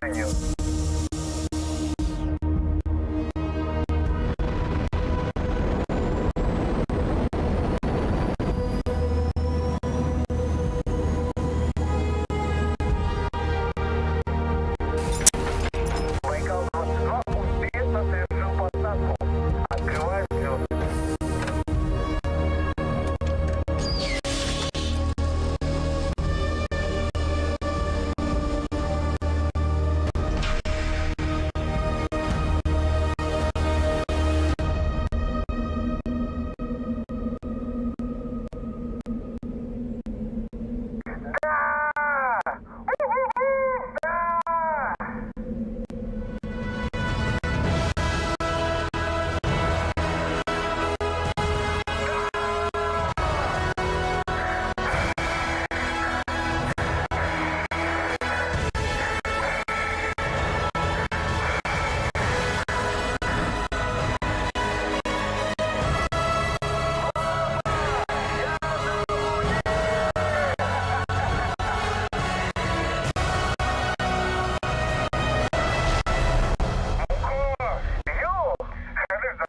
Авеню. Байкал 22 успешно совершил посадку. Открываю взлет.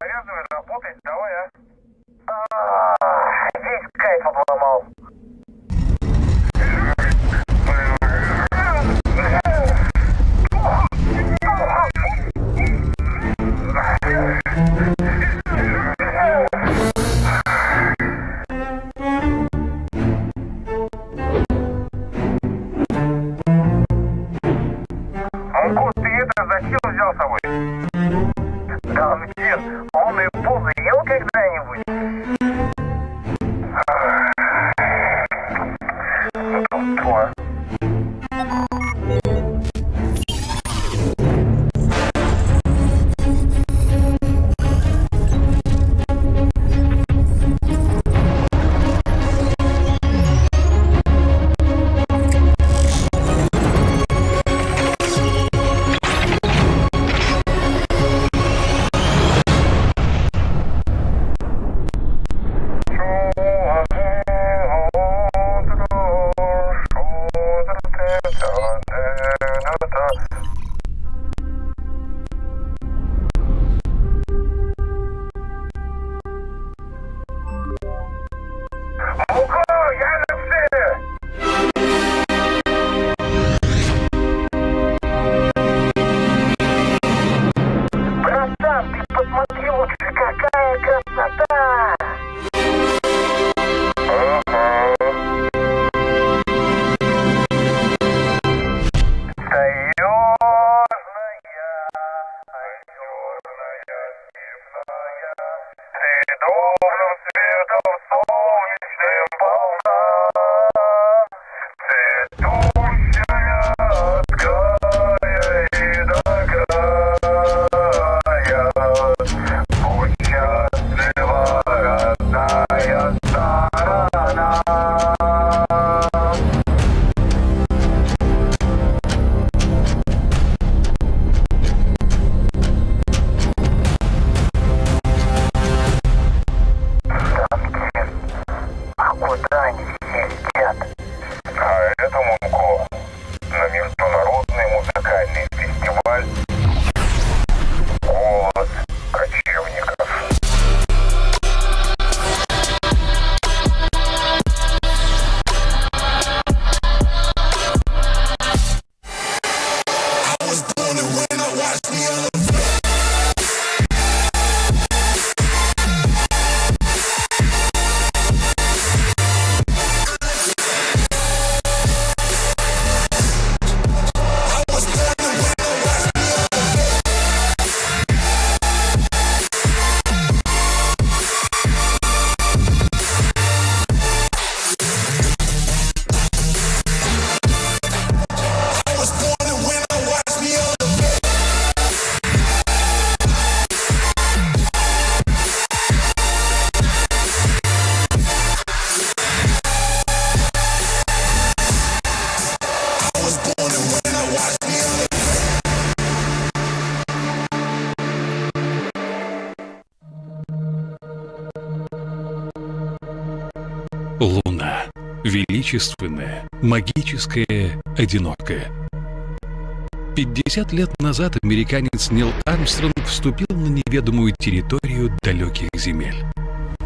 Завязывай работать, давай, весь кайф обломал. Муку, ты это зачем взял с собой? Галантин, он и пузо ел когда-нибудь? Что? Луна. Величественная, магическая, одинокая. 50 лет назад американец Нил Армстронг вступил на неведомую территорию далеких земель.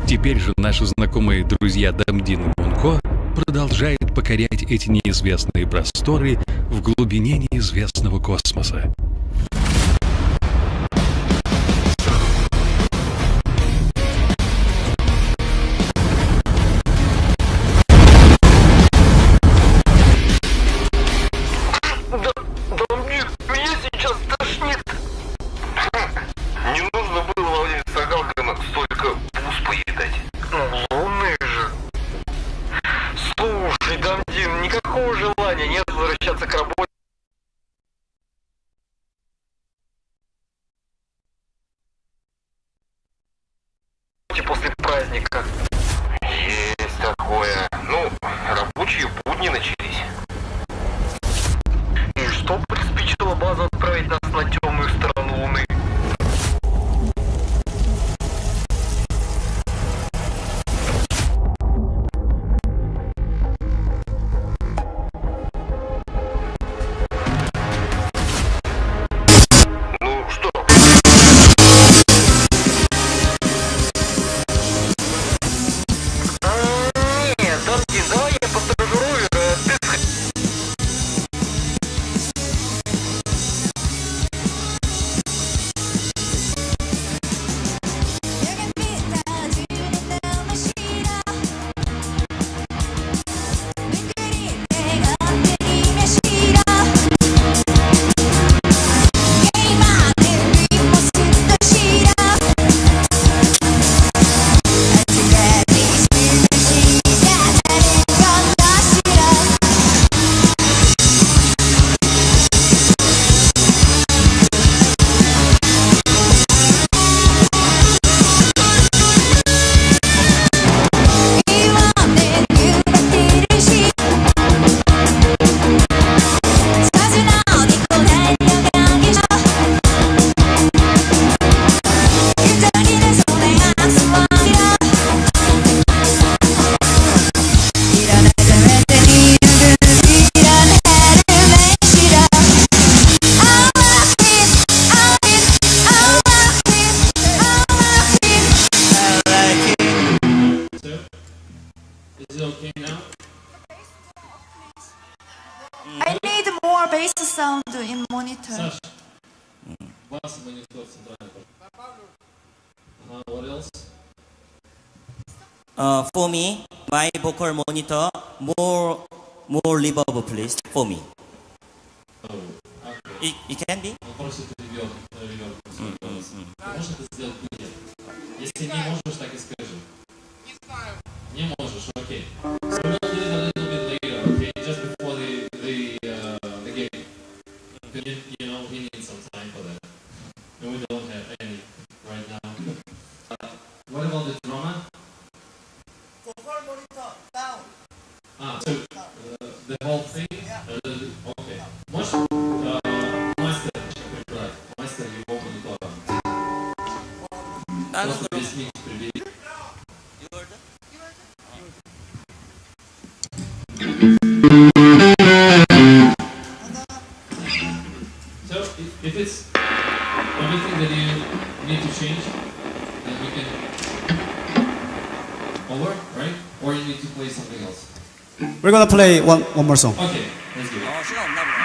Теперь же наши знакомые друзья Дамдин и Мунко продолжают покорять эти неизвестные просторы в глубине неизвестного космоса. Никакого желания нет возвращаться к работе после праздника. Есть такое. Ну, рабочие будни начались. И что приспичило базу отправить нас на темную сторону Луны? I need more bass sound in monitor. Бас монитор центральный. What else? For me, my vocal monitor more reverb, please. For me, Oh, it can be. он просит реверб. Можешь это сделать будет? Если не можешь, так и скажи. Не можешь, окей. So we'll do it a little bit later, okay? Just before the game. You know, we need some time for that. And we don't have any right now. What about the drama? Vocal monitor down. So the whole thing? Okay. Можешь, мастер, мастер его монитора. Просто весь микс прибери. So if it's everything that you need to change, then we can over, right? Or you need to play something else. We're gonna play one more song. Okay, let's do it. 시간 없나 보네.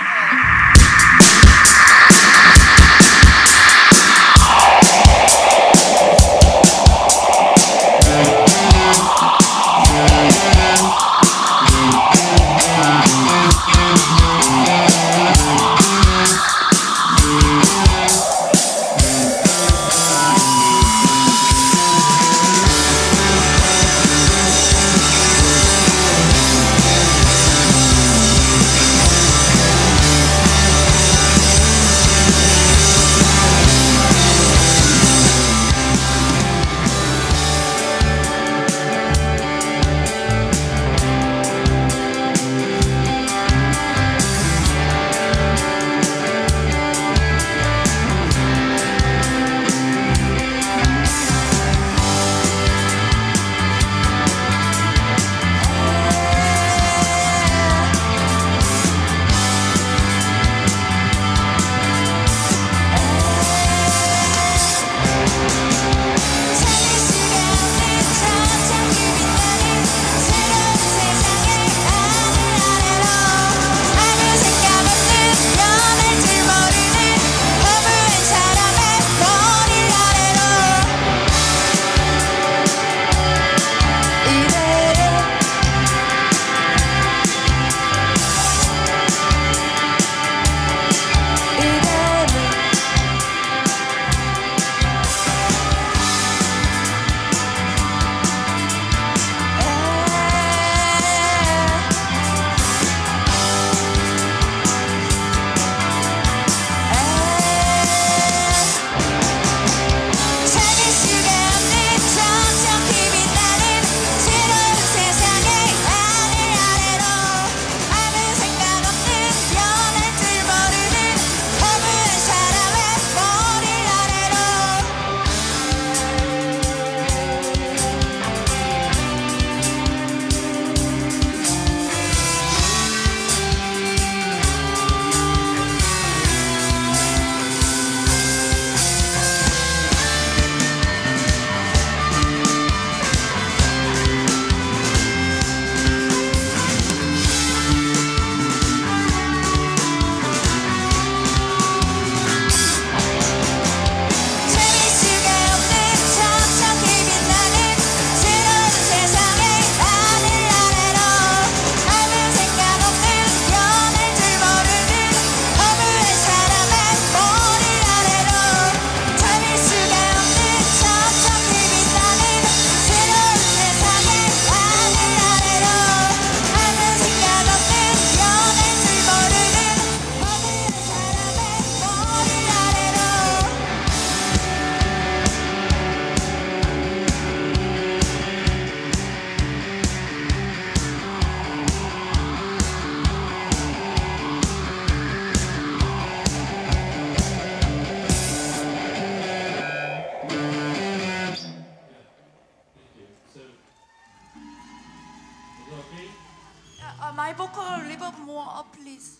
more up, please.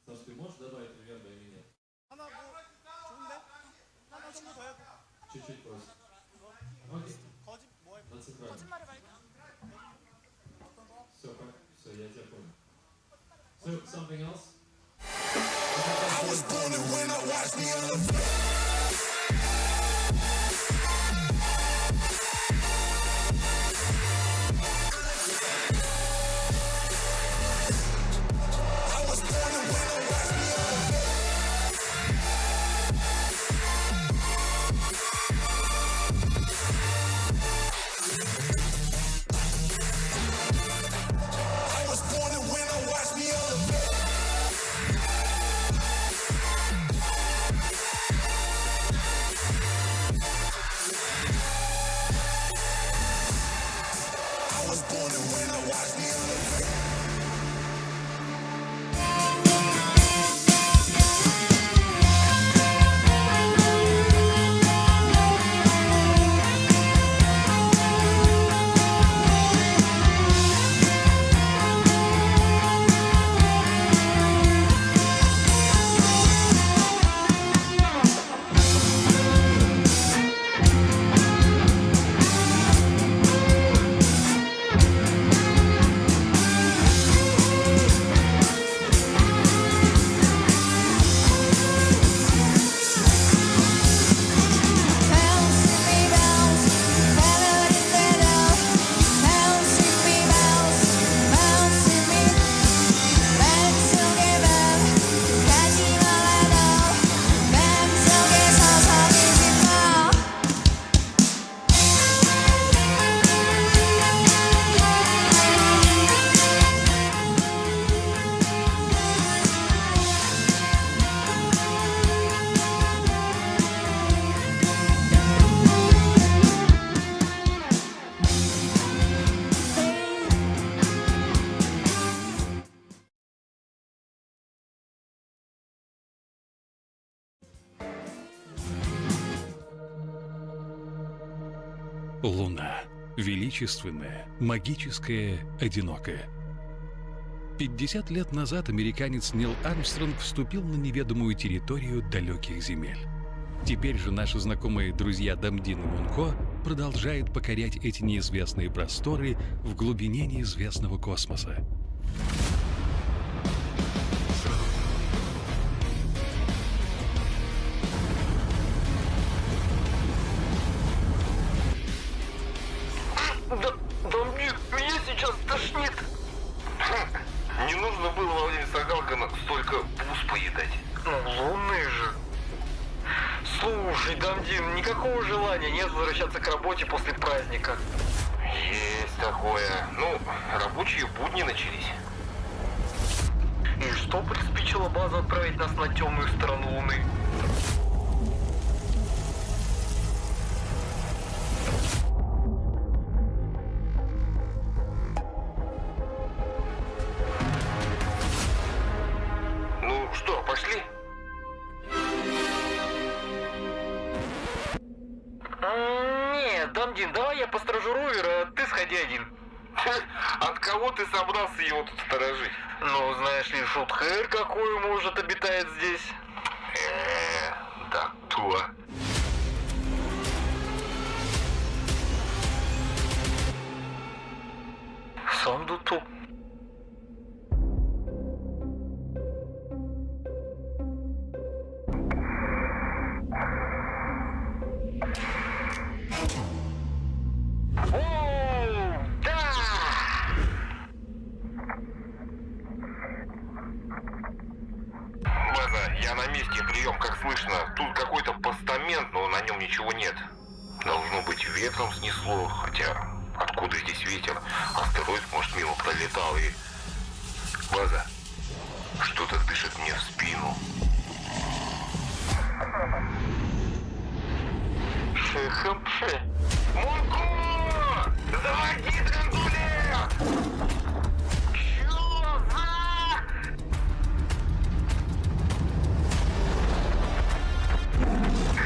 Саш, ты можешь добавить реверба или нет? Чуть-чуть просто. Окей. На центральный. Все, я тебя понял. So, something else? Луна. Величественная, магическая, одинокая. 50 лет назад американец Нил Армстронг вступил на неведомую территорию далеких земель. Теперь же наши знакомые друзья Дамдин и Мунко продолжают покорять эти неизвестные просторы в глубине неизвестного космоса. Дамдин, меня сейчас тошнит. Не нужно было во время Сагалгана столько бус поедать. Ну, лунные же. Слушай, Дамдин, никакого желания нет возвращаться к работе после праздника. Есть такое. Ну, рабочие будни начались. И что приспичило базу отправить нас на темную сторону Луны? Ну что, пошли? Нет, Дамдин, давай я посторожу ровер, а ты сходи один. От кого ты собрался его тут сторожить? Ну, знаешь ли, шутхэр какой, может, обитает здесь. Да, туа. Сандуту. База, я на месте, прием, как слышно. Тут какой-то постамент, но на нем ничего нет. Должно быть, ветром снесло, хотя откуда здесь ветер? Астероид, может, мимо пролетал и... База, что-то дышит мне в спину. Шехамше. Мунко! Заводи драндулет! Чё за...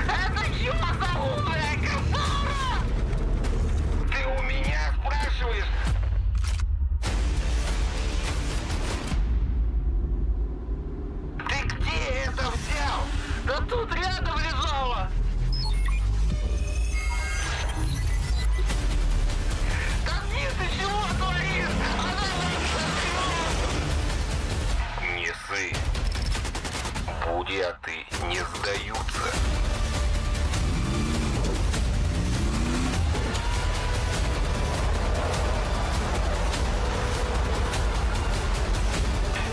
Это чё за умная красава? Ты у меня спрашиваешь? сдаются.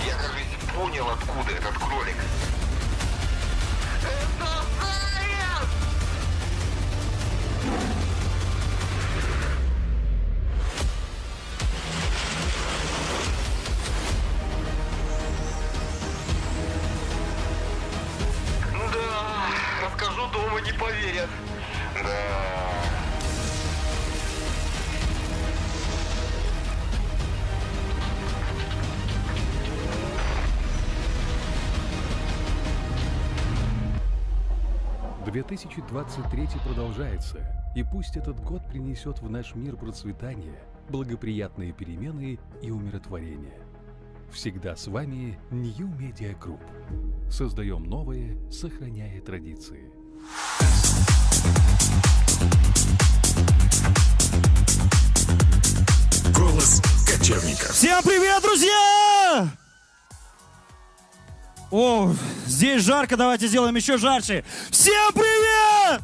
Я, кажется, понял, откуда этот кролик. Это заяц! Да, расскажу дома, не поверят. Да. — 2023 продолжается, и пусть этот год принесет в наш мир процветание, благоприятные перемены и умиротворение. Всегда с вами New Media Group. Создаем новые, сохраняя традиции. Голос кочевников. Всем привет, друзья! О, здесь жарко, давайте сделаем еще жарче. Всем привет!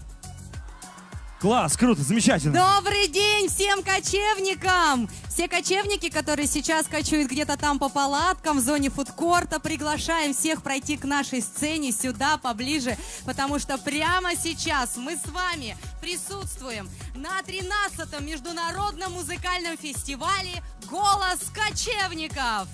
Класс, круто, замечательно. Добрый день всем кочевникам! Все кочевники, которые сейчас кочуют где-то там по палаткам в зоне фудкорта, приглашаем всех пройти к нашей сцене сюда поближе, потому что прямо сейчас мы с вами присутствуем на 13-м международном музыкальном фестивале «Голос кочевников».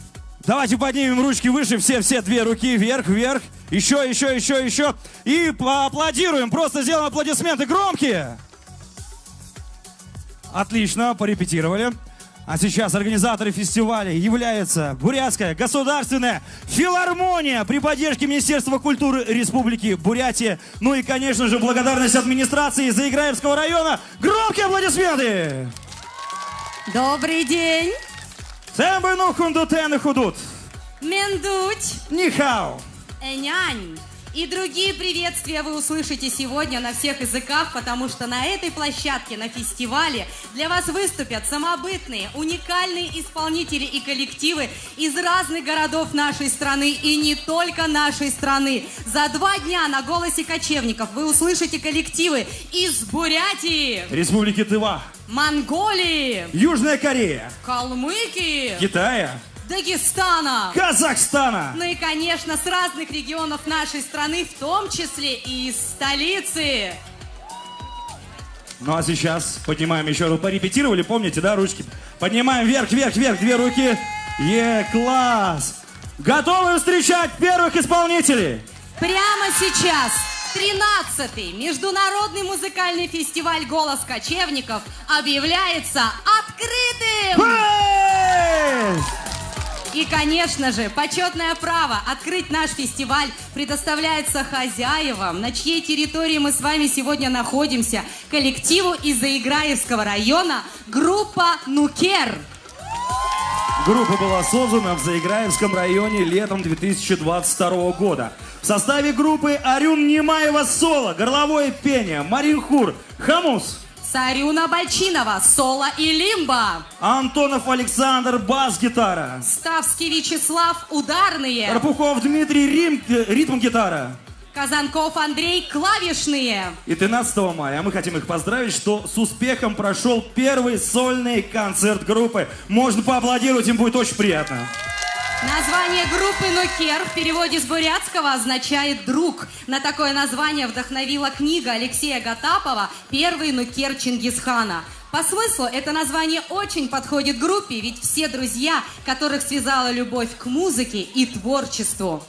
Давайте поднимем ручки выше, все две руки вверх, вверх. Еще. И поаплодируем, просто сделаем аплодисменты громкие. Отлично, порепетировали. А сейчас организаторы фестиваля является Бурятская государственная филармония при поддержке Министерства культуры Республики Бурятия. Ну и, конечно же, благодарность администрации Заиграевского района. Громкие аплодисменты! Добрый день! Сэмбэну хундутэн и худут. Мендуть! Нихао! Энянь! И другие приветствия вы услышите сегодня на всех языках, потому что на этой площадке, на фестивале, для вас выступят самобытные, уникальные исполнители и коллективы из разных городов нашей страны и не только нашей страны. За 2 дня на «Голосе кочевников» вы услышите коллективы из Бурятии, Республики Тыва, Монголии, Южная Корея, Калмыкии, Китая, Дагестана. Казахстана. Ну и, конечно, с разных регионов нашей страны, в том числе и из столицы. Ну а сейчас поднимаем еще раз. Порепетировали, помните, да, ручки? Поднимаем вверх, 2 руки. Класс! Готовы встречать первых исполнителей? Прямо сейчас 13-й международный музыкальный фестиваль «Голос кочевников» объявляется открытым! И, конечно же, почетное право открыть наш фестиваль предоставляется хозяевам, на чьей территории мы с вами сегодня находимся, коллективу из Заиграевского района, группа «Нукер». Группа была создана в Заиграевском районе летом 2022 года. В составе группы Арюн Немаева соло, горловое пение, Маринхур, Хамус, Сарюна Бальчинова, соло и лимба. Антонов Александр, бас-гитара. Ставский Вячеслав, ударные. Карпухов Дмитрий, ритм-гитара. Казанков Андрей, клавишные. И 13 мая мы хотим их поздравить, что с успехом прошел первый сольный концерт группы. Можно поаплодировать, им будет очень приятно. Название группы «Нукер» в переводе с бурятского означает «друг». На такое название вдохновила книга Алексея Гатапова «Первый нукер Чингисхана». По смыслу это название очень подходит группе, ведь все друзья, которых связала любовь к музыке и творчеству.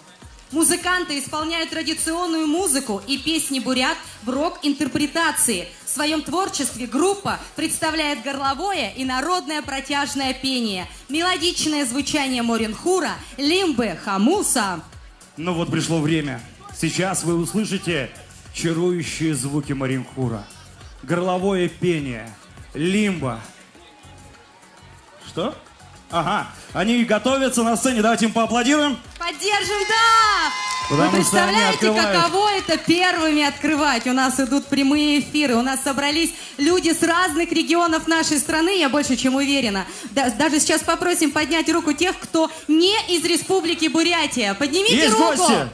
Музыканты исполняют традиционную музыку и песни бурят в рок-интерпретации. В своем творчестве группа представляет горловое и народное протяжное пение, мелодичное звучание Моринхура, лимбы, хамуса. Ну вот пришло время. Сейчас вы услышите чарующие звуки Маринхура, горловое пение, лимба. Что? Ага, они готовятся на сцене, давайте им поаплодируем. Поддержим, да! Потому Вы представляете, что они открывают. каково это первыми открывать? У нас идут прямые эфиры, у нас собрались люди с разных регионов нашей страны, я больше чем уверена. Даже сейчас попросим поднять руку тех, кто не из Республики Бурятия. Поднимите Есть руку! гости!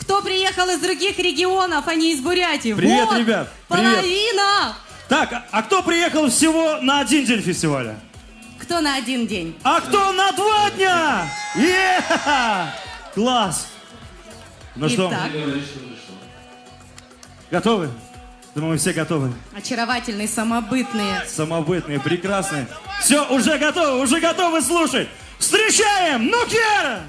Кто приехал из других регионов, а не из Бурятии? Привет, вот, ребят. Привет. Половина. Так, а кто приехал всего на один день фестиваля? Кто на один день? А кто на 2 дня? Класс! Ну что, Итак, готовы? Думаю, все готовы. очаровательные, самобытные. Самобытные, прекрасные. Все, уже готовы слушать. Встречаем Нукер!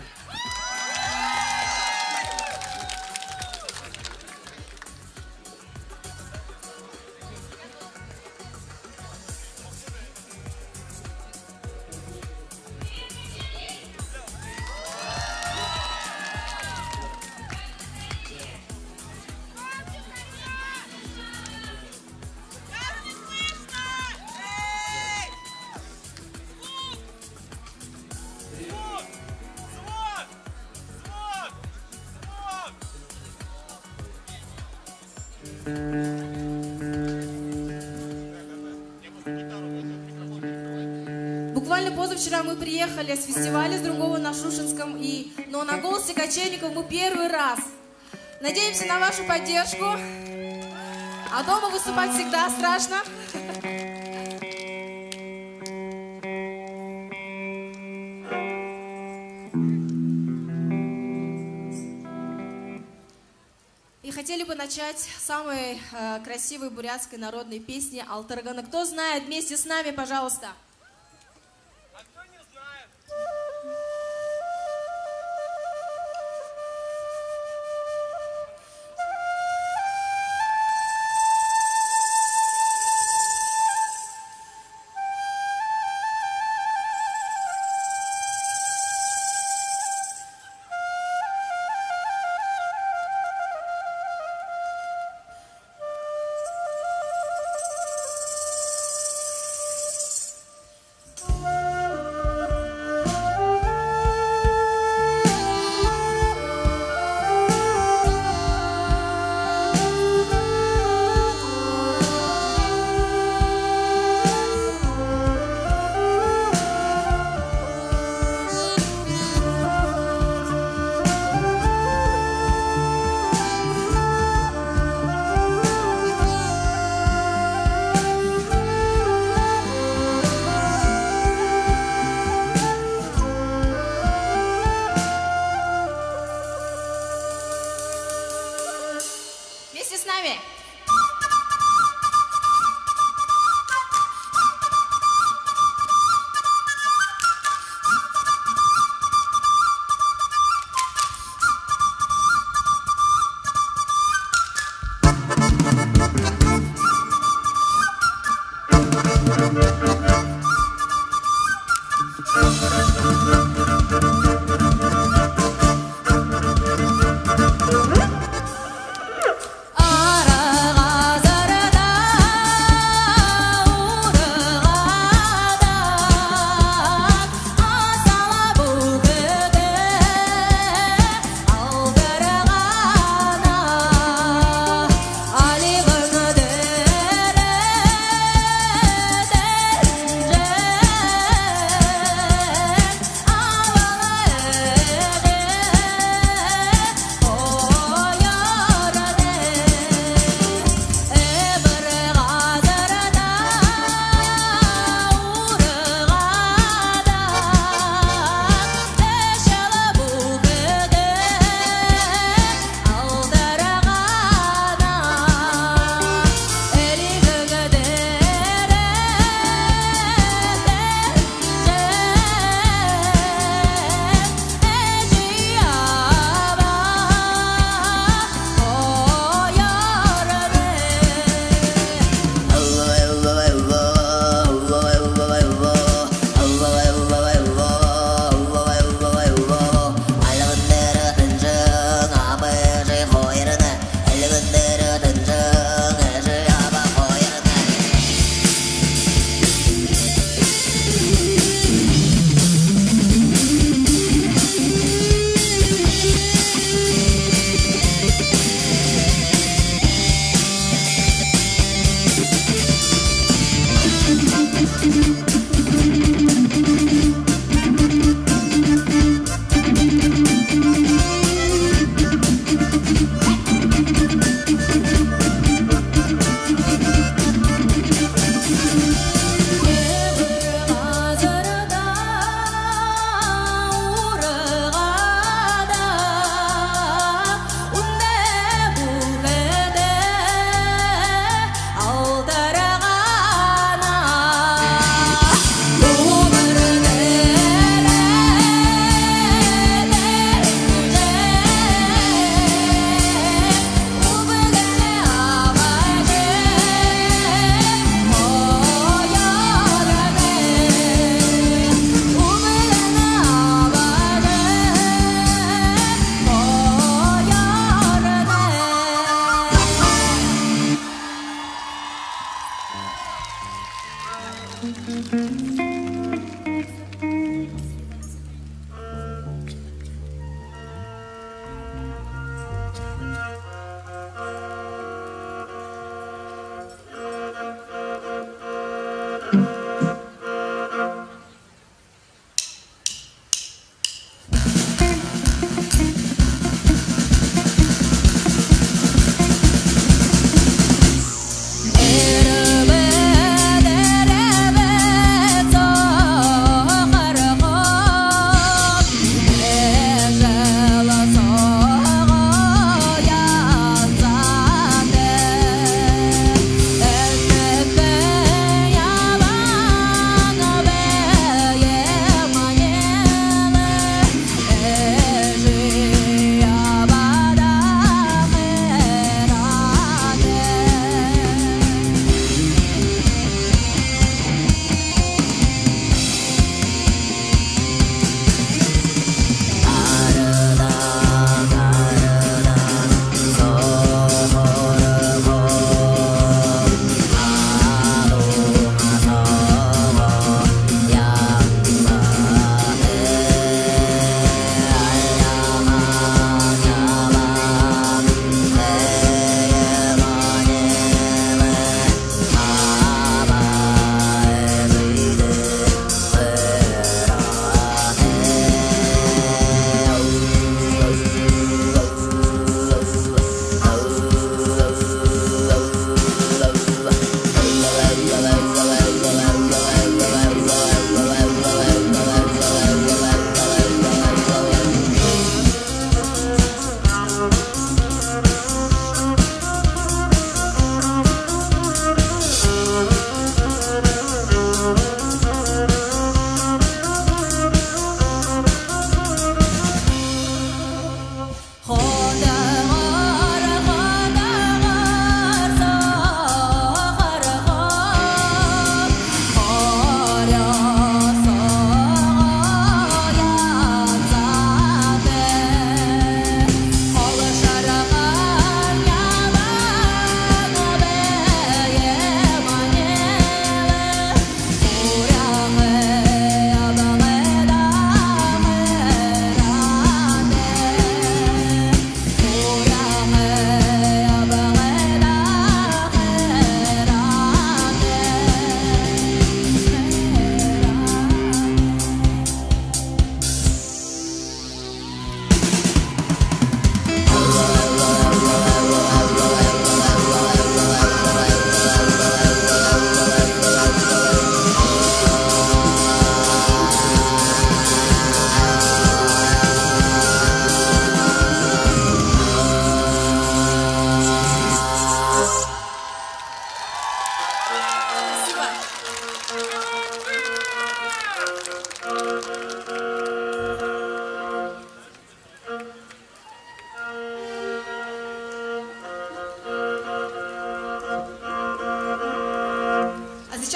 Буквально позавчера мы приехали с фестиваля с другого на Шушинском, но на «Голосе кочевников» мы первый раз. Надеемся на вашу поддержку. А дома выступать всегда страшно. И хотели бы начать с самой красивой бурятской народной песни «Алтаргана». Кто знает, вместе с нами, пожалуйста. Вместе с нами. Ара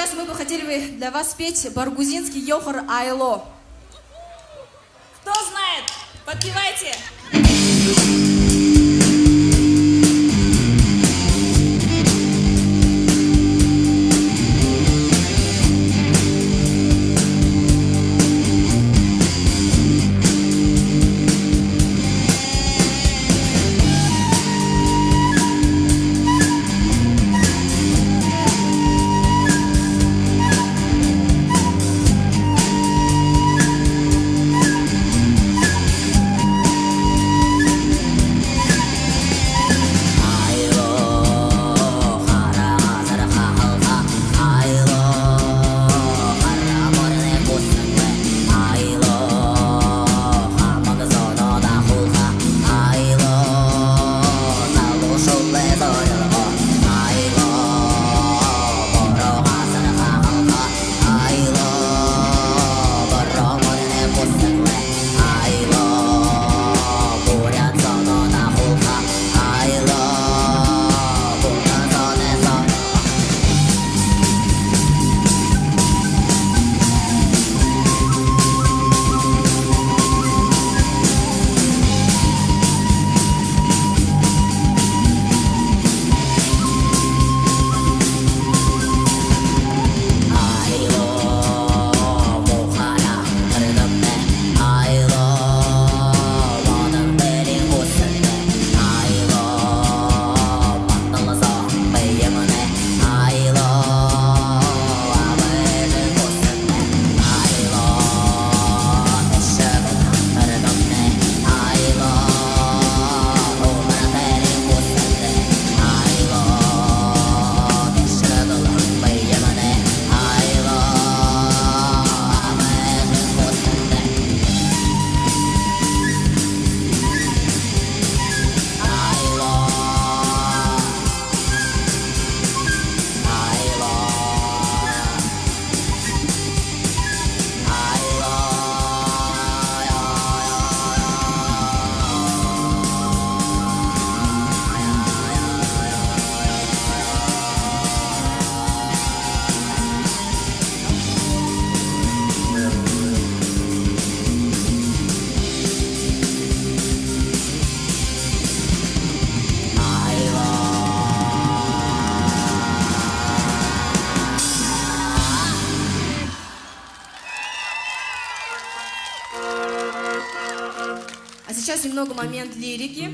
сейчас мы бы хотели для вас спеть баргузинский Йохар Айло. Кто знает? Подпевайте! А сейчас немного момент лирики.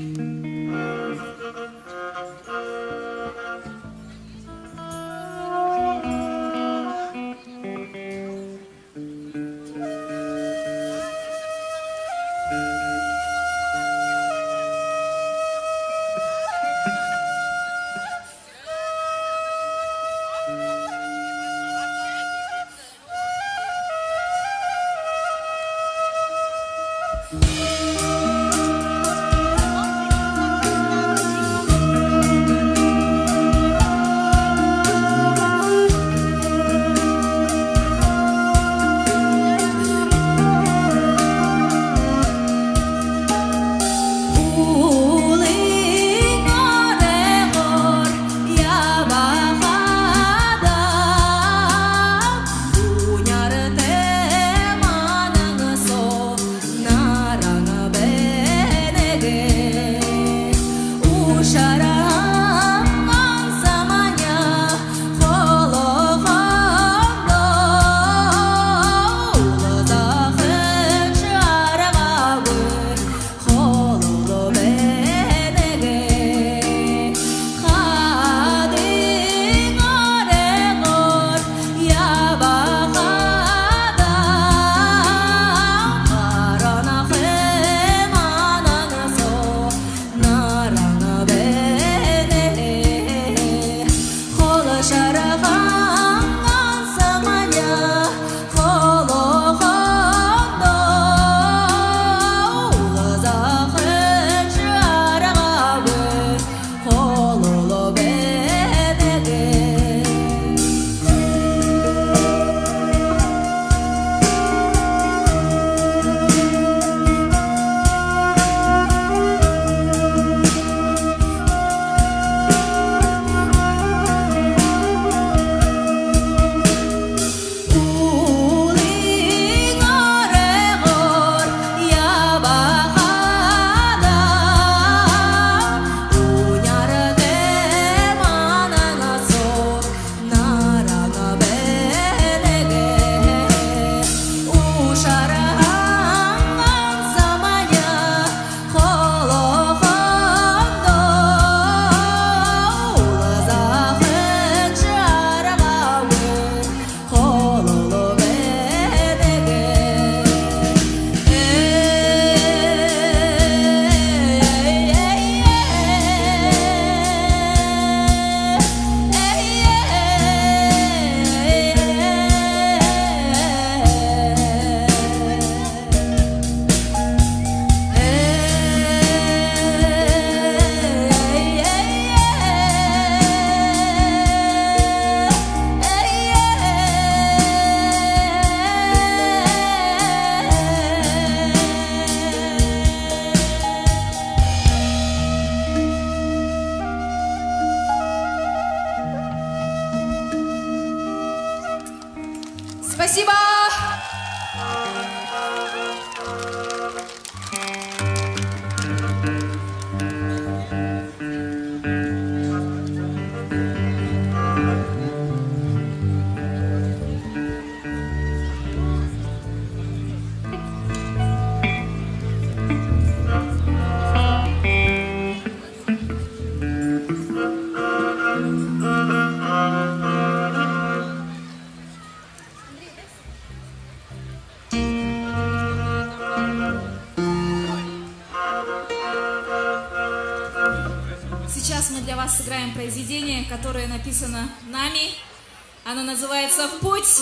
Спасибо! Сейчас мы для вас сыграем произведение, которое написано нами. Оно называется «В путь».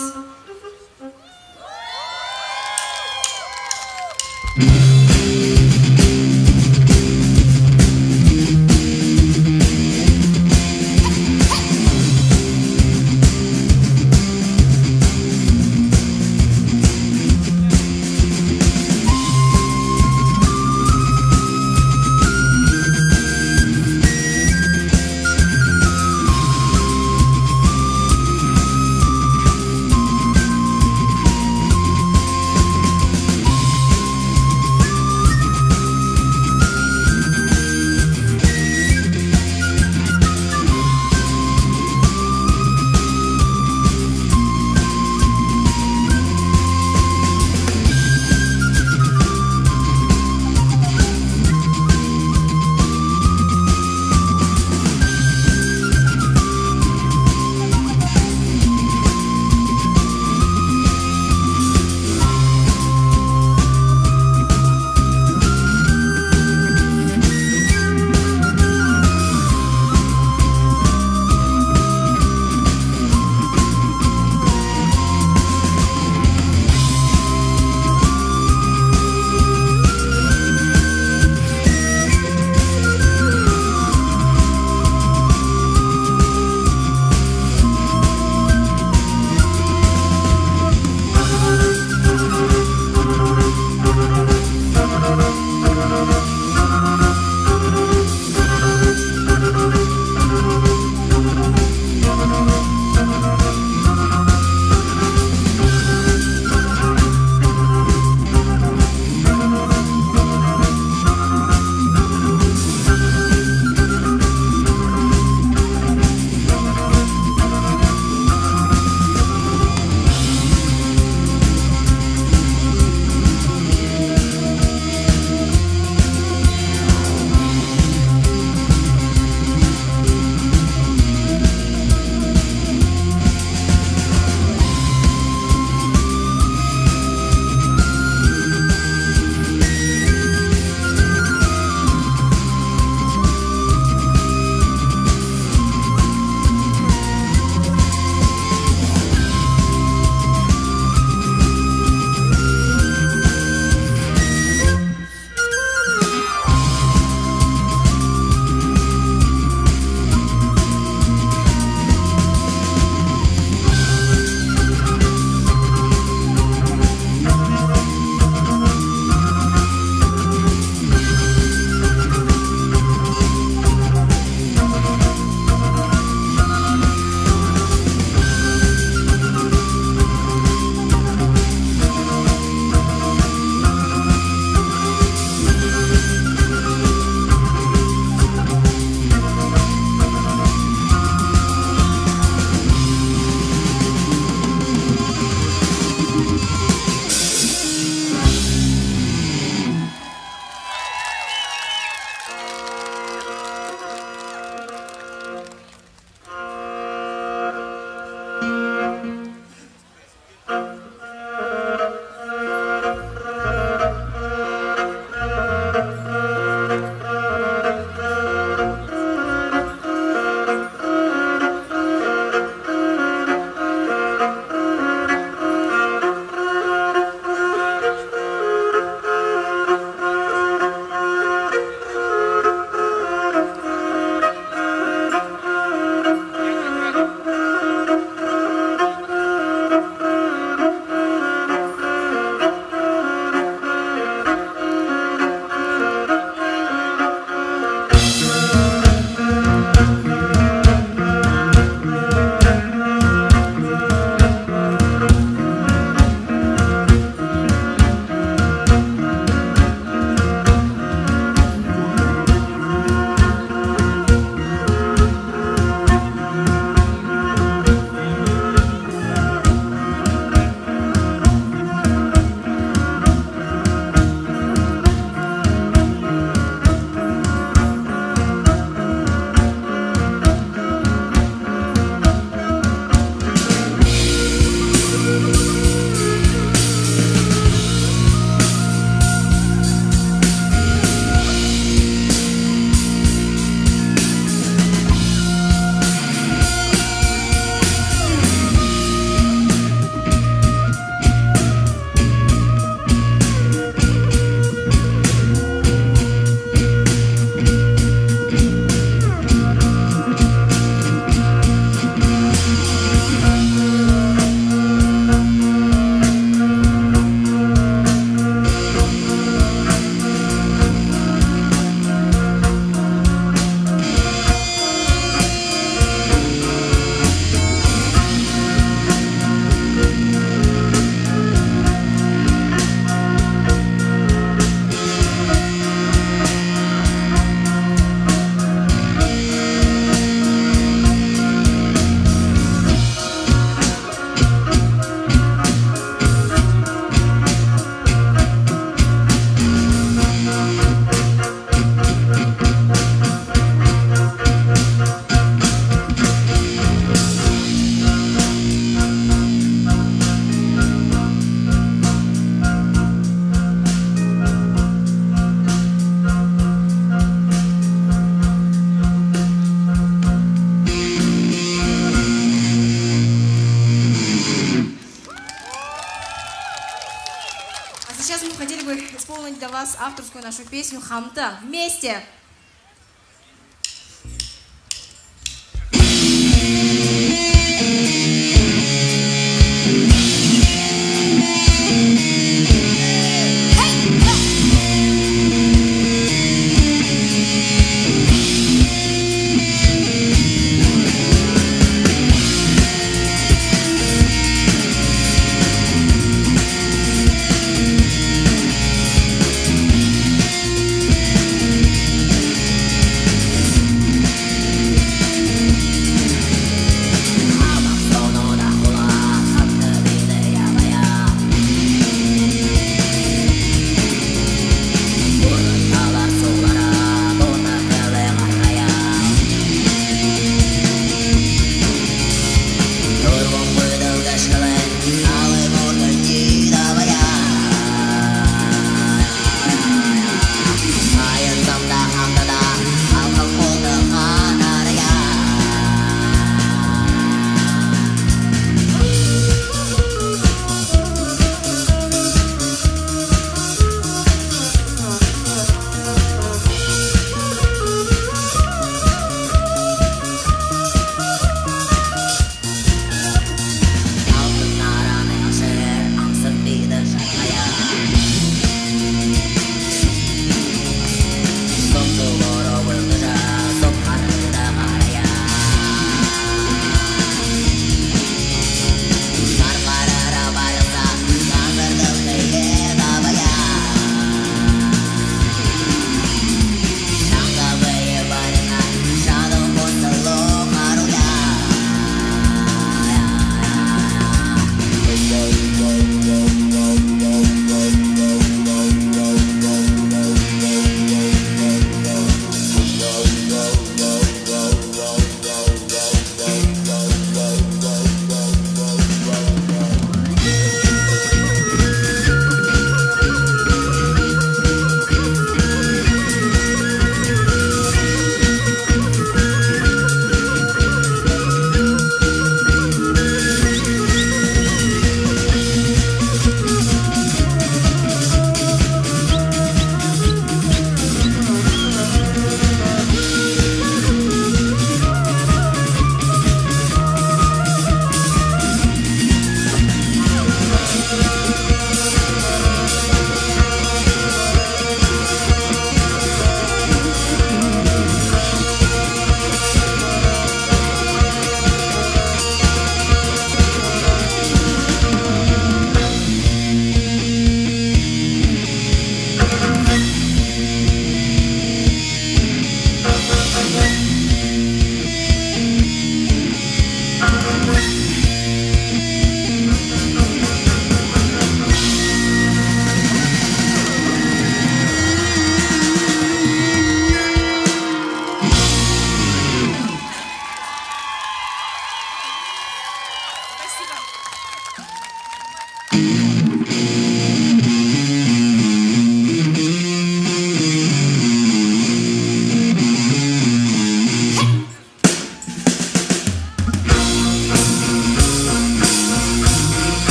исполнить для вас авторскую нашу песню «Хамта». Вместе!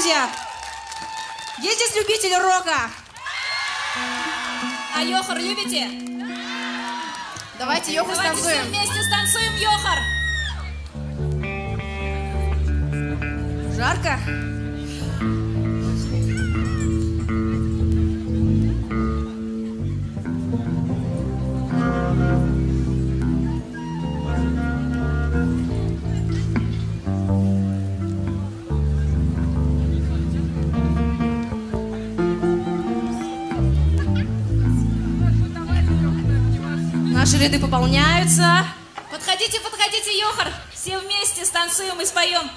друзья. Есть здесь любители рока? А Йохар любите? Давайте Йохар станцуем. Давайте все вместе станцуем Йохар. Жарко? Наши ряды пополняются. Подходите, подходите, Йохар. Все вместе станцуем и споем.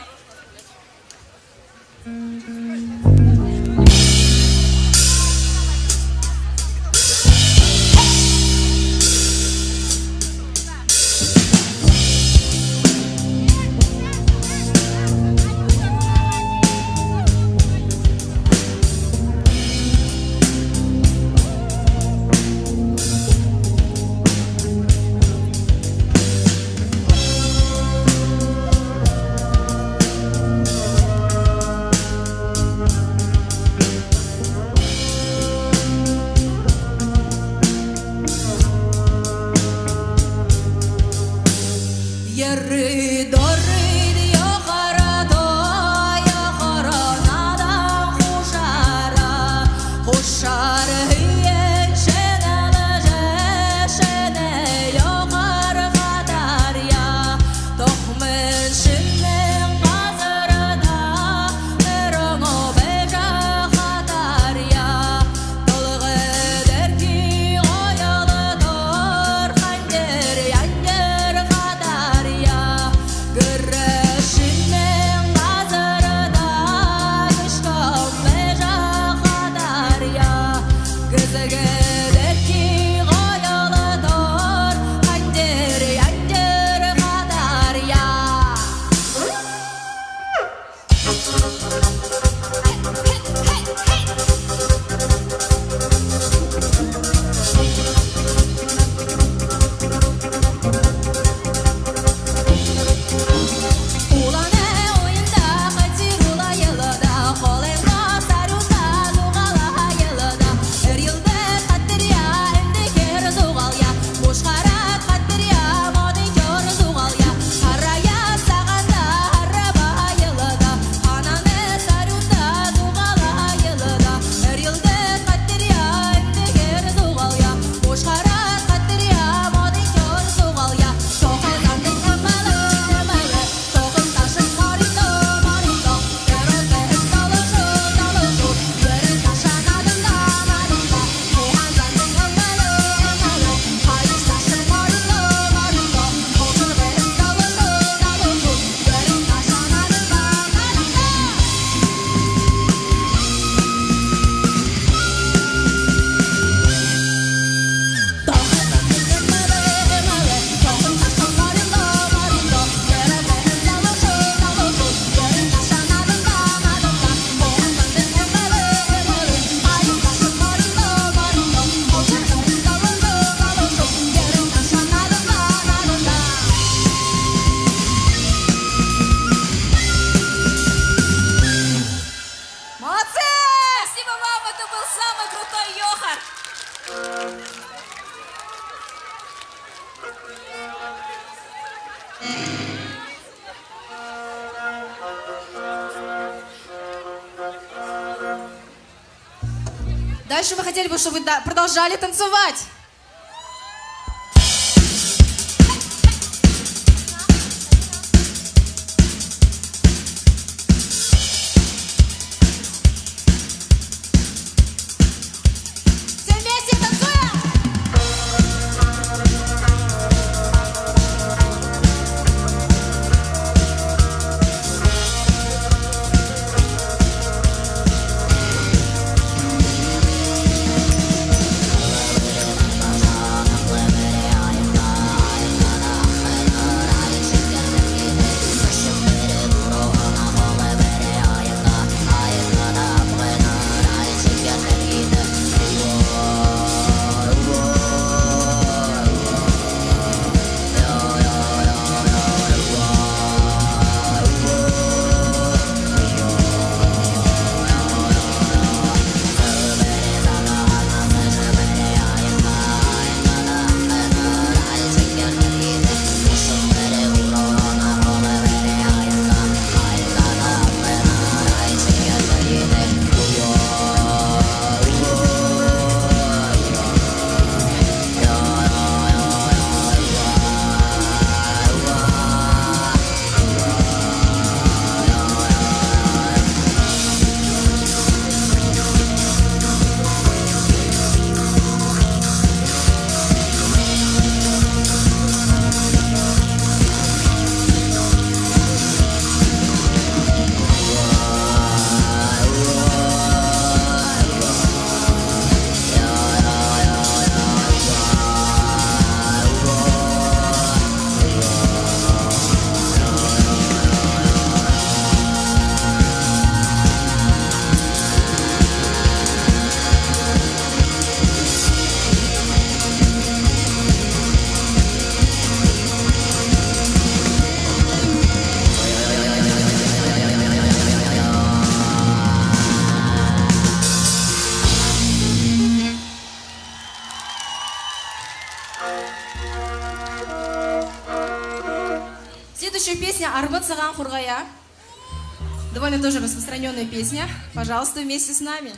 Дальше мы хотели бы, чтобы вы продолжали танцевать. Все вместе танцуем! Армат Саган Хургая. Довольно тоже распространенная песня. Пожалуйста, вместе с нами.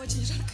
Очень жарко.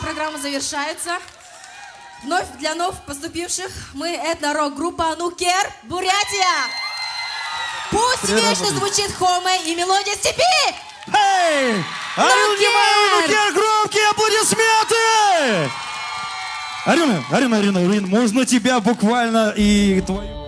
программа завершается. Вновь для вновь поступивших мы этно-рок-группа «Нукер», Бурятия. Пусть вечно звучит хоме и мелодия степи! Эй! Арина, Нукер, громкие аплодисменты! Арина, можно тебя буквально и твою...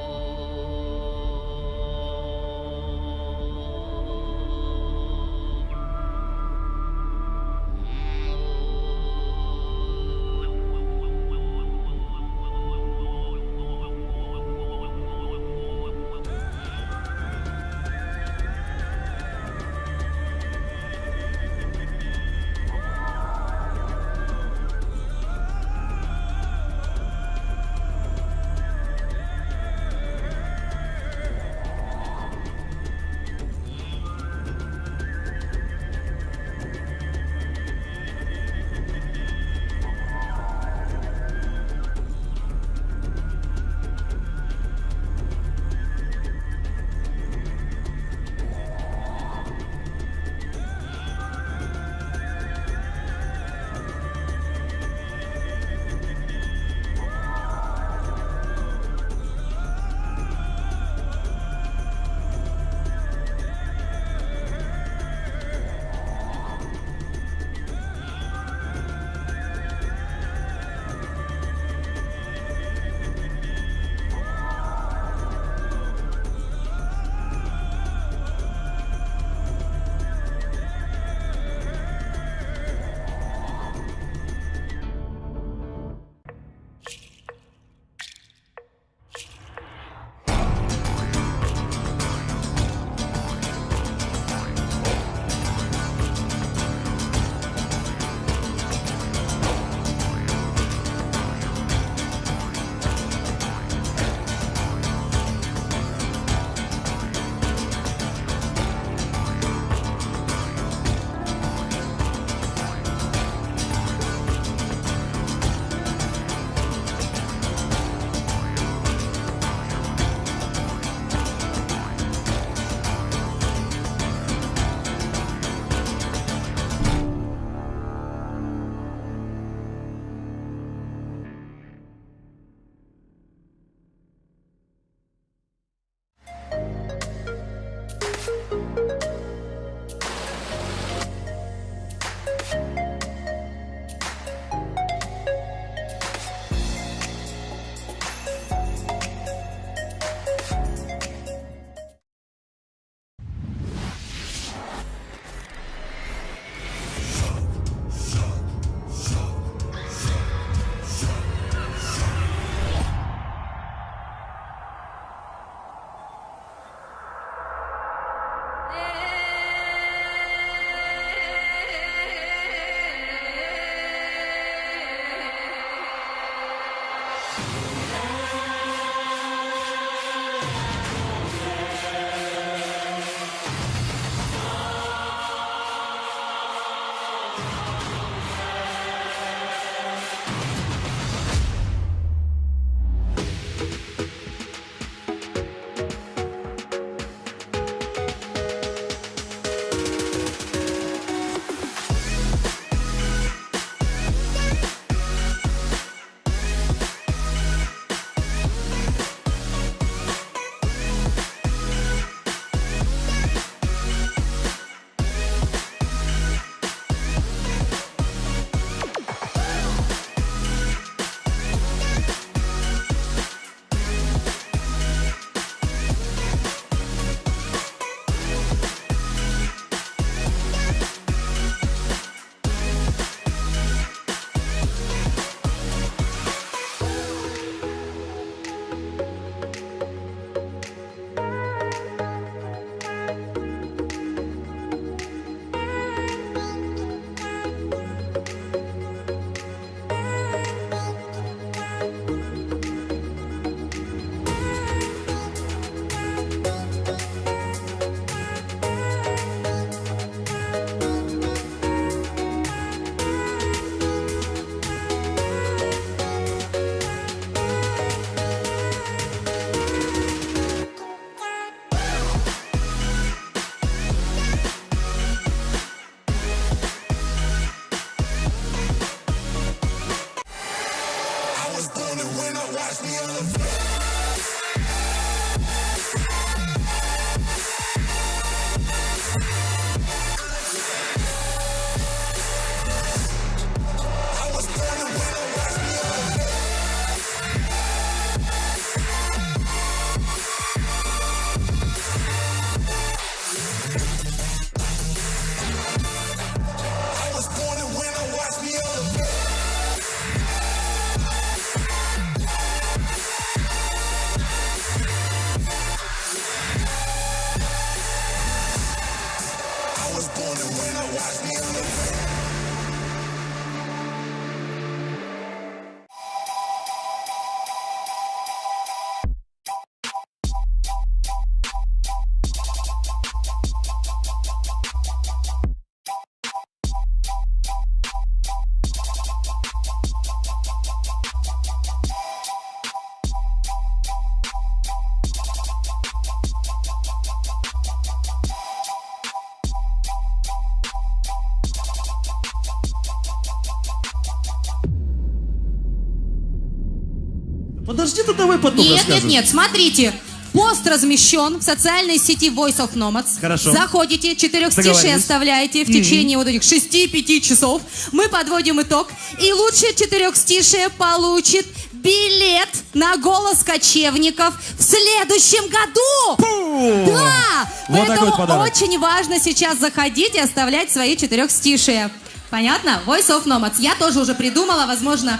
Подожди, ты давай потом Нет, расскажешь. нет, смотрите. Пост размещен в социальной сети Voice of Nomads. Хорошо. Заходите, четырехстишие Договорились. оставляете в течение вот этих 6-5 часов. Мы подводим итог. И лучшее четырехстишие получит билет на голос кочевников в следующем году. Фу! Да! Вот такой Поэтому вот подарок. очень важно сейчас заходить и оставлять свои четырехстишие. Понятно? Voice of Nomads. Я тоже уже придумала, возможно,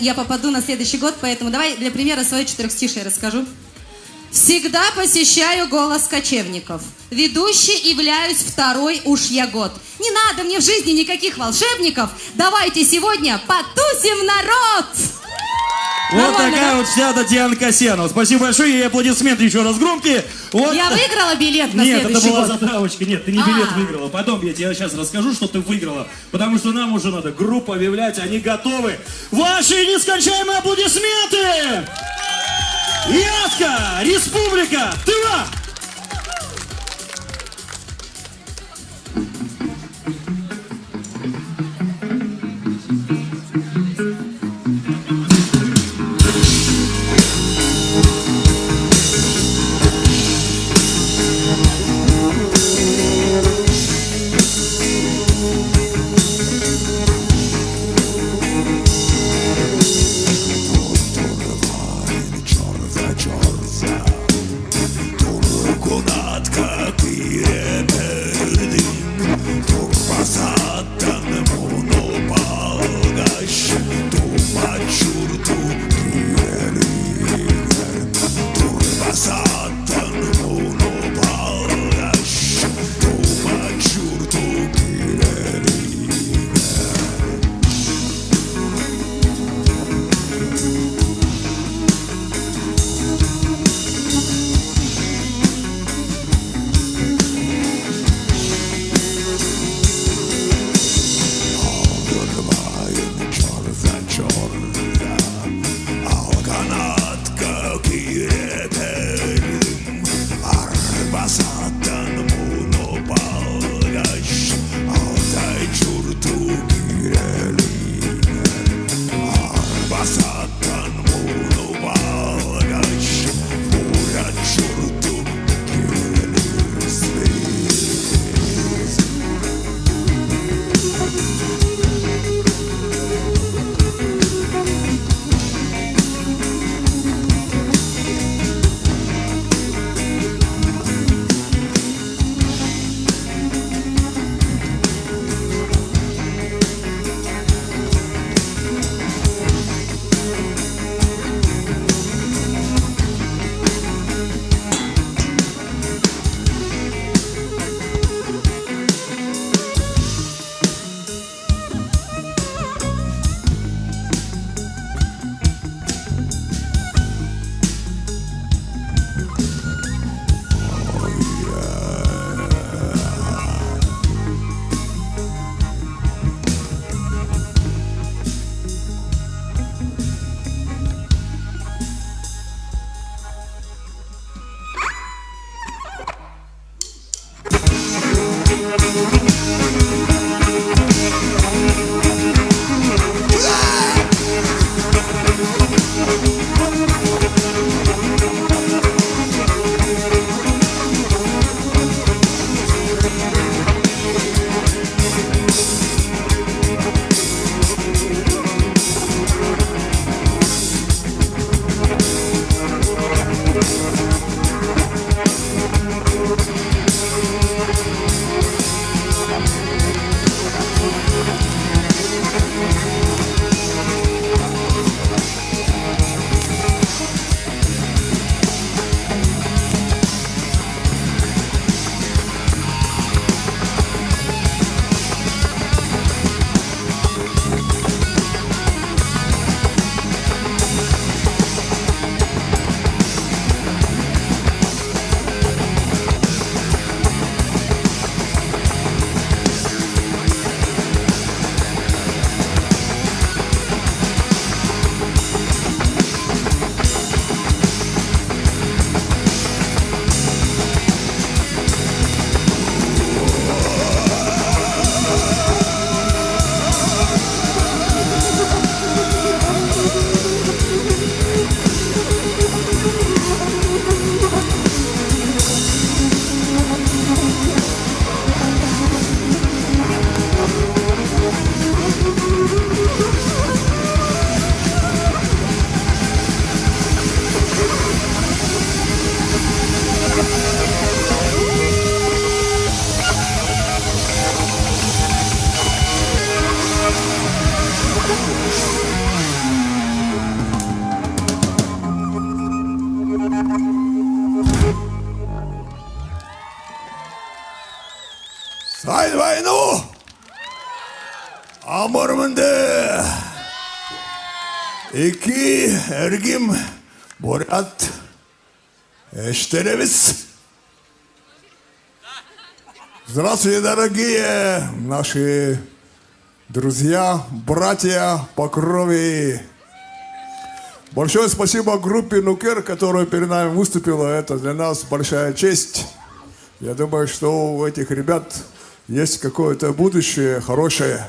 я попаду на следующий год, поэтому давай для примера свое четырехстишие расскажу. Всегда посещаю голос кочевников. Ведущий являюсь второй уж я год. Не надо мне в жизни никаких волшебников. Давайте сегодня потусим, народ! Вот Нормально, такая да? вот вся Татьяна Касьянова. Спасибо большое, и аплодисменты еще раз громкие. Вот. Я выиграла билет на Нет, это следующий была год. затравочка. Нет, ты не билет выиграла. Потом я тебе сейчас расскажу, что ты выиграла. Потому что нам уже надо группу объявлять, они готовы. Ваши нескончаемые аплодисменты! Яска, Республика, Тыва! Чорта, Haydi войну! Amurmunda! İki ergim Бурят Эштеревец. Здравствуйте, дорогие наши друзья, братья по крови. Большое спасибо группе Нукер, которая перед нами выступила. Это для нас большая честь. Я думаю, что у этих ребят есть какое-то будущее хорошее.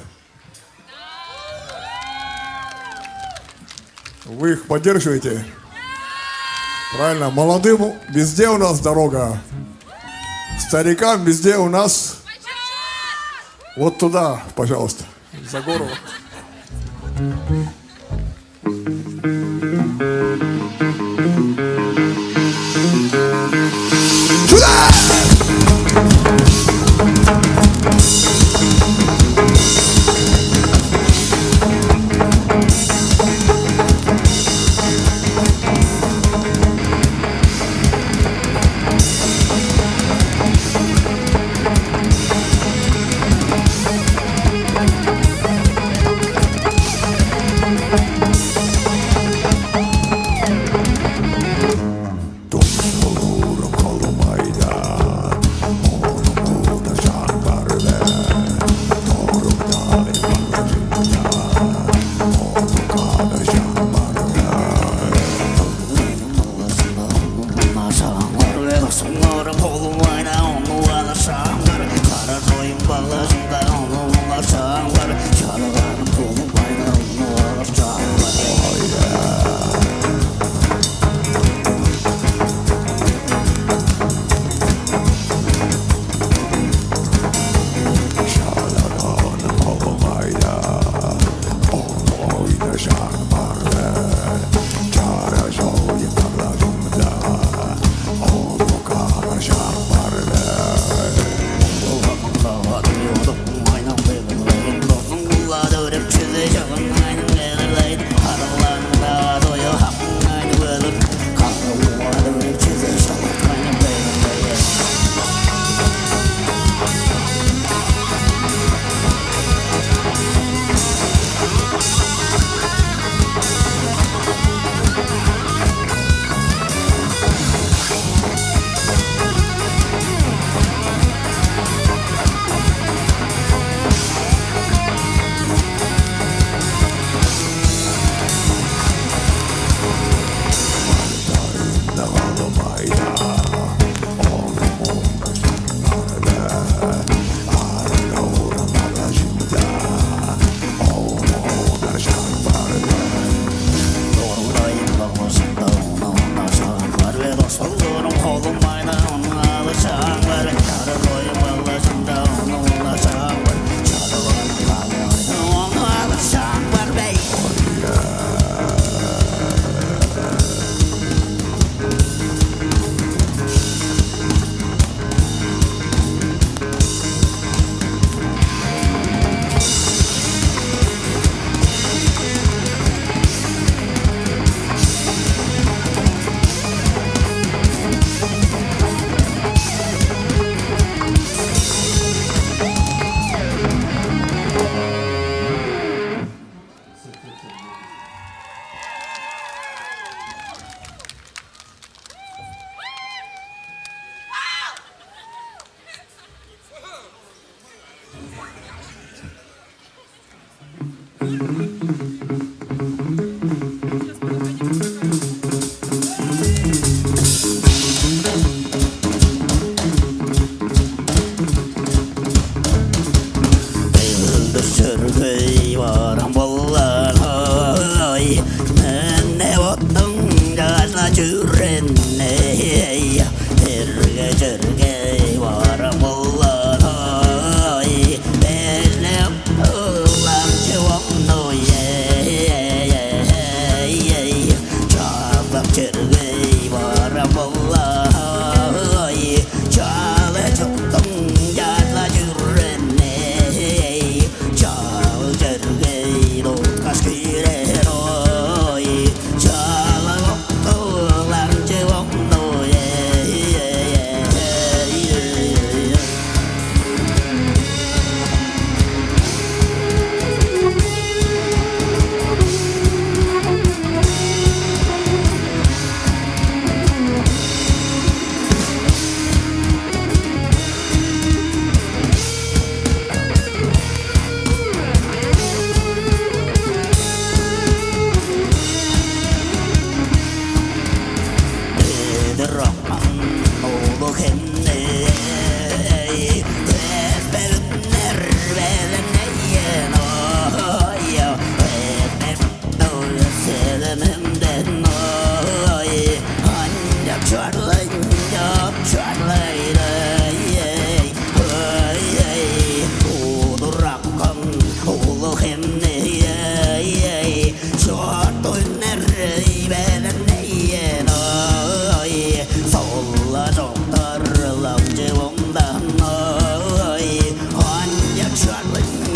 Вы их поддерживаете? Правильно. Молодым везде у нас дорога. Старикам везде у нас вот туда, пожалуйста, за гору. Сюда! bedenimden oy ancak çarlaydı Udurakkan ulu hemni Çort oynar bedenimden oy Solla çoktar lavcıvımdan oy ancak çarlaydı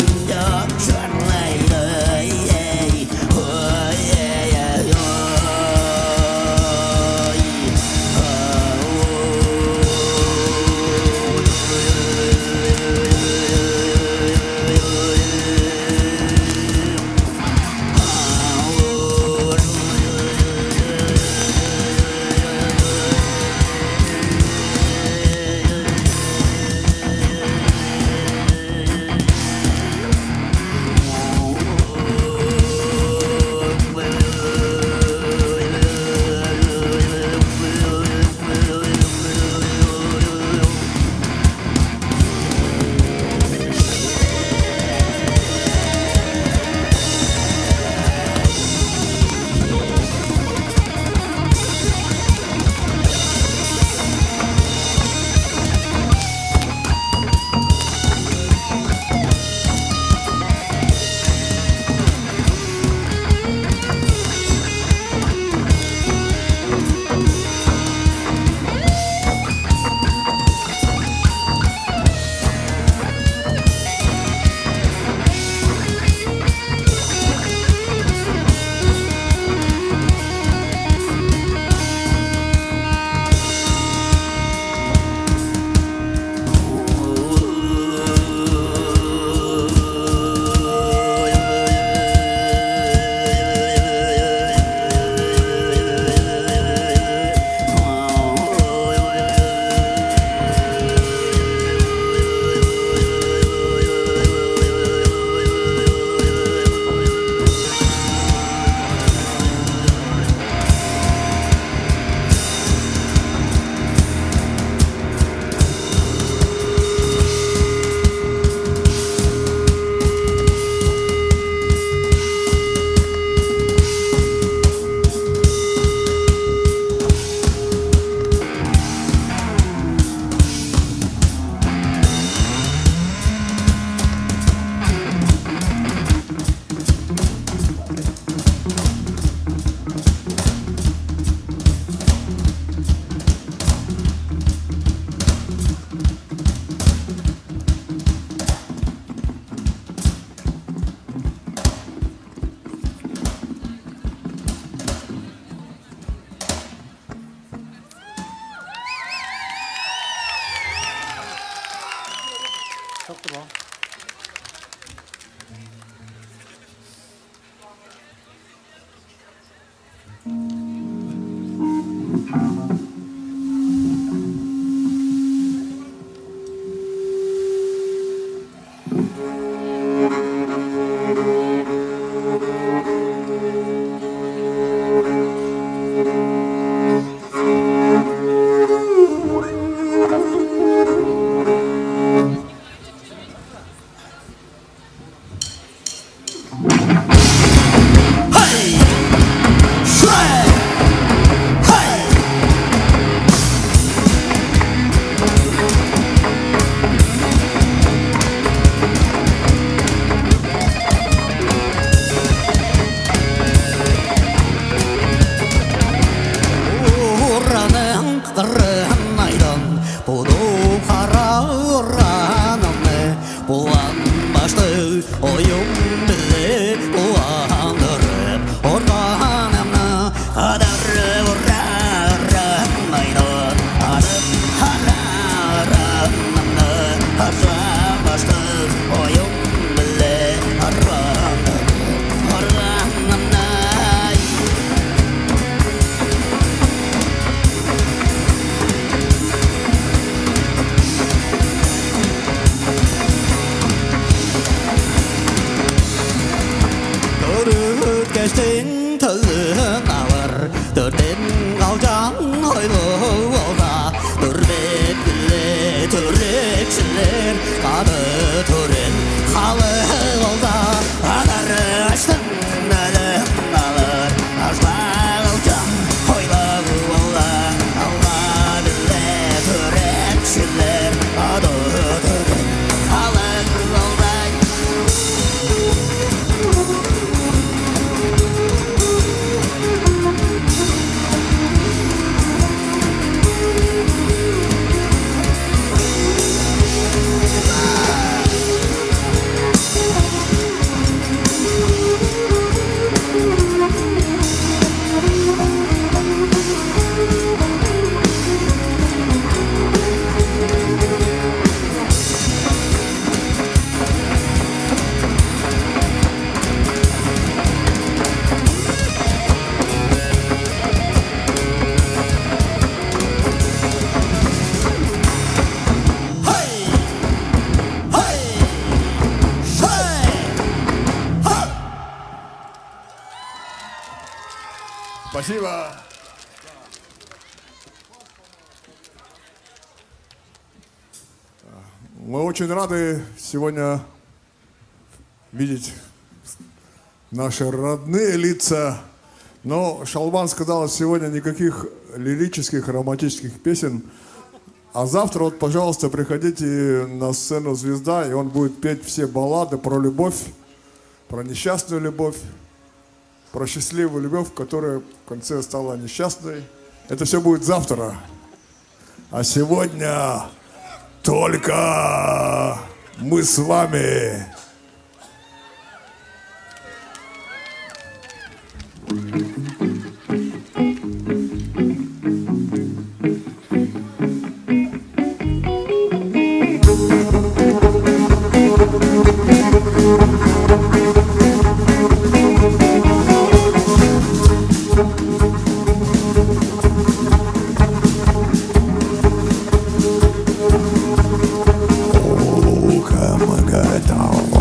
geçtin tılın ağır Dördün kalcan oylu olda Dürbet bile türekçiler Kadı türen halı olda Adarı açtın ölüm alır Спасибо. Мы очень рады сегодня видеть наши родные лица. Но Шалбан сказал, сегодня никаких лирических, романтических песен. А завтра, вот, пожалуйста, приходите на сцену «Звезда», и он будет петь все баллады про любовь, про несчастную любовь, про счастливую любовь, которая в конце стала несчастной. Это все будет завтра. А сегодня только мы с вами. Come on,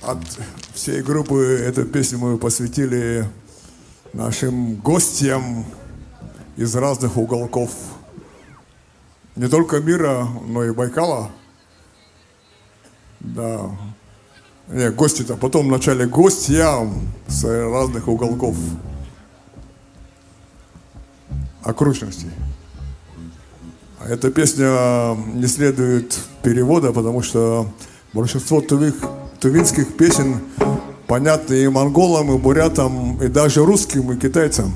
От всей группы эту песню мы посвятили нашим гостям из разных уголков не только мира, но и Байкала. Да. Не, гости-то потом вначале гостям с разных уголков окружности. А эта песня не следует перевода, потому что большинство тувинских песен понятны и монголам, и бурятам, и даже русским, и китайцам.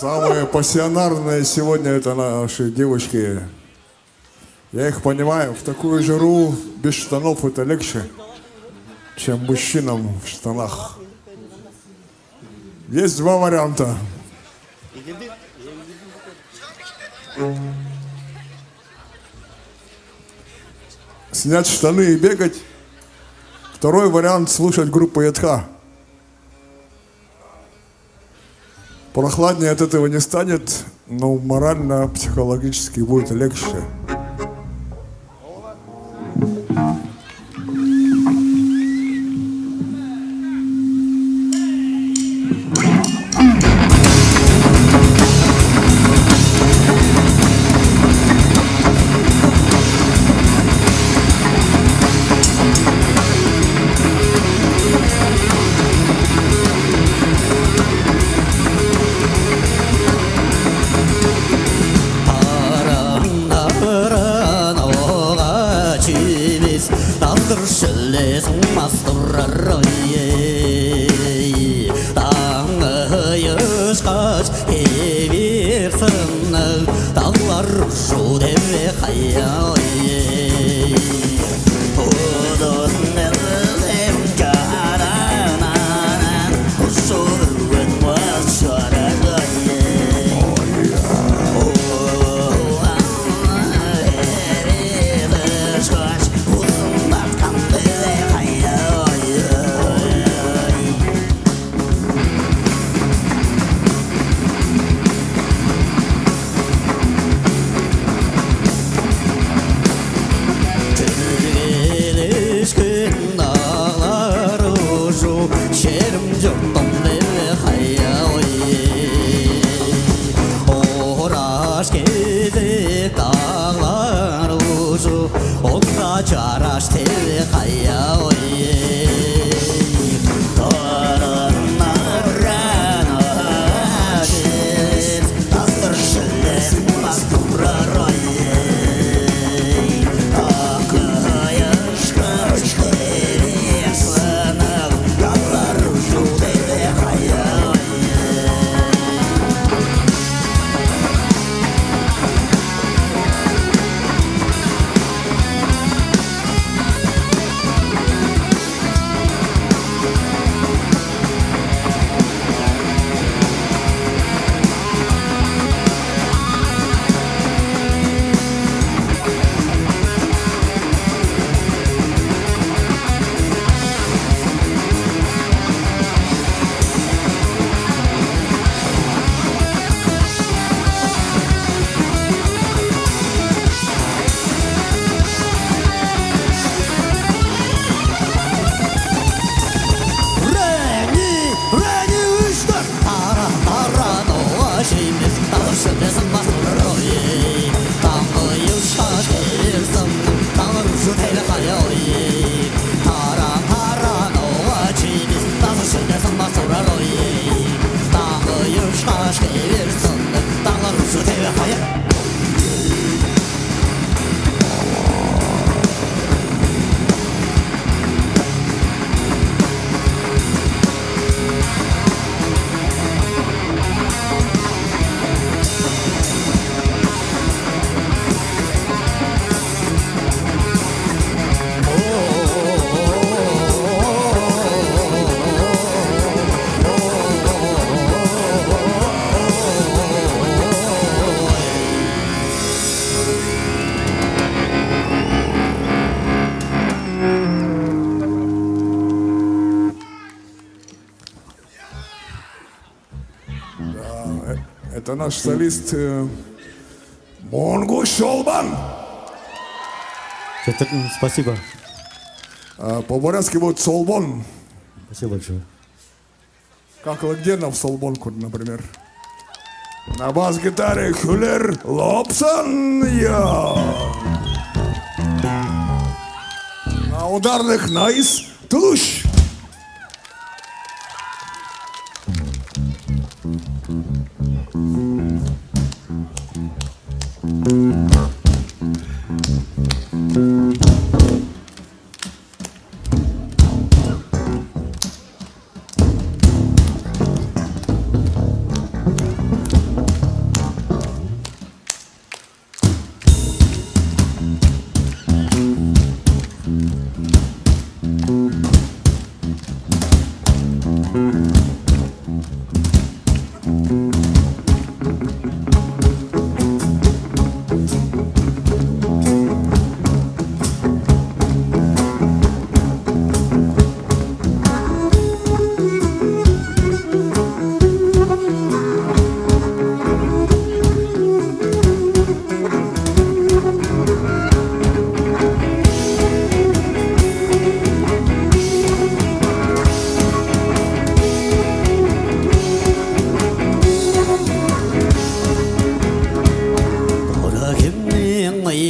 Самые пассионарные сегодня это наши девочки. Я их понимаю, в такую жару без штанов это легче, чем мужчинам в штанах. Есть два варианта. Снять штаны и бегать. Второй вариант — слушать группу ЕТХ. Прохладнее от этого не станет, но морально, психологически будет легче. тұрар ой таңы ешқаш кеберсін тағылар шу деп қая ой Это наш солист Монгу Щолбан. Спасибо. По-бурятски будет Солбон. Спасибо большое. Как Лагденов Солбонку, например. На бас-гитаре Хюлер Лобсон. На ударных Найс Тулуш.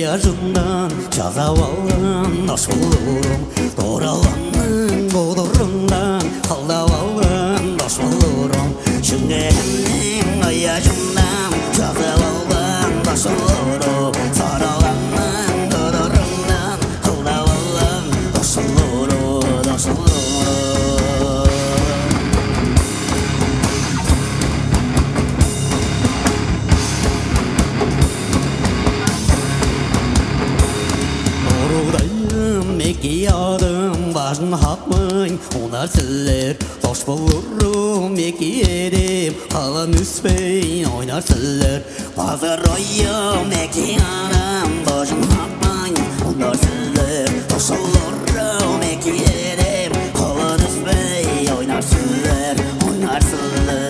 아줌난 찾아와는 너솔로롱 돌아왔는 고도름난 헐나와는 너솔로롱 중대한님 너희 아줌난 찾아와는 너솔로롱 살아왔는 고도름난 헐나와는 너솔로롱 Onlar sizler Dost bulurum iki edim Kalan üspey oynar sizler Pazar oyum iki anam Başım hapman Onlar sizler Dost bulurum iki edim Kalan üspey oynar sizler Oynar sizler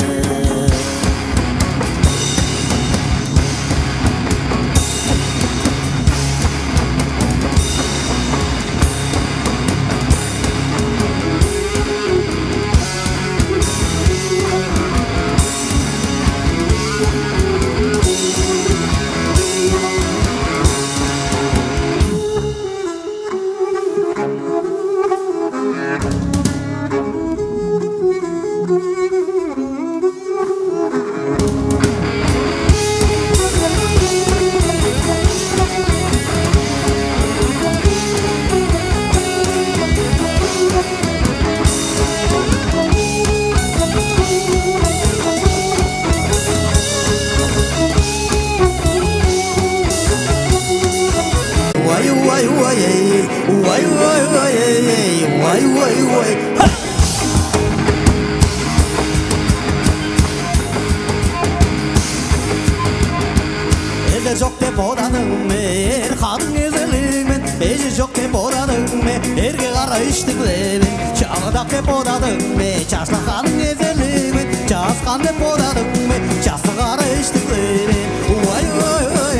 Ezer çok de bodadım mer kadın ezerliğimin Ezer çok de bodadım mer erge karıştıklarım Çağdak de bodadım mer çarşla kadın ezerliğimin Çarşkan de bodadım mer çarşla karıştıklarım Vay vay vay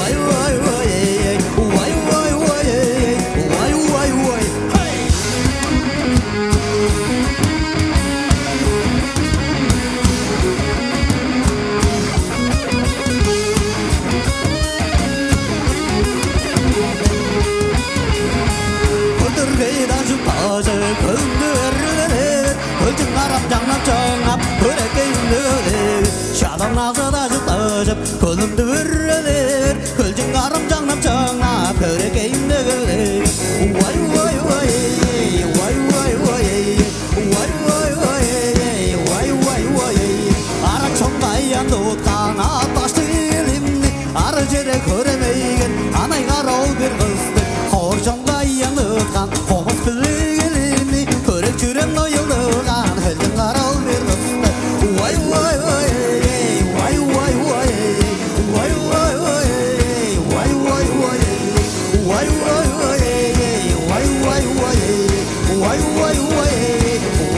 vay vay vay vay vay vay vay vay hey Kıldırgıdan şu tazı kıldırırır Kılcın aram canlam canlam Kırık eğimlirir Şadan ağzıda şu tazı kıldırırır Kılcın aram canlam canlam Kırık eğimlirir Vay vay vay Vay vay vay Vay vay vay Vay vay vay Ara çoğdayan tutkan ataştı elimni Arı jere köremeygen Anay qarau bir kızdı Horjongda yanıqan Komuz bilgilimni Körek jürem noyulduqan Hildin qarau bir kızdı Vay vay vay Vay vay vay Vay vay vay Vay vay vay Vay vay vay Vay vay vay Vay vay vay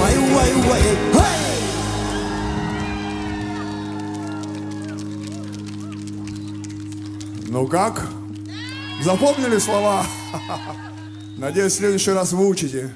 Vay vay vay Hey! Ну как? Запомнили слова? Надеюсь, в следующий раз выучите.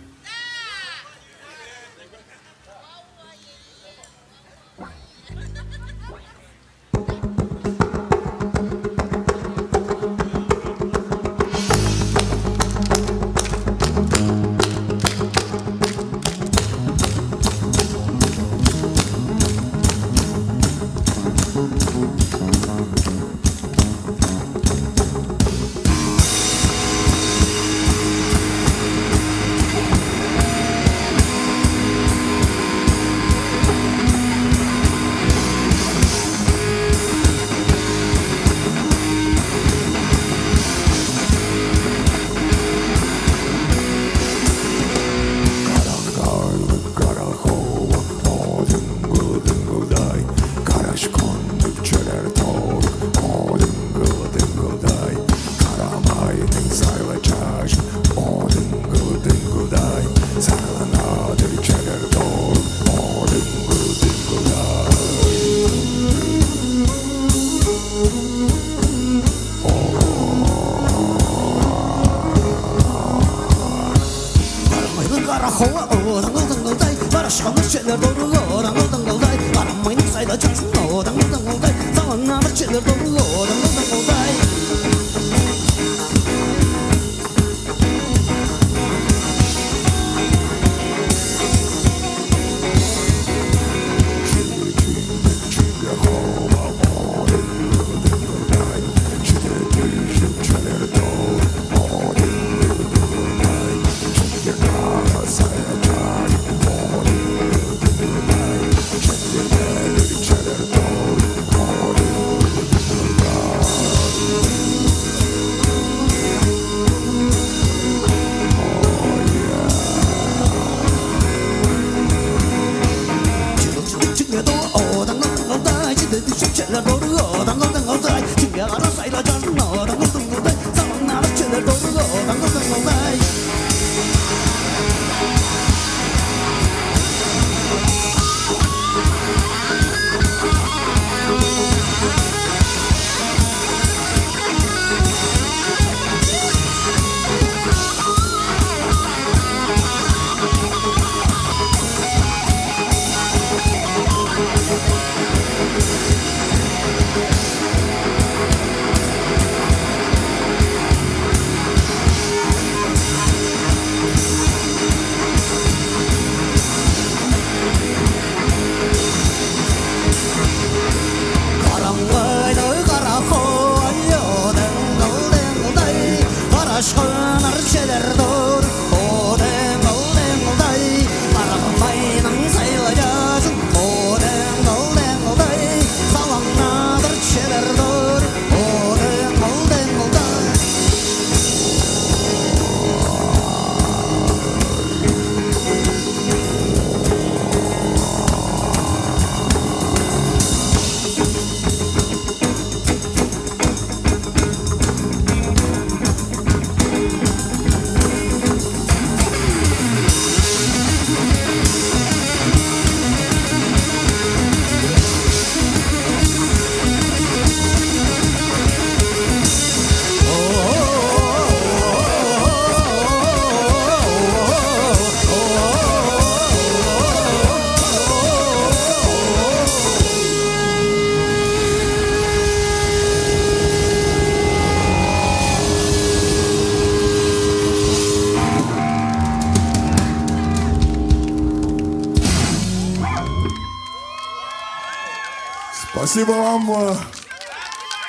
Спасибо вам,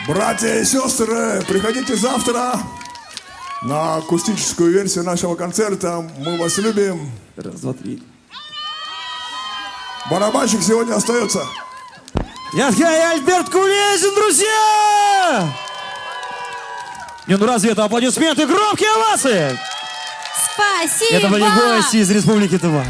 братья и сестры. Приходите завтра на акустическую версию нашего концерта. Мы вас любим. Раз, два, три. Барабанщик сегодня остается. Ядхай и Альберт Кулесин, друзья! Не, ну разве это аплодисменты? Громкие овации! Спасибо! Это были гости из Республики Тыва.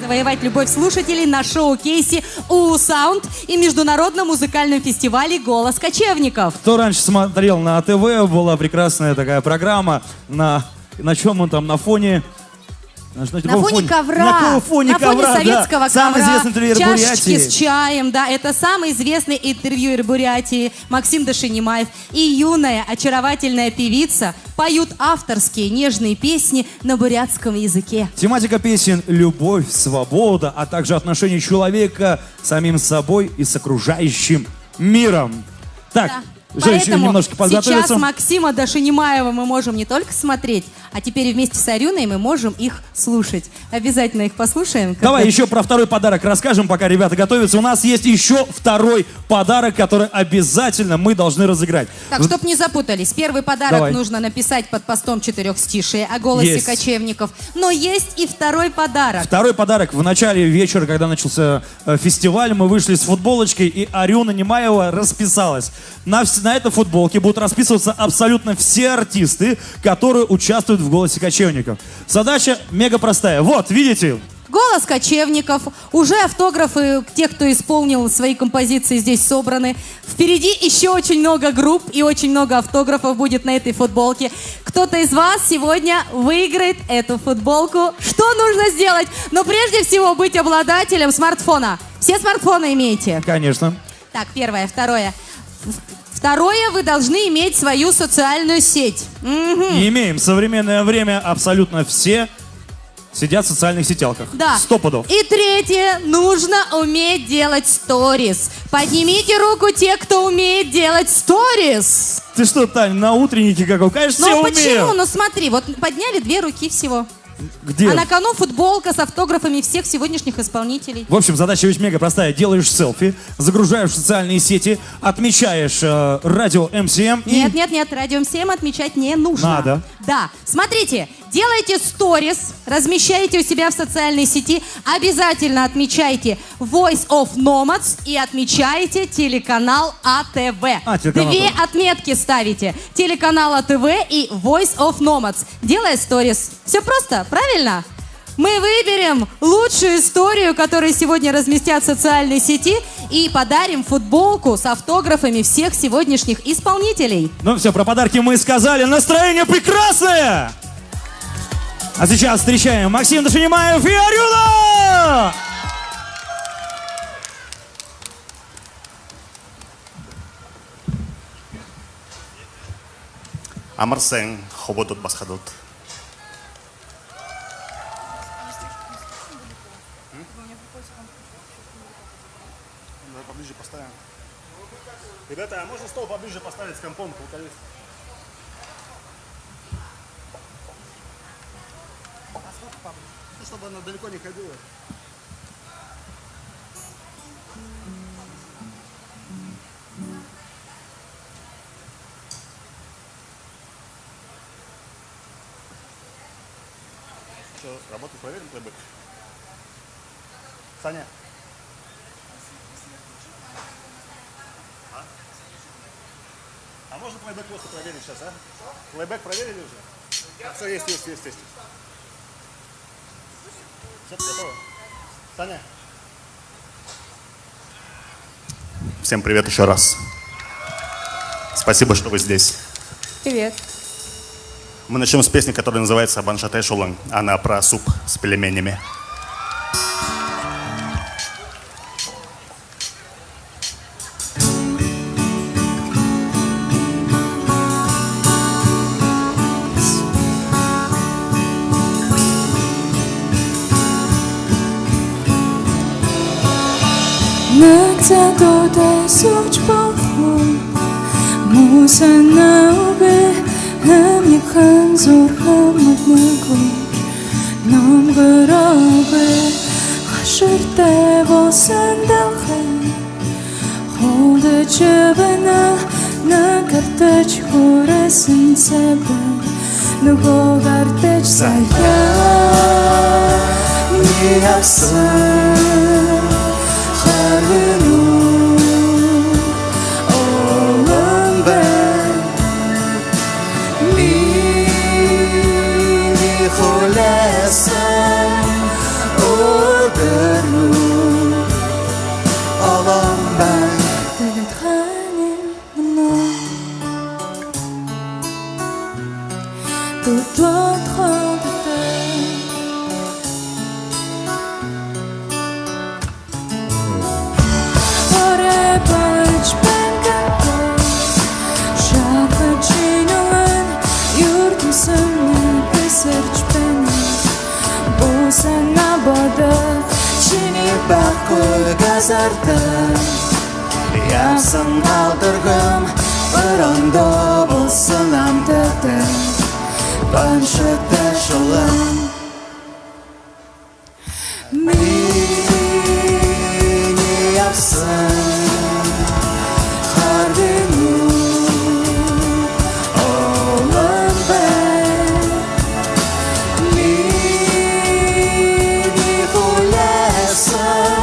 Завоевать любовь слушателей на шоу-кейсе УУ Саунд и международном музыкальном фестивале «Голос кочевников». Кто раньше смотрел на ТВ, была прекрасная такая программа. На чем он там, на фоне... На фоне ковра, на фоне советского ковра, самый известный интервьюер чашечки Бурятии. с чаем, да, это самый известный интервьюер Бурятии Максим Дашинимаев и юная очаровательная певица поют авторские нежные песни на бурятском языке. Тематика песен — любовь, свобода, а также отношения человека с самим собой и с окружающим миром. Так, Женщины Поэтому немножко подготовятся. сейчас Максима Дашинимаева мы можем не только смотреть, а теперь и вместе с Арюной мы можем их слушать. Обязательно их послушаем. Давай еще про второй подарок расскажем, пока ребята готовятся. У нас есть еще второй подарок, который обязательно мы должны разыграть. Так, чтоб не запутались. Первый подарок Давай. нужно написать под постом четырехстишие о голосе Есть. кочевников. Но есть и второй подарок. Второй подарок. В начале вечера, когда начался фестиваль, мы вышли с футболочкой, и Арюна Немаева расписалась. На этой футболке будут расписываться абсолютно все артисты, которые участвуют в «Голосе кочевников». Задача мега простая. Вот, видите? Голос кочевников. Уже автографы тех, кто исполнил свои композиции, здесь собраны. Впереди еще очень много групп и очень много автографов будет на этой футболке. Кто-то из вас сегодня выиграет эту футболку. Что нужно сделать? Но прежде всего быть обладателем смартфона. Все смартфоны имеете? Конечно. Так, первое. Второе. Второе, вы должны иметь свою социальную сеть. Мгм. И имеем. В современное время абсолютно все сидят в социальных сетелках. Да. 100 пудов. И третье, нужно уметь делать сторис. Поднимите руку те, кто умеет делать сторис. Ты что, Тань, на утреннике какой? Конечно, все Ну умею. почему? Ну смотри, вот подняли 2 руки всего. Где? А на кону футболка с автографами всех сегодняшних исполнителей. В общем, задача ведь мега простая. Делаешь селфи, загружаешь в социальные сети, отмечаешь радио МСМ и... Нет, радио МСМ отмечать не нужно. Надо. Да, смотрите, делайте сторис, размещайте у себя в социальной сети, обязательно отмечайте Voice of Nomads и отмечайте телеканал АТВ. Телеканал 2 АТВ. отметки ставите. Телеканал АТВ и Voice of Nomads. Делая сторис. Все просто, правильно? Мы выберем лучшую историю, которую сегодня разместят в социальной сети, и подарим футболку с автографами всех сегодняшних исполнителей. Ну все, про подарки мы сказали. Настроение прекрасное! А сейчас встречаем Максим Дашинимаев и Арюна! Амарсен, хоботот басхадот. Давай поближе поставим. Ребята, а можно стол поближе поставить с компом? Чтобы она далеко не ходила. Что, работает, проверим плейбэк? Саня? А можно плейбэк просто проверить сейчас, а? Плейбэк проверили уже? Да, все, есть. Все, готово. Саня? Всем привет еще раз. Спасибо, что вы здесь. Привет. Мы начнем с песни, которая называется «Баншатай Шулан». Она про суп с пельменями. Нагцатотай сууж бовхон мусанаубе хамникхан зурхан мутнагур номгоробе хаширтай болсон далхан холдо чабана накартач хүрээсэн цайбай нөгөө гартач саяа ми авсан харвину оломбе мини холесан одерну оломбе тэгээд ханин но тут ходтай Байхгүй газарда Яасан алдыргам bir anda bulsun amdada Banşıkta şolan Beni yapsın Hardinu Oğlum ben Beni bulasın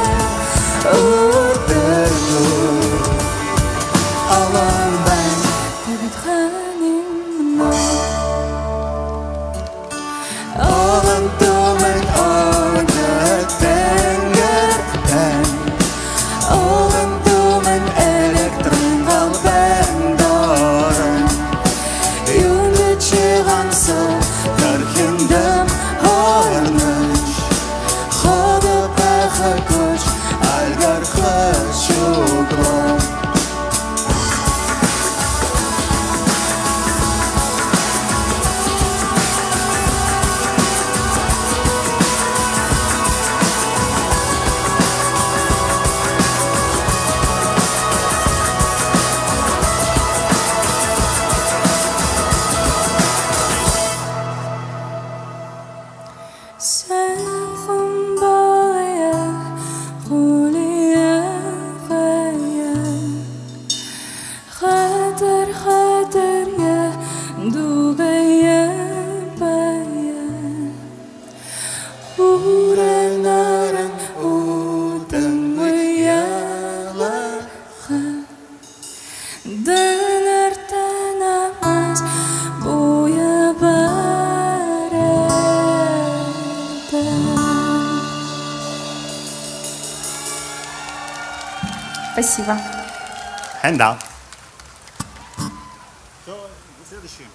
Uğurdur Oğlum ben Oğlum duman ortadan gökten Oğlum duman elektron kalben doğran Yönde çıkan su Karkındım hormuş Xodu qaxı kuş Algar xışıqlar Sen xumbaya xuliya faya Xatar xatar ya dugaya baya Uğranarın udın uyalar Döner tanamaz boya barada Спасибо. Handout. Следующий.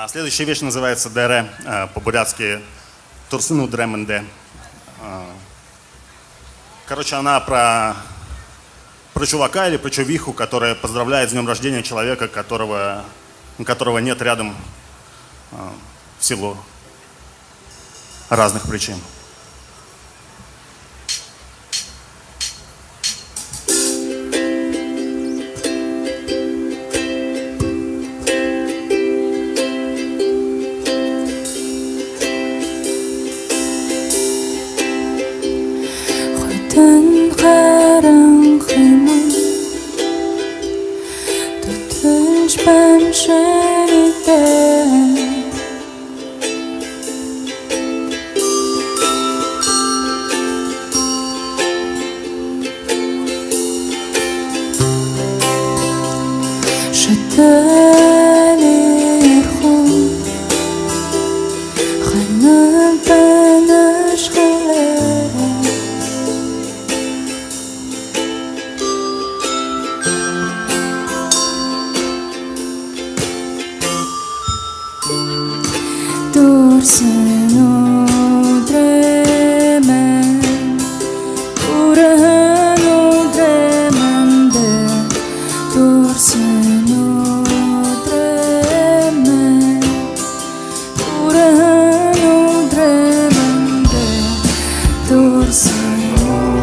Следующая вещь называется ДР, по-бурятски Турсыну Дременде. Короче, она про чувака или про чувиху, которая поздравляет с днем рождения человека, которого нет рядом в силу разных причин. Xötün qarang'ini Tutunch banshirida Shatalir khum Khanam banash khalara Dursun udremen Urahan udremende Dursun udremen Urahan udremende Dursun udremen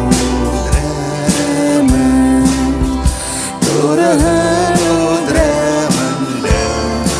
Urahan udremende Dursun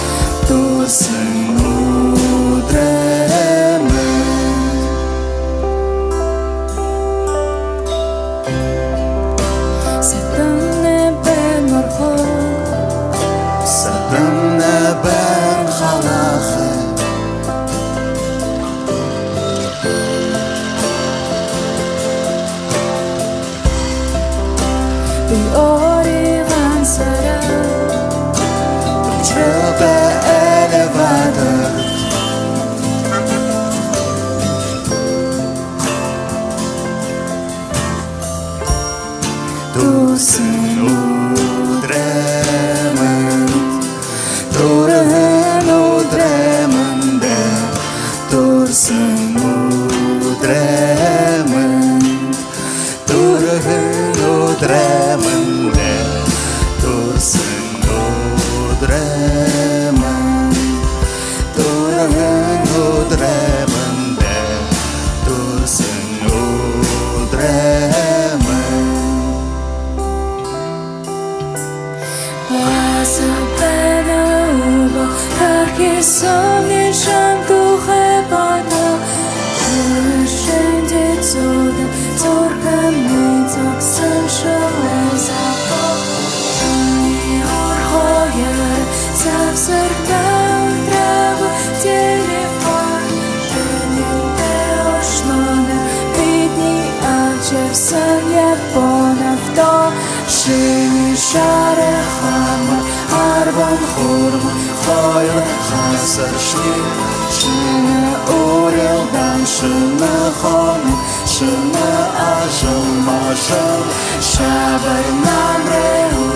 Somni shantu hepada Shende zoda Torka mitzok Sanshaweza Ni orhoyer Savsar travу Телефон Жените ошлоны Бедни Алчев Сан Японов То Шини шаре хама Арбан хурма Хойла хасар шни Шина урилдан Шина хону Шина ажал мажал Шабар намреу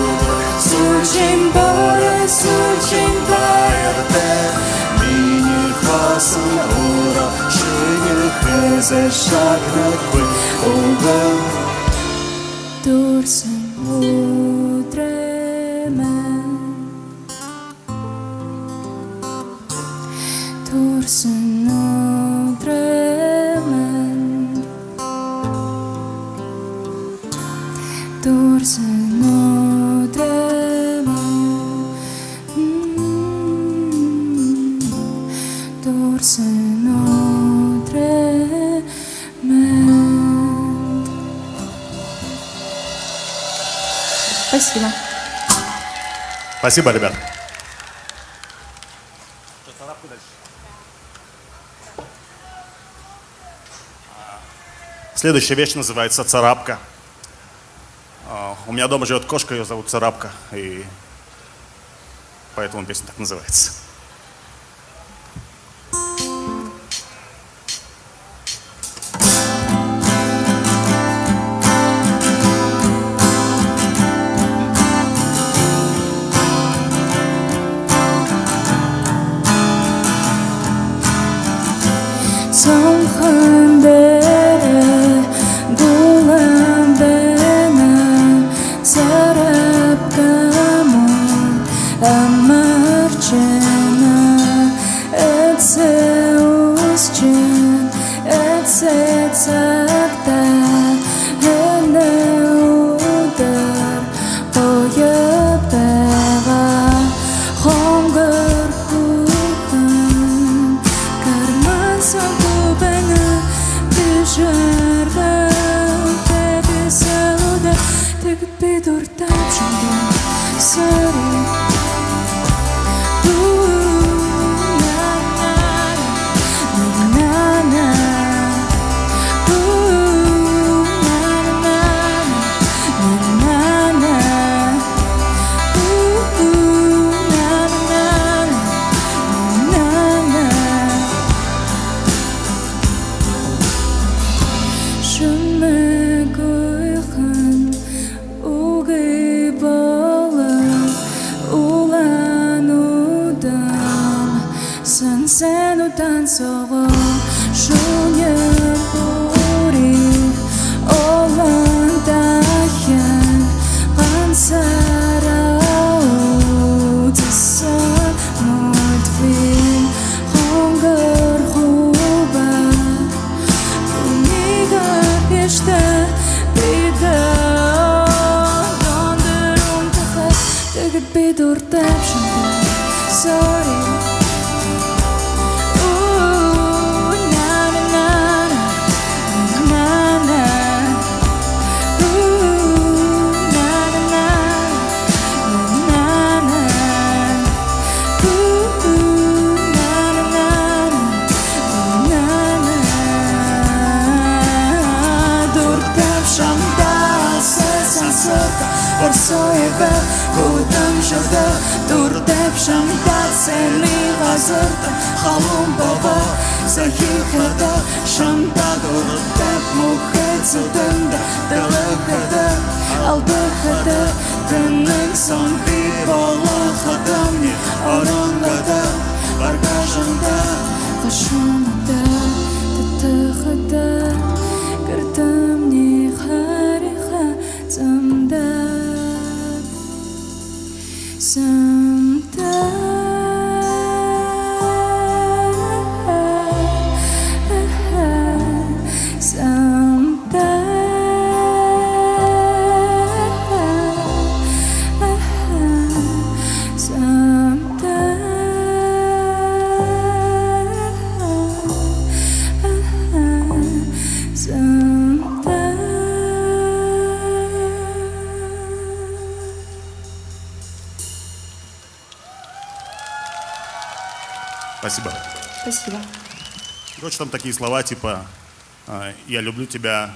Сучин бора Сучин байрде Мини хасын ура Шини хезе шагнаквы Угам Dursun mudremen Dursun mudremen Dursun mudremen Dursun mudremen Спасибо. Спасибо, ребят. Следующая вещь называется царапка. У меня дома живет кошка, ее зовут Царапка, и поэтому песня так называется. Someday Спасибо. Спасибо. Короче, там такие слова типа «Я люблю тебя».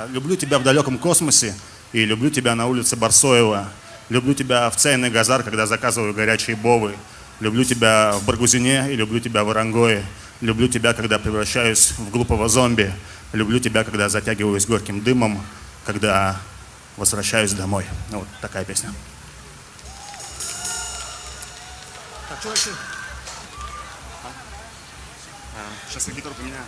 «Люблю тебя в далеком космосе» и «Люблю тебя на улице Барсоева». «Люблю тебя в Цейный Газар, когда заказываю горячие бовы». «Люблю тебя в Баргузине» и «Люблю тебя в Орангое». «Люблю тебя, когда превращаюсь в глупого зомби». «Люблю тебя, когда затягиваюсь горьким дымом», когда возвращаюсь домой. Вот такая песня. Так, что вообще? Сейчас я гитару поменяю.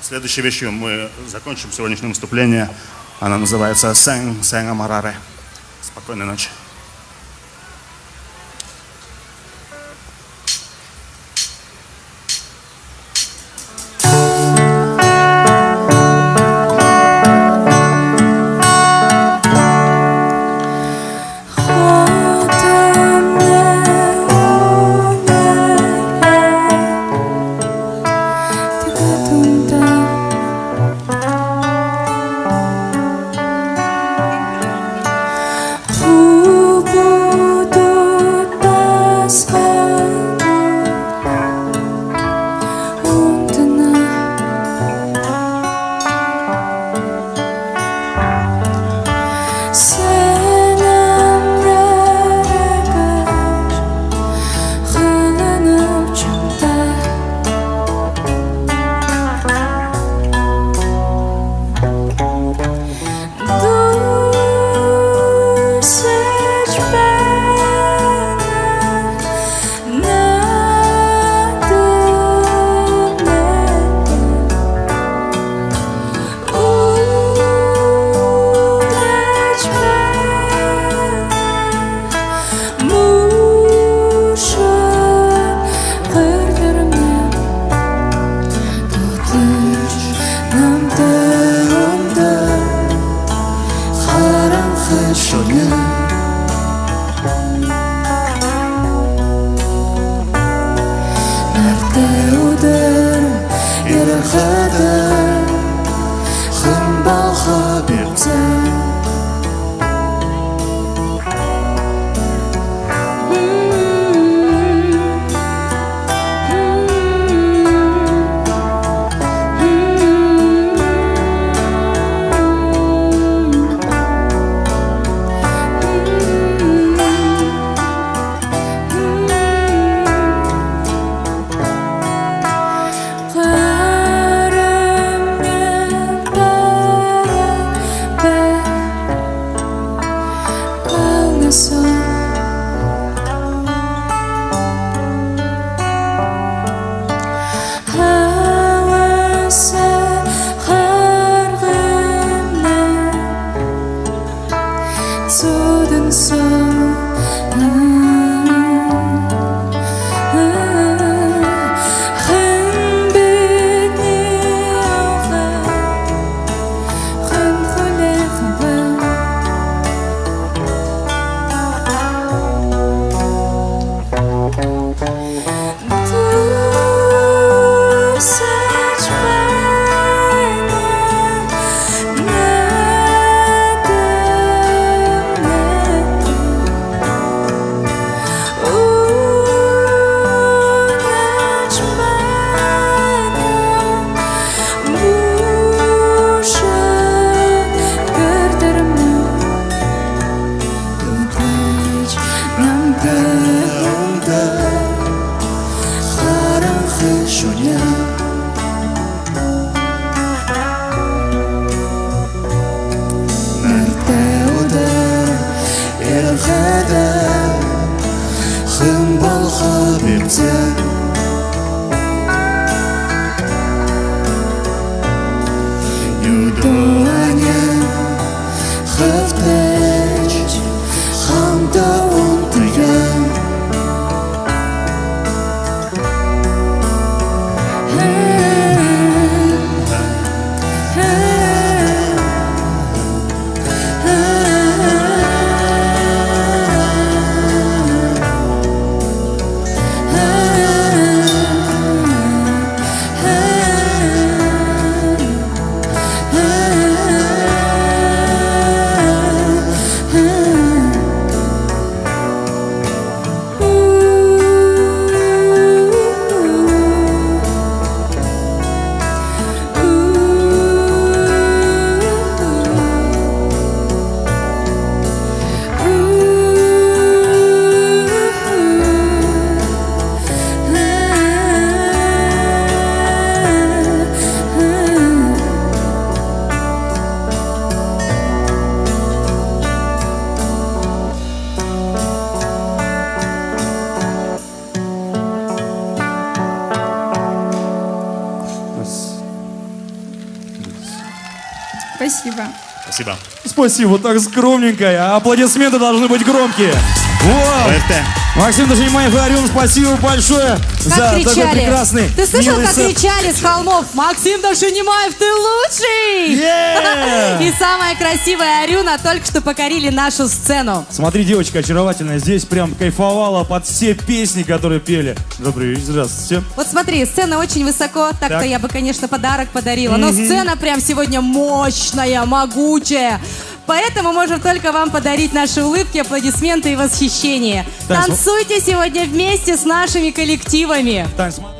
Следующей вещью мы закончим сегодняшнее выступление. Она называется «Сэнг Амараре». Спокойной ночи. Спасибо. Спасибо. Спасибо, так скромненько. А аплодисменты должны быть громкие. Вау! ОФТ. Максим Дожимаев и Арюн, спасибо большое за Как такой кричали. прекрасный Ты слышал, милый как сет. кричали с холмов? Максим Дашинимаев, ты лучший! Yeah! И самая красивая Арюна только что покорили нашу сцену. Смотри, девочка очаровательная, здесь прям кайфовала под все песни, которые пели. Добрый вечер, здравствуйте. Вот смотри, сцена очень высоко, так-то Так. я бы, конечно, подарок подарила, но сцена прям сегодня мощная, могучая. Поэтому можем только вам подарить наши улыбки, аплодисменты и восхищение. Так, Танцуйте сегодня вместе с нашими коллективами. Тань, смотри.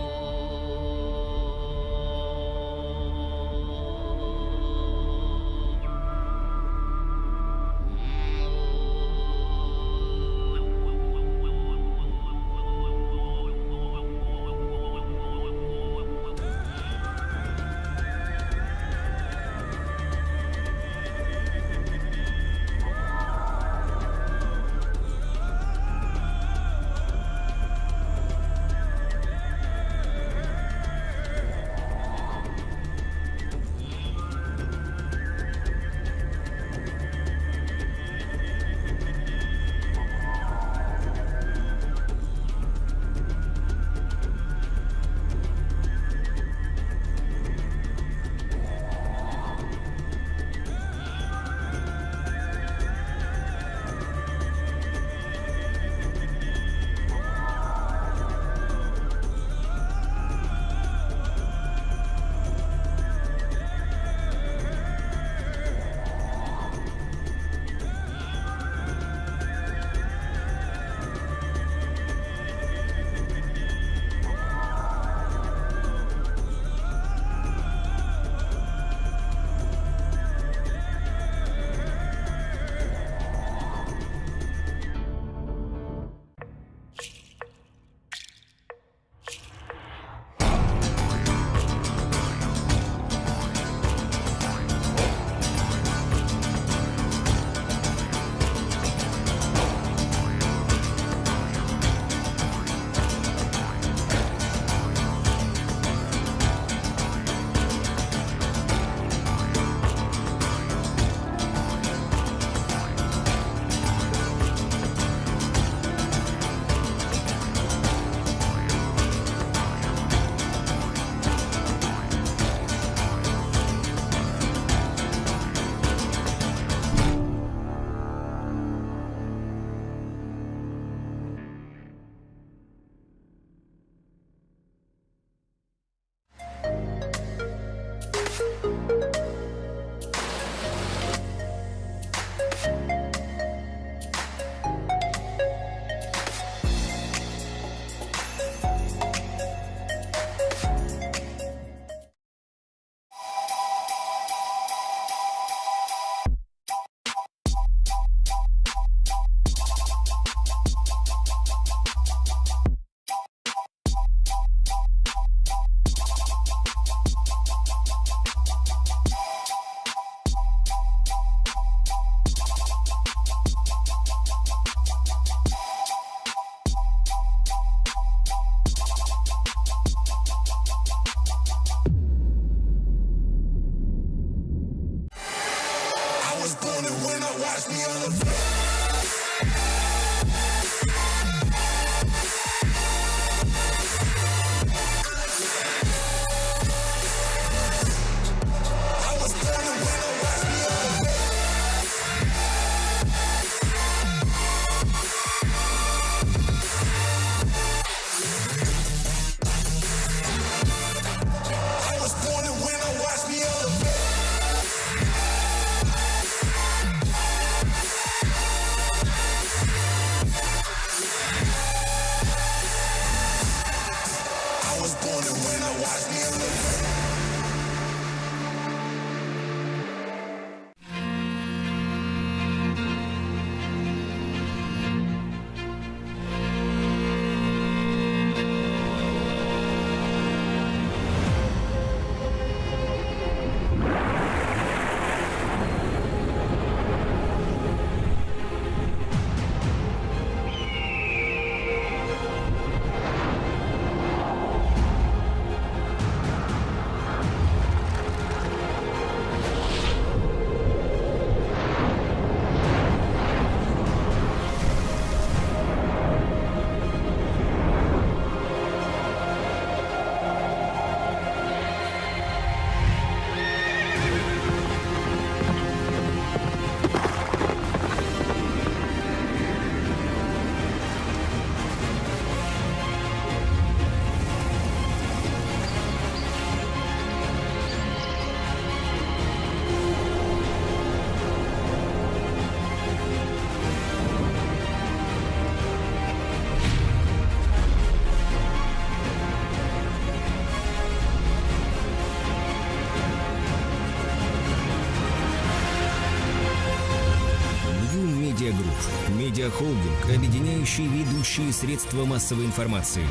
медиахолдинг, объединяющий ведущие средства массовой информации.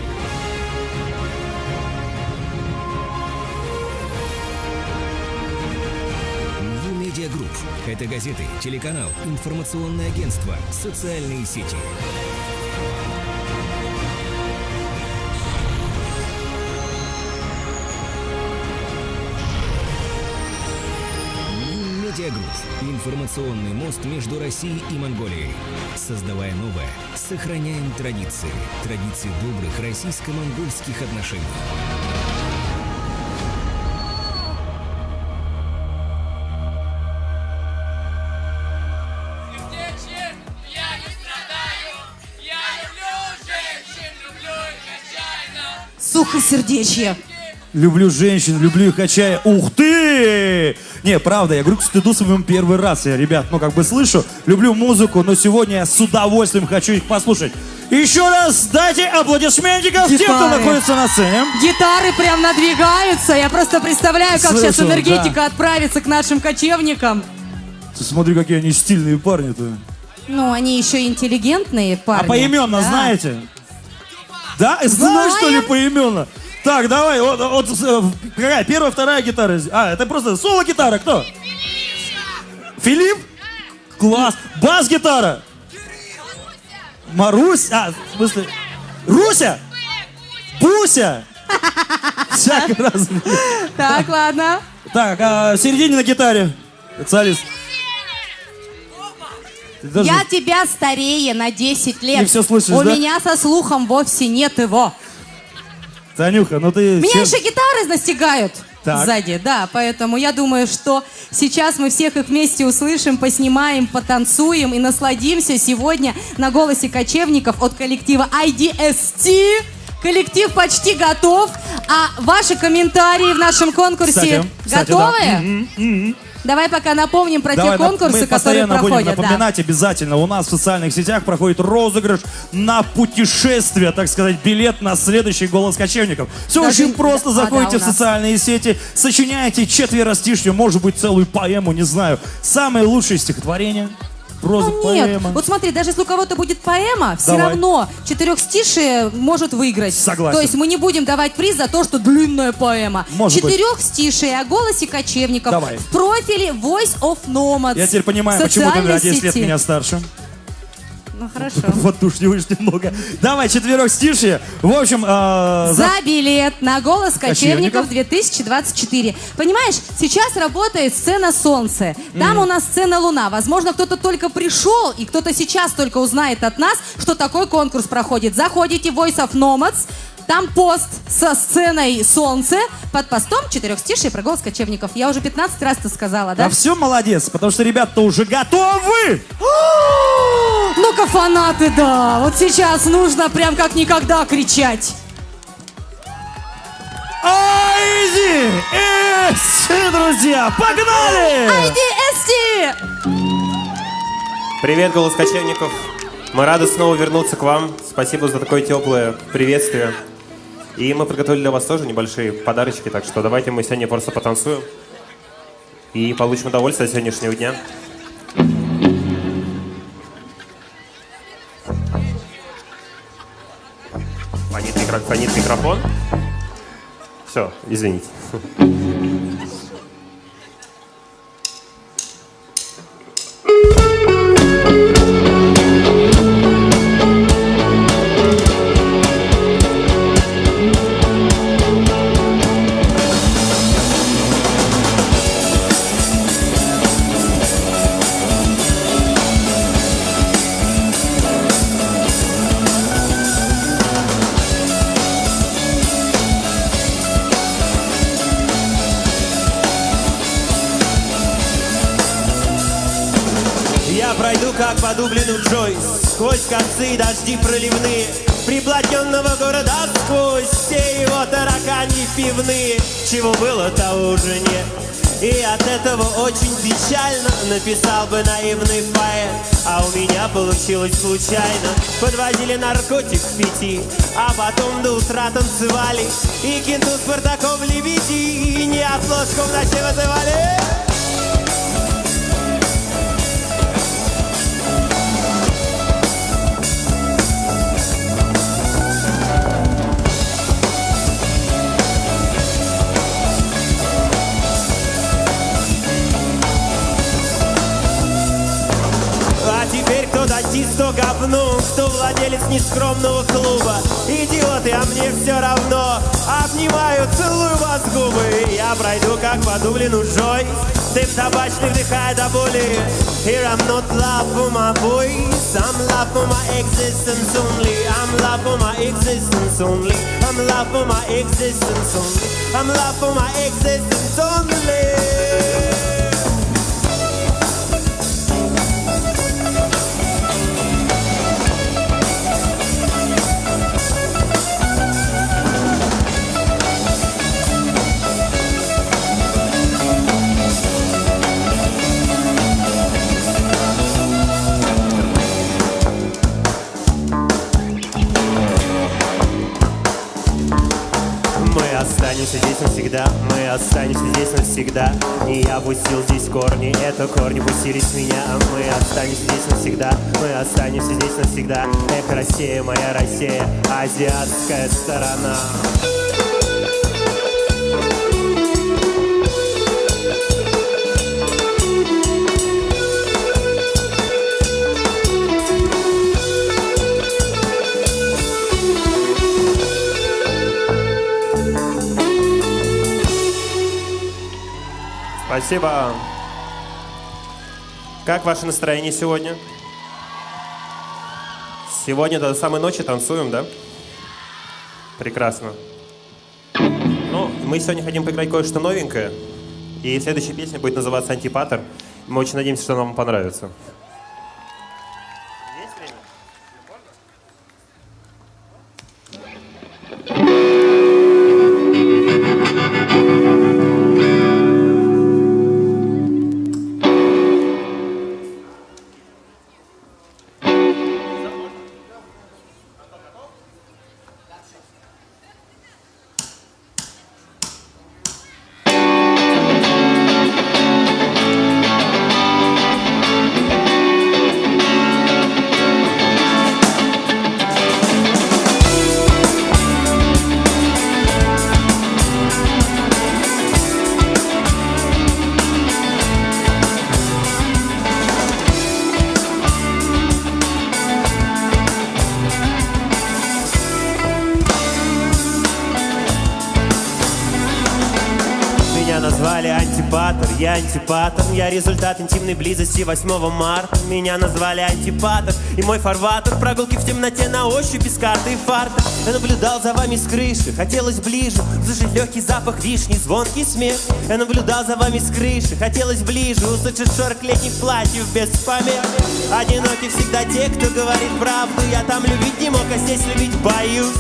New Media Group – это газеты, телеканал, информационное агентство, социальные сети. New Media Group – информационный мост между Россией и Монголией. Создавая новое, сохраняем традиции. Традиции добрых российско-монгольских отношений. Сухосердечье. Люблю женщин, люблю их отчая. Ух ты! Не, правда, я говорю к стыду своему первый раз. Я, ребят, как бы слышу, люблю музыку, но сегодня я с удовольствием хочу их послушать. Еще раз дайте аплодисментиков тем, кто находится на сцене. Гитары прям надвигаются. Я просто представляю, как сейчас энергетика отправится к нашим кочевникам. Ты смотри, какие они стильные парни-то. Ну, они еще интеллигентные парни. А поименно знаете? Да? Знаешь, что ли, поименно? Так, давай, вот какая? Первая, вторая гитара. А, это просто соло-гитара, кто? Филипп? Класс. Бас-гитара? Марусь? А, в смысле? Руся? Буся? Всякий раз. Так, ладно. Так, а в середине на гитаре. Специалист. Я тебя старее на 10 лет. Ты все слышишь, У да? меня со слухом вовсе нет его. Танюха, ну ты... Меня еще гитары настигают Так. сзади, да, поэтому я думаю, что сейчас мы всех их вместе услышим, поснимаем, потанцуем и насладимся сегодня на голосе кочевников от коллектива IDST. Коллектив почти готов, а ваши комментарии в нашем конкурсе готовы? Да. Давай пока напомним про те конкурсы, мы которые постоянно проходят. будем напоминать обязательно. У нас в социальных сетях проходит розыгрыш на путешествие, так сказать, билет на следующий «Голос кочевников». Все Даже- очень просто. да, Заходите у в нас. социальные сети, сочиняете четверостишью, может быть, целую поэму, не знаю. Самое лучшее стихотворение. Проза, Ну нет, поэма. вот смотри, даже если у кого-то будет поэма, все Давай. равно четырехстишие может выиграть. Согласен. То есть мы не будем давать приз за то, что длинная поэма. Может быть. Четырехстишие о голосе кочевников Давай. в профиле Voice of Nomads. Я теперь понимаю, почему ты на Социальной 10 лет сети. меня старше. Ну хорошо. Поддушниваешь немного. Давай, четверостишие. В общем, За билет на «Голос Кочевников. кочевников» 2024. Понимаешь, сейчас работает сцена «Солнце». Там у нас сцена «Луна». Возможно, кто-то только пришел, и кто-то сейчас только узнает от нас, что такой конкурс проходит. Заходите в Voice of Nomads, там пост со сценой «Солнце», под постом четырехстишие про «Голос кочевников». Я уже 15 раз это сказала, да? Да все молодец, потому что ребята-то уже готовы! Ну-ка, фанаты, да. Вот сейчас нужно прям как никогда кричать. IDST, друзья, погнали! IDST! Привет, голос кочевников. Мы рады снова вернуться к вам. Спасибо за такое теплое приветствие. И мы приготовили для вас тоже небольшие подарочки, так что давайте мы сегодня просто потанцуем и получим удовольствие от сегодняшнего дня. Фонит микрофон. Все, извините. Я пройду, как по Дублину Джойс, сквозь концы дожди проливные, приплотненного города сквозь все его таракани пивные. Чего было, того уже нет. И от этого очень печально написал бы наивный поэт. А у меня получилось случайно. Подвозили наркотик в 5, а потом до утра танцевали. И кенту с Спартаком лебеди, и неотложку в ночи вызывали. говну, кто владелец нескромного клуба. Идиоты, а мне все равно. Обнимаю, целую вас в губы. Я пройду как по Дублину Джой. Дым табачный вдыхай до боли. Here I'm not love for my voice, I'm love for my existence only. I'm love for my existence only. I'm love for my existence only. I'm love for my existence only. Останемся здесь навсегда, мы останемся здесь навсегда. Не я пустил здесь корни, это корни пустились в меня. Мы останемся здесь навсегда, мы останемся здесь навсегда. Эх, Россия, моя Россия, азиатская сторона. Спасибо. Как ваше настроение сегодня? Сегодня до самой ночи танцуем, да? Прекрасно. Ну, мы сегодня хотим поиграть кое-что новенькое. И следующая песня будет называться «Антипатер». Мы очень надеемся, что она вам понравится. Я антипатер, я результат интимной близости 8 марта. Меня назвали антипатер, и мой фарватер прогулки в темноте на ощупь без карты и фарта. Я наблюдал за вами с крыши, хотелось ближе услышать легкий запах вишни, звонкий смех. Я наблюдал за вами с крыши, хотелось ближе услышать шорох летних платьев без помех. Одиноки всегда те, кто говорит правду. Я там любить не мог, а здесь любить боюсь.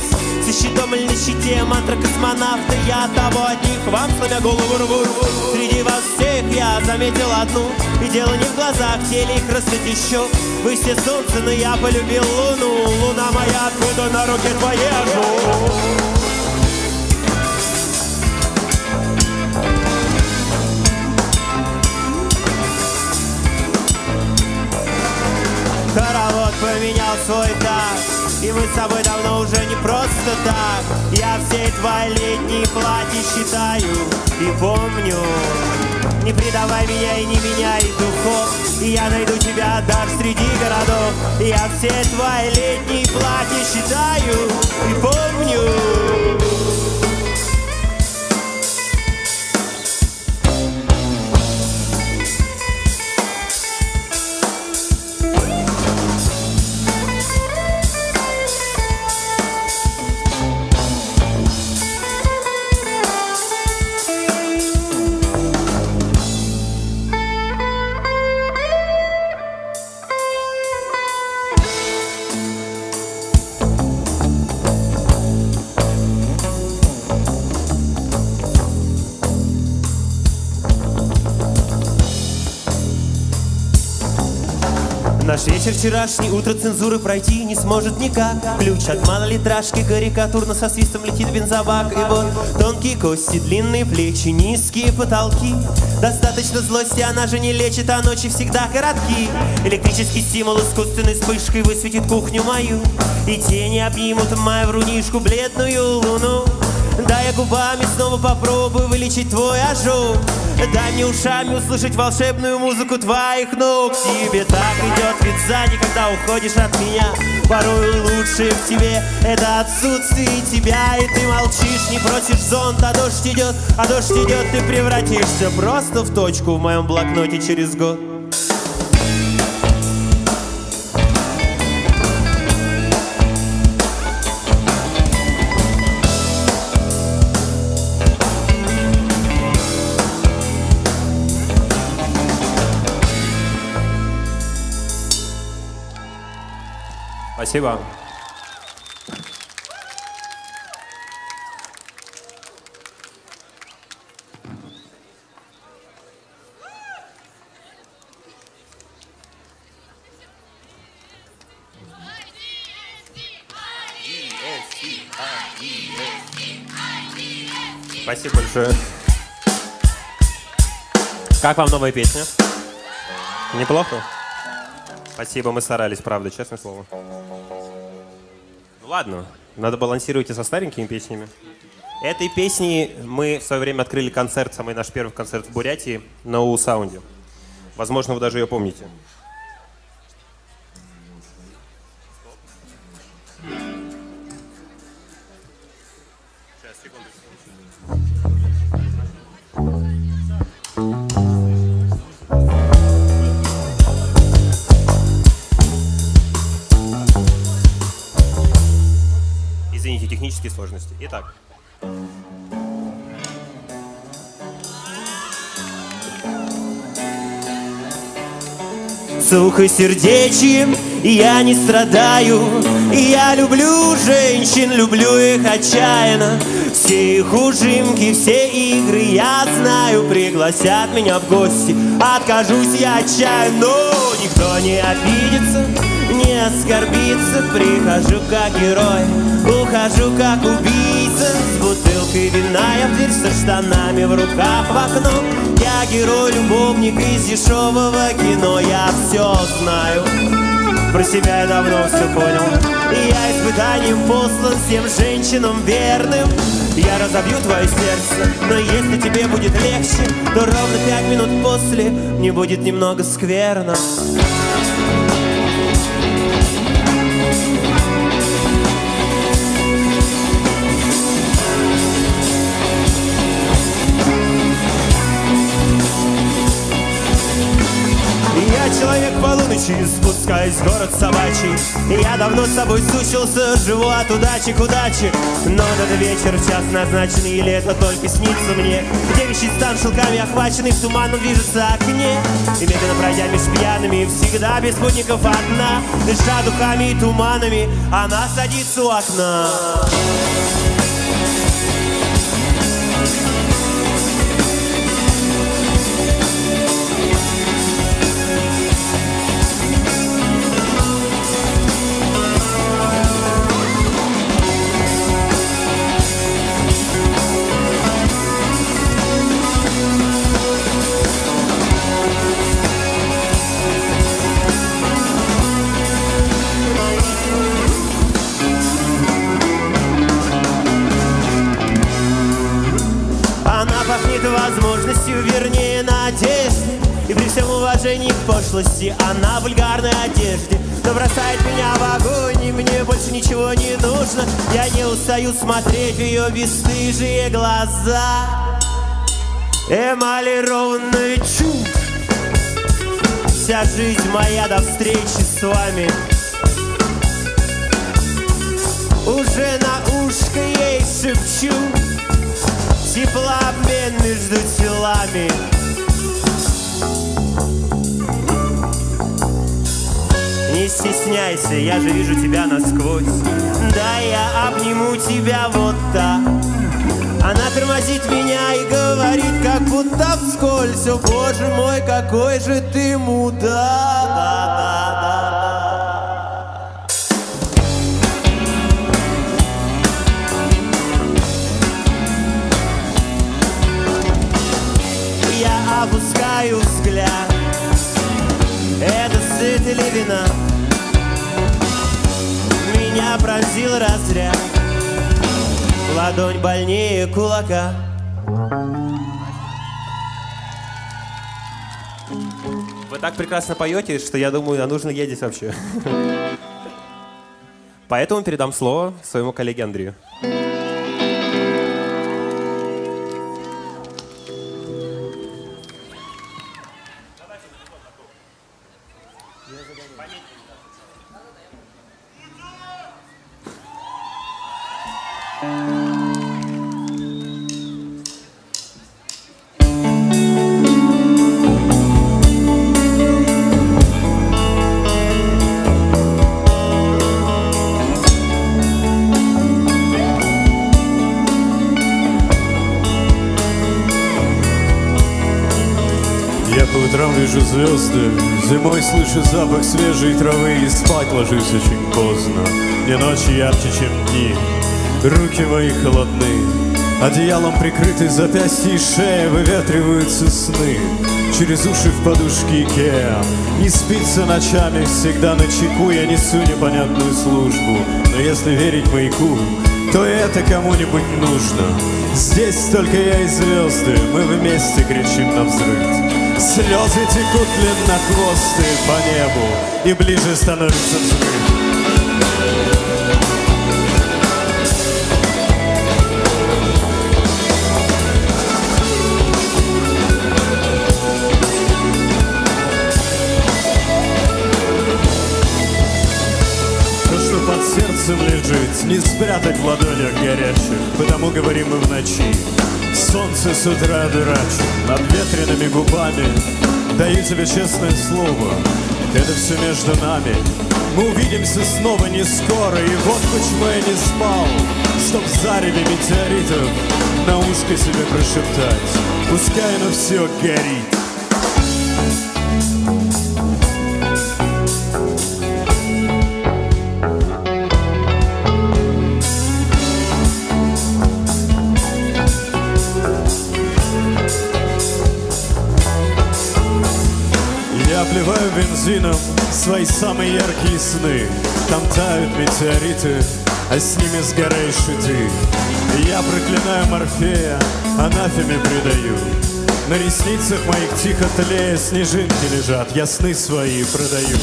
Со щитом или на щите мантра космонавта. Я того от них вам, сломя голову, рву. Среди вас всех я заметил одну. И дело не в глазах, в теле их красоте щек. Вы все солнце, но я полюбил луну. Луна моя, откуда на руке твоей ожог. Хоровод поменял свой так, и мы с тобой давно уже не просто так. Я все твои летние платья считаю и помню. Не предавай меня и не меняй духов, и я найду тебя даже среди городов. Я все твои летние платья считаю и помню. Наш вечер вчерашний, утро цензуры пройти не сможет никак. Ключ от малолитражки, карикатурно со свистом летит бензобак. И вот тонкие кости, длинные плечи, низкие потолки. Достаточно злости, она же не лечит, а ночи всегда коротки. Электрический стимул искусственной вспышкой высветит кухню мою. И тени обнимут мою врунишку, бледную луну. Дай я губами снова попробую вылечить твой ожог. Дай мне ушами услышать волшебную музыку твоих ног. Тебе так идет вид сзади, когда уходишь от меня. Порой лучшее в тебе — это отсутствие тебя. И ты молчишь, не просишь зонт, а дождь идет, ты превратишься просто в точку в моем блокноте через год. Спасибо. Спасибо большое. Как вам новая песня? Неплохо? Спасибо, мы старались, правда, честное слово. Ну ладно, надо балансировать и со старенькими песнями. Этой песней мы в свое время открыли концерт, самый наш первый концерт в Бурятии на УУ-саунде. Возможно, вы даже ее помните. Извините, технические сложности. Итак. Сухосердечием я не страдаю. Я люблю женщин, люблю их отчаянно. Все их ужимки, все игры я знаю. Пригласят меня в гости, откажусь я отчаянно. Но никто не обидится, не оскорбится. Прихожу как герой, ухожу как убийца. С бутылкой вина я в дверь, со штанами в руках в окно. Я герой-любовник из дешевого кино. Я все знаю, про себя я давно все понял. И я испытанием послан всем женщинам верным. Я разобью твое сердце, но если тебе будет легче, то ровно 5 минут после мне будет немного скверно. Я человек полуночи, спускаюсь в город собачий. Я давно с тобой сучился, живу от удачи к удаче. Но этот вечер, час назначенный, или это только снится мне? Девичий стан шелками охваченный, в туманном движется окне. И медленно пройдя меж пьяными, всегда без спутников одна. Дыша духами и туманами, она садится у окна. Пахнет возможностью, вернее надеждой. И при всем уважении к пошлости она в вульгарной одежде. Но бросает меня в огонь, и мне больше ничего не нужно. Я не устаю смотреть в ее бесстыжие глаза. Эмалированная чушь. Вся жизнь моя до встречи с вами. Уже на ушко ей шепчу. Теплообмен между телами. Не стесняйся, я же вижу тебя насквозь. Да, я обниму тебя вот так. Она тормозит меня и говорит, как будто вскользь: о боже мой, какой же ты мудак. Я опускаю взгляд. Это стыд или вина? Меня пронзил разряд. ладонь больнее кулака. Вы так прекрасно поете, что я думаю, а нужно ездить вообще. Поэтому передам слово своему коллеге Андрею. Я по утрам вижу звезды, зимой слышу запах свежей травы и спать ложусь очень поздно. Мне ночи ярче, чем дни, руки мои холодны, одеялом прикрыты запястья и шея, выветриваются сны. Через уши в подушке Икеа не спится ночами, всегда на чеку. Я несу непонятную службу, но если верить маяку, то это кому-нибудь нужно. Здесь только я и звезды, мы вместе кричим на взрыв. Слезы текут длиннохвосты по небу, и ближе становится взрыв. То, что под сердцем лежит, не спрятать в ладонях горячих, потому говорим мы в ночи. Солнце с утра дурачит над ветреными губами. Даю тебе честное слово, это все между нами. Мы увидимся снова не скоро, и вот почему я не спал, чтоб в зареве метеоритов на ушко себе прошептать: пускай оно все горит. Я обливаю бензином свои самые яркие сны. Там тают метеориты, а с ними сгораешь и ты. Я проклинаю Морфея, анафеме предаю. На ресницах моих тихо тлея снежинки лежат, я сны свои продаю.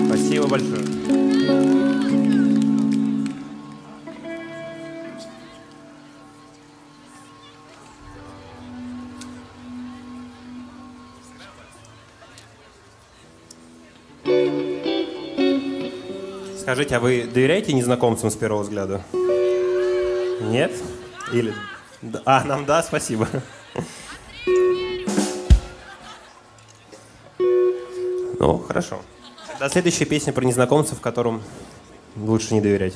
Спасибо большое. Скажите, а вы доверяете незнакомцам с первого взгляда? Нет? Или... А, нам да, спасибо. Ну, хорошо. До следующей песни про незнакомцев, которым лучше не доверять.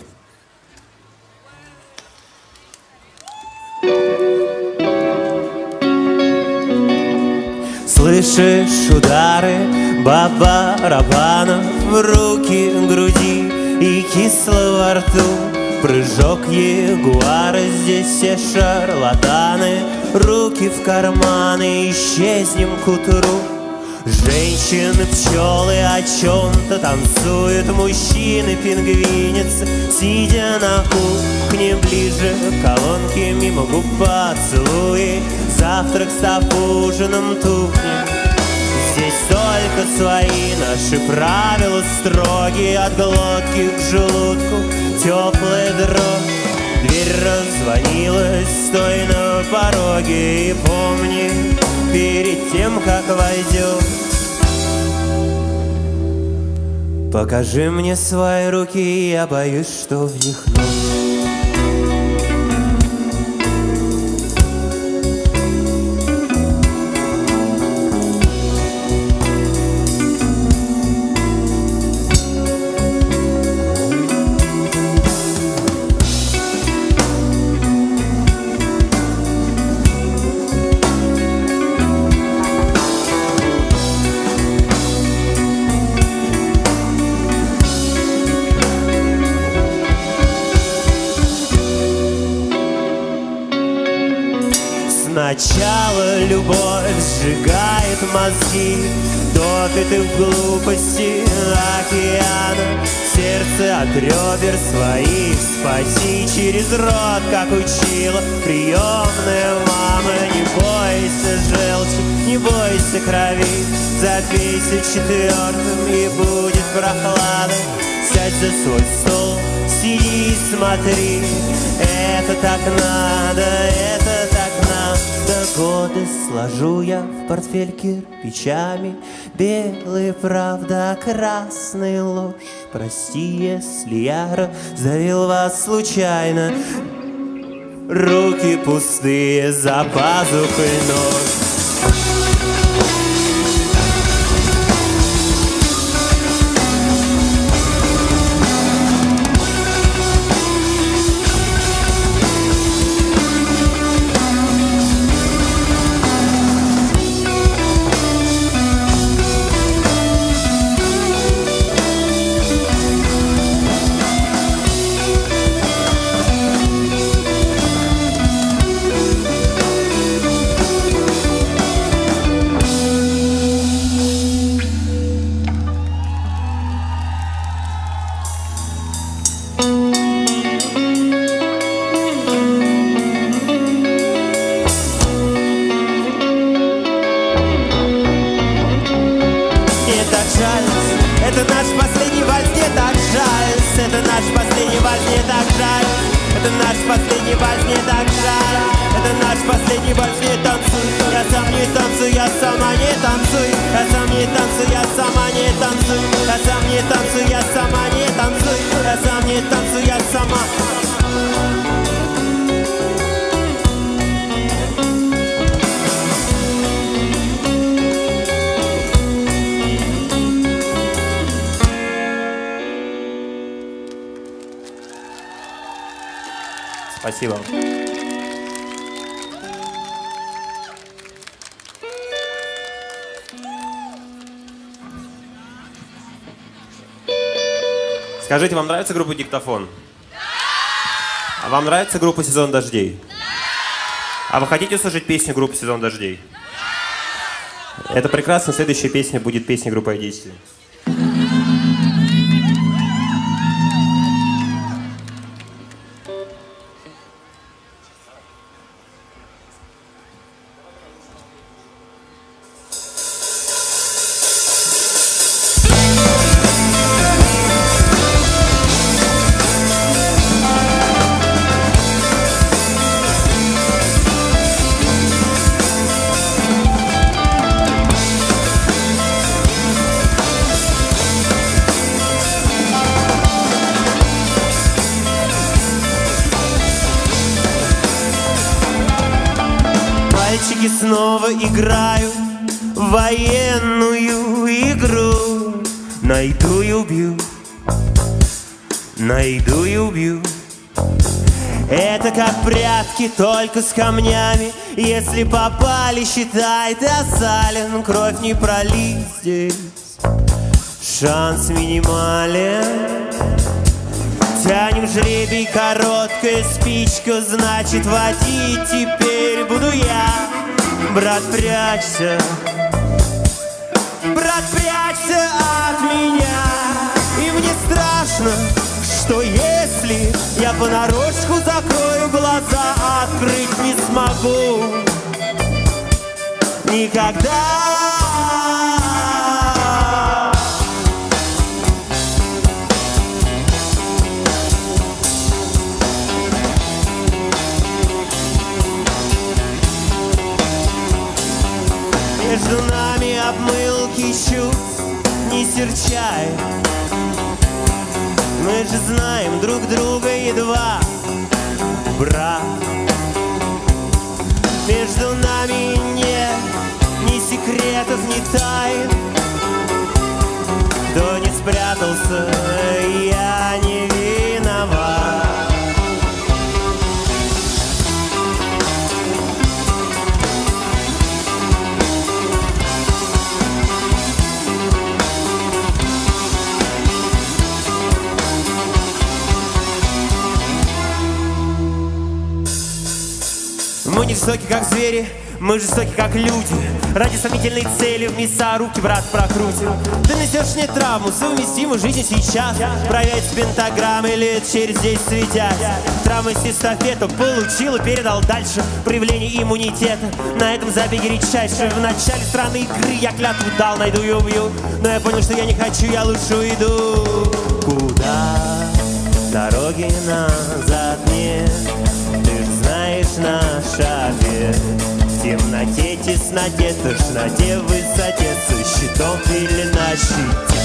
Слышишь удары барабанов в руки, груди и кисло во рту? Прыжок ягуара, здесь все шарлатаны. Руки в карманы, исчезнем к утру. Женщины, пчелы о чем-то танцуют, мужчины, пингвинец, сидя на кухне ближе к колонке, мимо губ поцелуи, завтрак став ужином тухнет. Здесь только свои наши правила строгие, от глотки к желудку теплая дрожь. Дверь раззвонилась, стой на пороге и помни, перед тем, как войдешь, Покажи мне свои руки, я боюсь, что в них ночь. Сначала любовь сжигает мозги, топит их в глупости океана. Сердце от ребер своих спаси через рот, как учила приемная мама. Не бойся желчи, не бойся крови, запейся четвертым и будет прохлада. Сядь за свой стол, сиди и смотри, это так надо, это так надо. Годы сложу я в портфель кирпичами, белая правда, красная ложь. Прости, если я раздавил вас случайно. Руки пустые, за пазухой нож. Это наш последний вальс, мне так жаль. Это наш последний вальс, мне так жаль. Это наш последний вальс, мне так жаль. Это наш последний вальс, не танцуй. Я сам не танцую, я сама не танцуй. Я сам не танцую, я сама не танцуй. Я сам не танцую, я сама не танцуй. Я сам не танцую, я сама. Спасибо. Скажите, вам нравится группа «Диктофон»? Да! А вам нравится группа «Сезон дождей»? Да! А вы хотите услышать песню группы «Сезон дождей»? Да! Это прекрасно. Следующая песня будет песня группы «Одиссей». Мальчики снова играют в военную игру. Найду и убью, найду и убью. Это как прятки, только с камнями. Если попали, считай, ты осален. Кровь не пролить здесь, шанс минимален. Тянем жребий, короткая спичка, значит водить теперь буду я. Брат, прячься, брат, прячься от меня. И мне страшно, что если я понарошку закрою глаза, открыть не смогу никогда. Между нами обмылки чувств, не серчай, же знаем друг друга едва, брат. Между нами нет ни секретов, ни тайн. Кто не спрятался, я не виноват. Мы не жестоки, как звери, мы жестоки, как люди. Ради сомнительной цели в мясорубке, брат, прокрутим. Ты несешь мне травму, совместимую жизнь сейчас. Проверить с пентаграммы лет через 10 светясь. Травмы с эстафету получил и передал дальше. Проявление иммунитета на этом забеге редчайше. В начале странной игры я клятву дал, найду и убью. Но я понял, что я не хочу, я лучше уйду. Куда? Дороги назад нет. Знаешь наш ответ. В темноте, тесноте, тошноте, высоте, со щитов или на щите.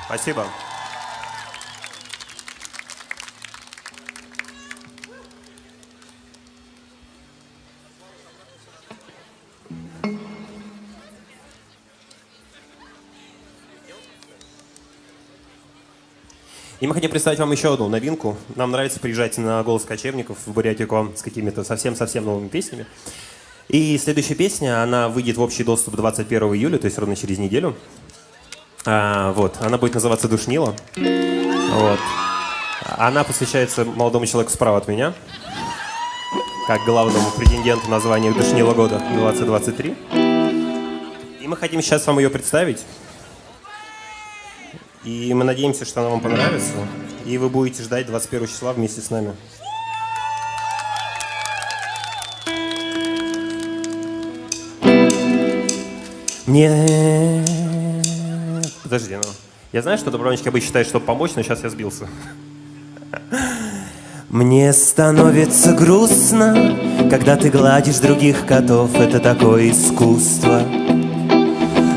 Спасибо. И мы хотим представить вам еще одну новинку. Нам нравится приезжать на «Голос кочевников» в Бурятию к вам с какими-то совсем-совсем новыми песнями. И следующая песня, она выйдет в общий доступ 21 июля, то есть ровно через неделю. Вот. Она будет называться «Душнила». Вот. Она посвящается молодому человеку справа от меня, как главному претенденту на звание «Душнила года 2023». И мы хотим сейчас вам ее представить. И мы надеемся, что она вам понравится. И вы будете ждать 21 числа вместе с нами. Мне... Подожди, ну... Я знаю, что добровольнички обычно считают, чтобы помочь, но сейчас я сбился. Мне становится грустно, когда ты гладишь других котов. Это такое искусство.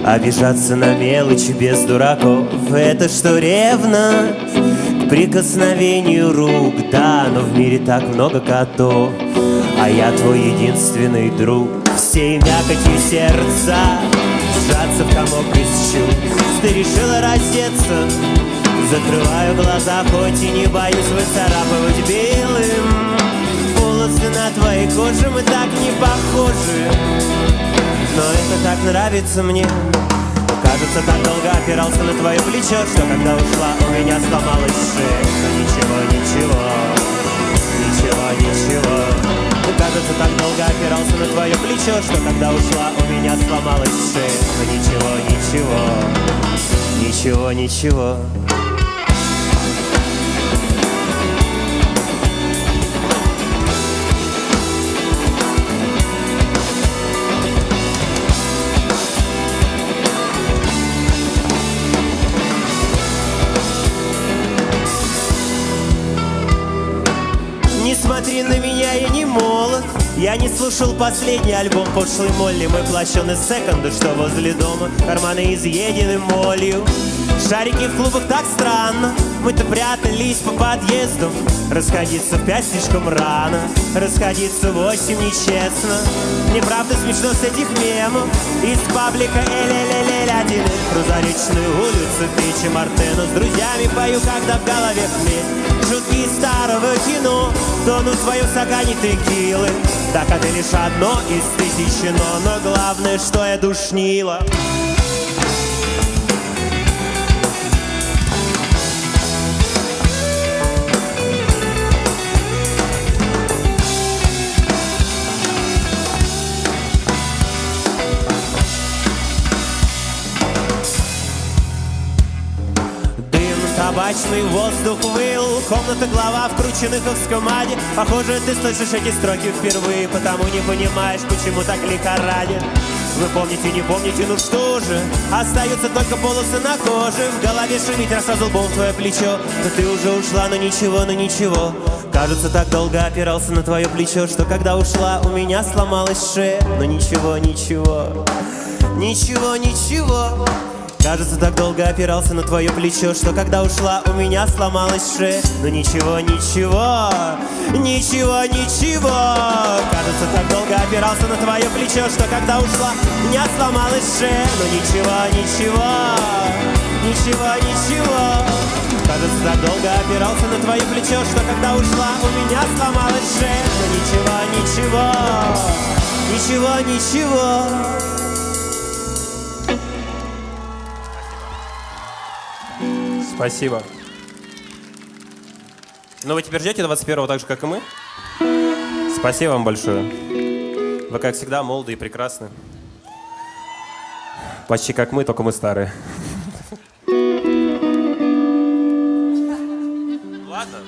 Обижаться на мелочи без дураков. Это что, ревность к прикосновению рук? Да, но в мире так много котов, а я твой единственный друг. Всей мякотью сердца сжаться в комок из чувств. Ты решила раздеться, закрываю глаза, хоть и не боюсь выцарапывать белым. Волосы на твоей коже, мы так не похожи, но это так нравится мне. Кажется, так долго опирался на твое плечо, что когда ушла, у меня сломалась шея. Но ничего, ничего, ничего, ничего. Кажется, так долго опирался на твое плечо, что когда ушла, у меня сломалась шея. Но ничего, ничего, ничего, ничего. Смотри на меня, я не молод. Я не слушал последний альбом пошлой Молли. Мой плащ он из секонда, что возле дома. Карманы изъедены молью. Шарики в клубах так странно. Мы-то прятались по подъездам. Расходиться в 5 слишком рано. Расходиться в 8 нечестно. Мне правда смешно с этих мемов. Из паблика эле-ле-ле-ля-дины. Крузаречную улицу, Печи Мартена. С друзьями пою, когда в голове хмель. Шутки из старого кино тонут в своем стакане текилы. Так это лишь одно из тысячи, но главное, что я душнила. Табачный воздух выл, комната глава в крученных экскомаде. Похоже, ты слышишь эти строки впервые, потому не понимаешь, почему так лихорадит. Вы помните, не помните, ну что же? Остаются только полосы на коже. В голове шумит, раз сразу лбом твое плечо. Но ты уже ушла, но ничего. Кажется, так долго опирался на твое плечо, что когда ушла, у меня сломалась шея. Но ничего. Кажется, так долго опирался на твое плечо, что когда ушла, у меня сломалась шея. Но ничего. Кажется, так долго опирался на твое плечо, что когда ушла, у меня сломалась шея. Но ничего. Кажется, так долго опирался на твое плечо, что когда ушла, у меня сломалась шея. Но ничего. Спасибо. Ну вы теперь ждете 21-го так же, как и мы? Спасибо вам большое. Вы, как всегда, молоды и прекрасны. Почти как мы, только мы старые. Ладно.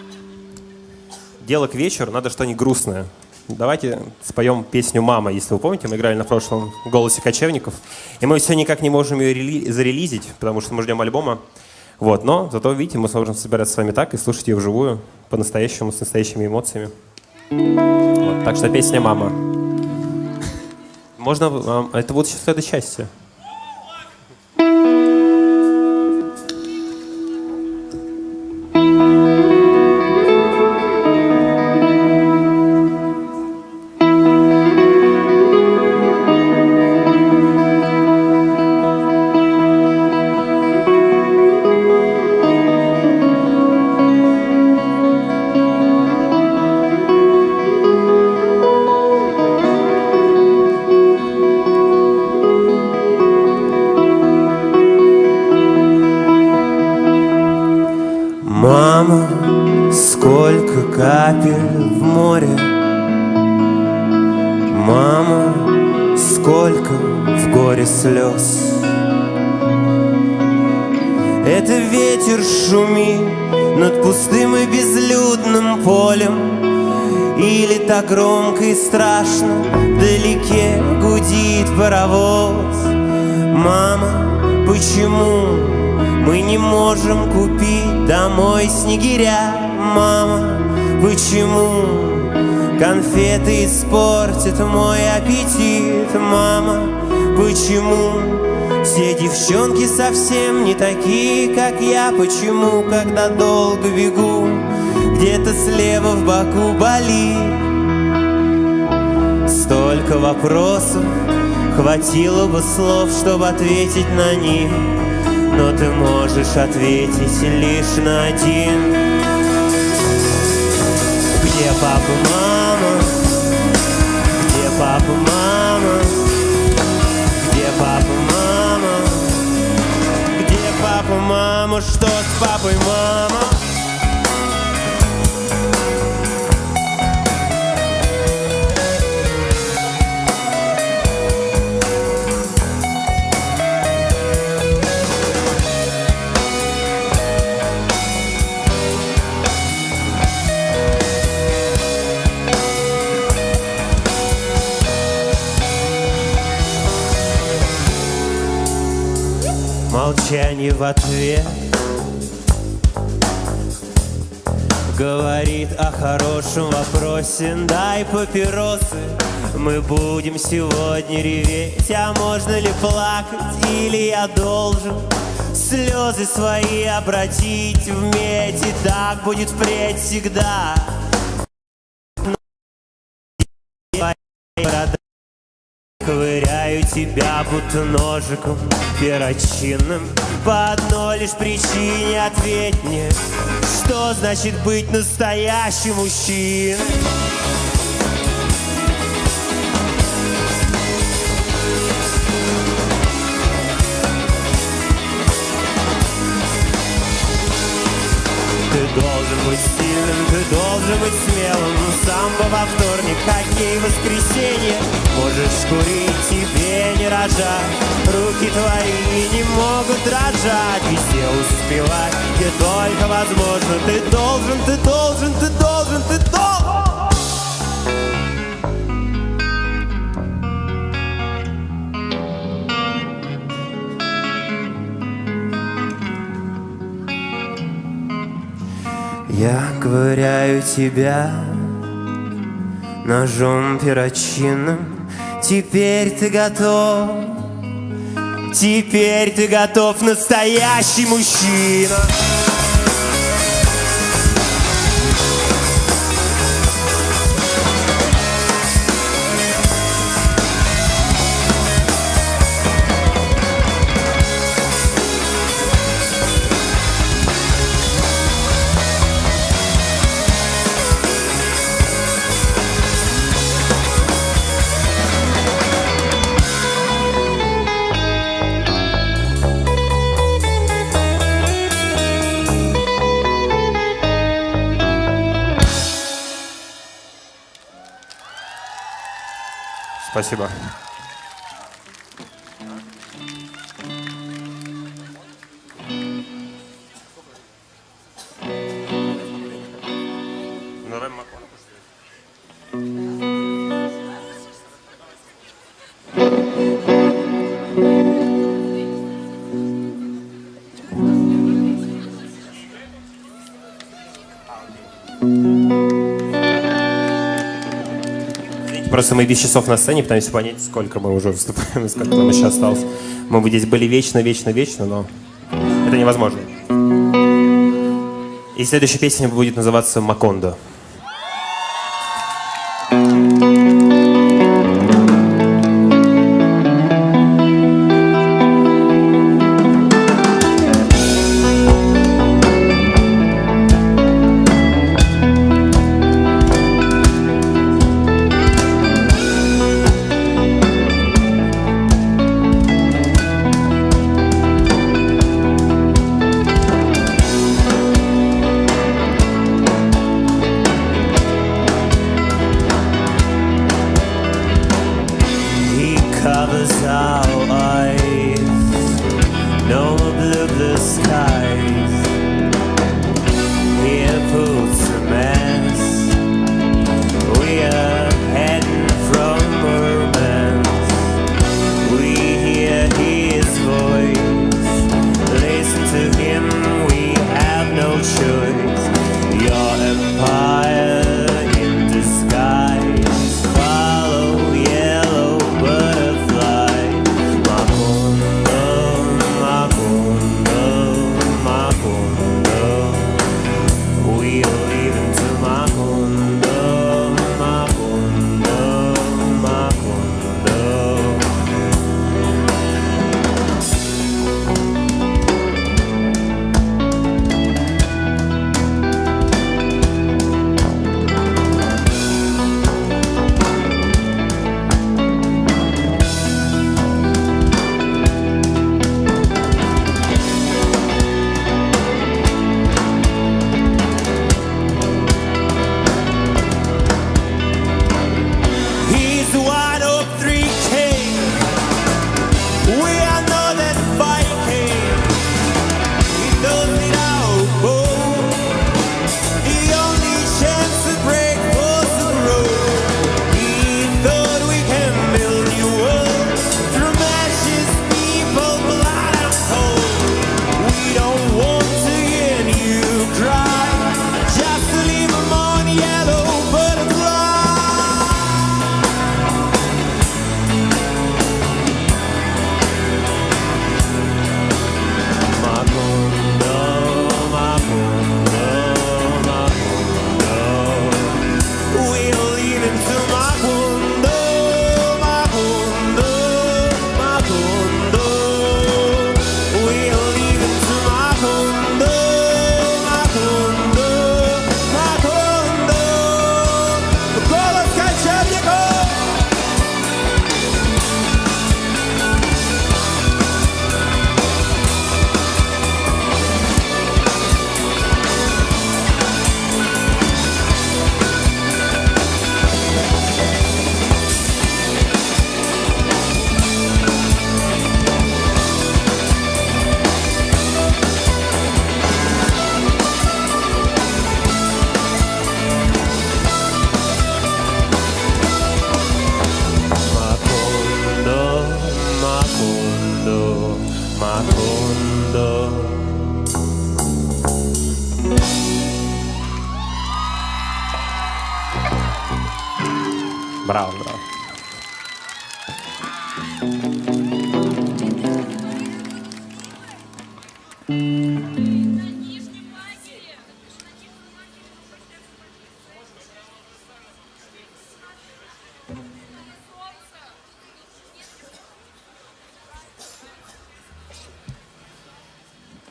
Дело к вечеру, надо что-нибудь грустное. Давайте споем песню «Мама». Если вы помните, мы играли на прошлом в «Голосе кочевников». И мы все никак не можем ее зарелизить, потому что мы ждем альбома. Вот, но зато, видите, мы сможем собираться с вами так и слушать ее вживую, по-настоящему, с настоящими эмоциями. Вот, так что песня «Мама». Можно... Это будет сейчас в этой части. Мама, сколько капель в море. Мама, сколько в горе слез. Это ветер шумит над пустым и безлюдным полем. Или так громко и страшно вдалеке гудит паровоз. Мама, почему мы не можем купить домой снегиря? Мама, почему конфеты испортят мой аппетит? Мама, почему все девчонки совсем не такие, как я? Почему, когда долго бегу, где-то слева в боку болит? Столько вопросов, хватило бы слов, чтобы ответить на них. Но ты можешь ответить лишь на один. Где папа, мама? Где папа, мама? Где папа, мама? Где папа, мама? Что с папой, мама? Молчание в ответ говорит о хорошем вопросе. Дай папиросы, мы будем сегодня реветь. А можно ли плакать, или я должен слезы свои обратить в медь? И так будет впредь всегда. Ковыряю тебя будто ножиком перочинным. По одной лишь причине ответь мне, что значит быть настоящим мужчиной? Ты должен быть сильным, ты должен быть смелым. Самбо во вторник, хоккей в воскресенье. Можешь курить, тебе не рожать. Руки твои не могут дрожать. Везде успевать, где только возможно. Ты должен, ты должен, ты должен, ты должен. ковыряю тебя ножом перочинным. Теперь ты готов, теперь ты готов, настоящий мужчина. Спасибо. Просто мы без часов на сцене пытаемся понять, сколько мы уже выступаем и сколько нам еще осталось. Мы бы здесь были вечно, но это невозможно. И следующая песня будет называться «Макондо». Браво, браво.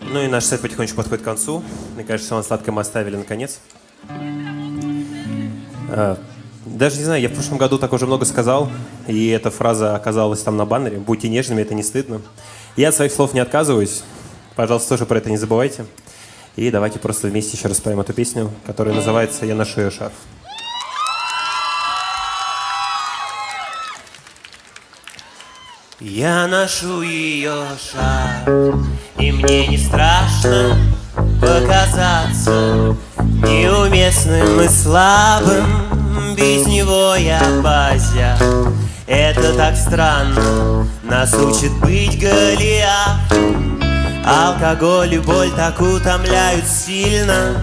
Ну и наш сет потихонечку подходит к концу. Мне кажется, самое сладкое мы оставили наконец. Даже не знаю, я в прошлом году так уже много сказал, и эта фраза оказалась там на баннере. Будьте нежными, это не стыдно. Я от своих слов не отказываюсь. Пожалуйста, тоже про это не забывайте. И давайте просто вместе еще раз споем эту песню, которая называется «Я ношу ее шарф». Я ношу ее шарф, и мне не страшно показаться неуместным и слабым. Без него я базя. Это так странно, нас учит быть Голиафом. Алкоголь и боль так утомляют сильно.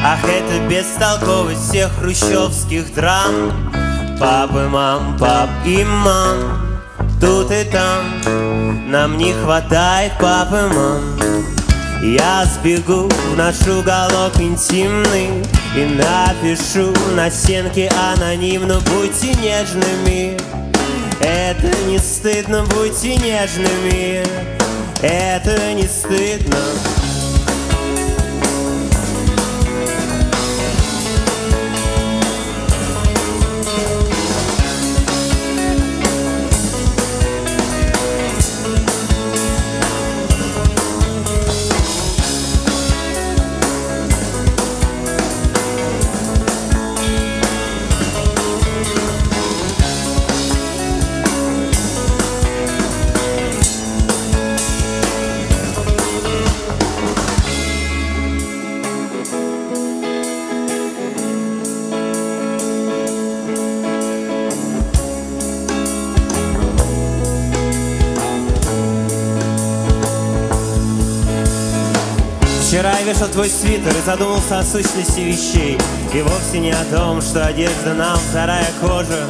Ах, это бестолковость всех хрущевских драм. Пап и мам, пап и мам, тут и там нам не хватает пап и мам. Я сбегу в наш уголок интимный и напишу на стенке анонимно: будьте нежными, это не стыдно, будьте нежными, это не стыдно. Вчера я вешал твой свитер и задумался о сущности вещей. И вовсе не о том, что одежда нам вторая кожа.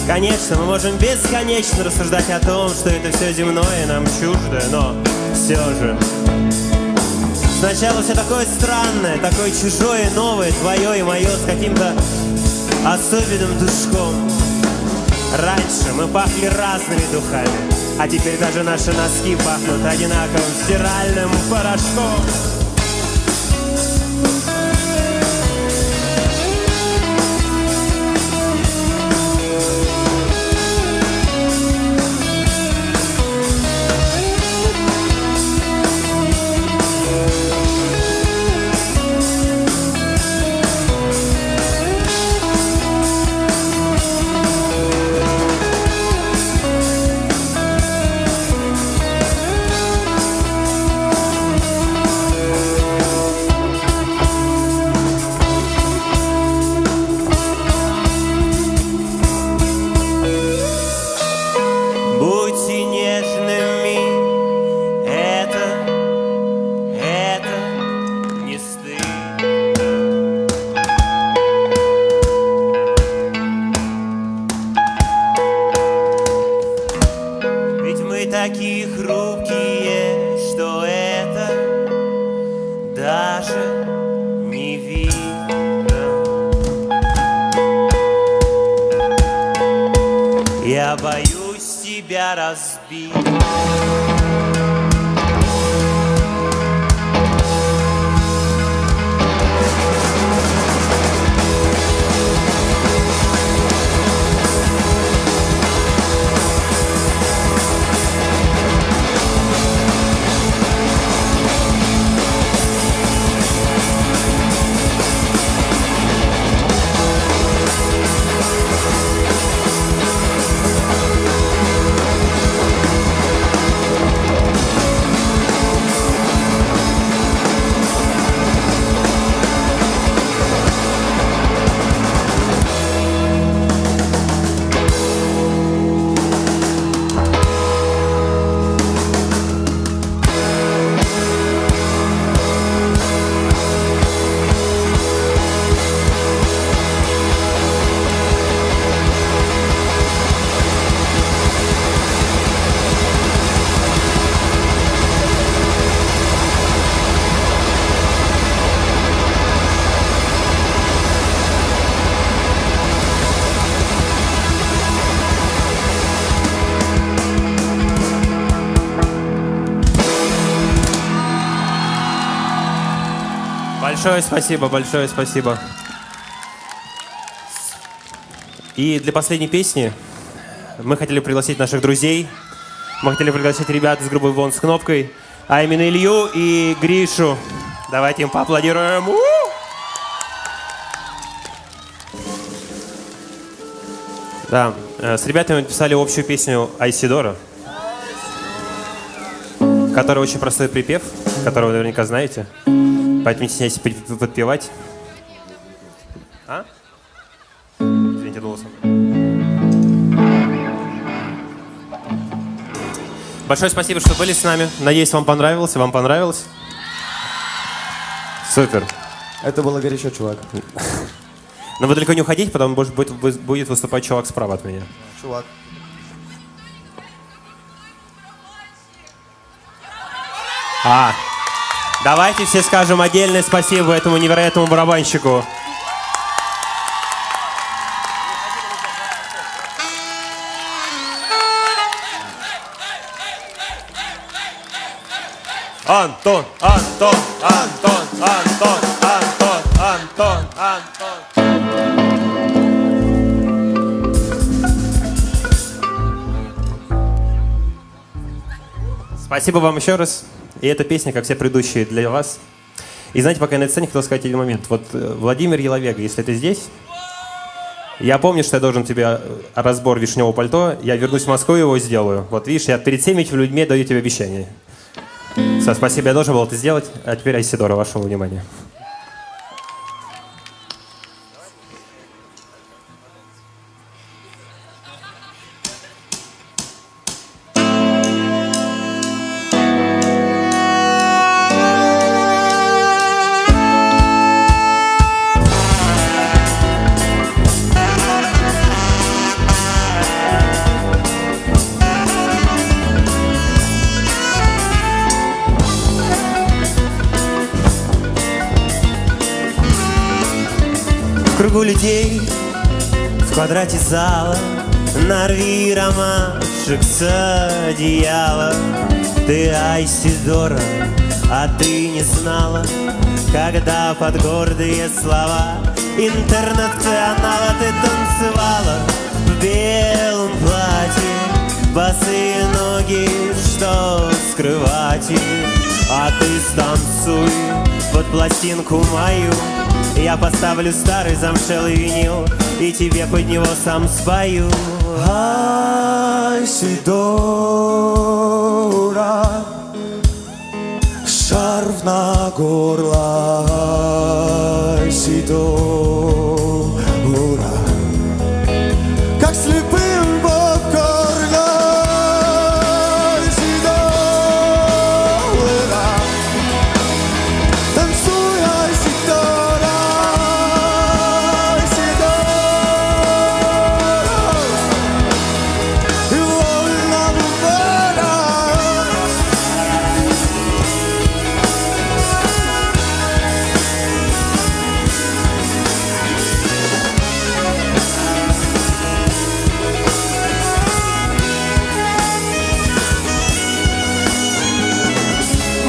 Конечно, мы можем бесконечно рассуждать о том, что это все земное нам чуждо, но все же сначала все такое странное, такое чужое, новое, твое и мое, с каким-то особенным душком. Раньше мы пахли разными духами, а теперь даже наши носки пахнут одинаковым стиральным порошком. Будьте нежными, это не стыдно. Ведь мы такие хрупкие, что это даже не видно. Я боюсь тебя разбить. Большое спасибо, большое спасибо. И для последней песни мы хотели пригласить наших друзей. Мы хотели пригласить ребят из группы «Вон с кнопкой», а именно Илью и Гришу. Давайте им поаплодируем. Да, с ребятами мы писали общую песню «Айсидора», которая очень простой припев, который вы наверняка знаете. Поэтому не стесняйтесь подпевать. А? Извините, голосом. Большое спасибо, что были с нами. Надеюсь, вам понравилось. Вам понравилось? Супер. Это было горячо, чувак. Но вы далеко не уходите, потом будет выступать чувак справа от меня. Чувак. Давайте все скажем отдельное спасибо этому невероятному барабанщику. Антон, Антон, Антон, Антон, Антон, Антон, Антон. Спасибо вам еще раз. И эта песня, как все предыдущие, для вас. И знаете, пока я на сцене, хотел сказать один момент. Вот, Владимир Еловега, если ты здесь, я помню, что я должен тебе разбор вишневого пальто. Я вернусь в Москву и его сделаю. Вот видишь, я перед всеми этими людьми даю тебе обещание. Все, спасибо, я должен был это сделать. А теперь Айсидора, вашему вниманию. В кругу людей, в квадрате зала, нарви ромашек с одеяла. Ты Айсидора, а ты не знала, когда под гордые слова интернационала ты танцевала в белом платье, босые ноги, что скрывать их. А ты станцуй под пластинку мою, я поставлю старый замшелый винил и тебе под него сам спою. Айсидора, шарф на горло, Айсидора, как слепым попкорн, Айсидора, танцуй, Айсидора, Айсидора, и вольно бывает.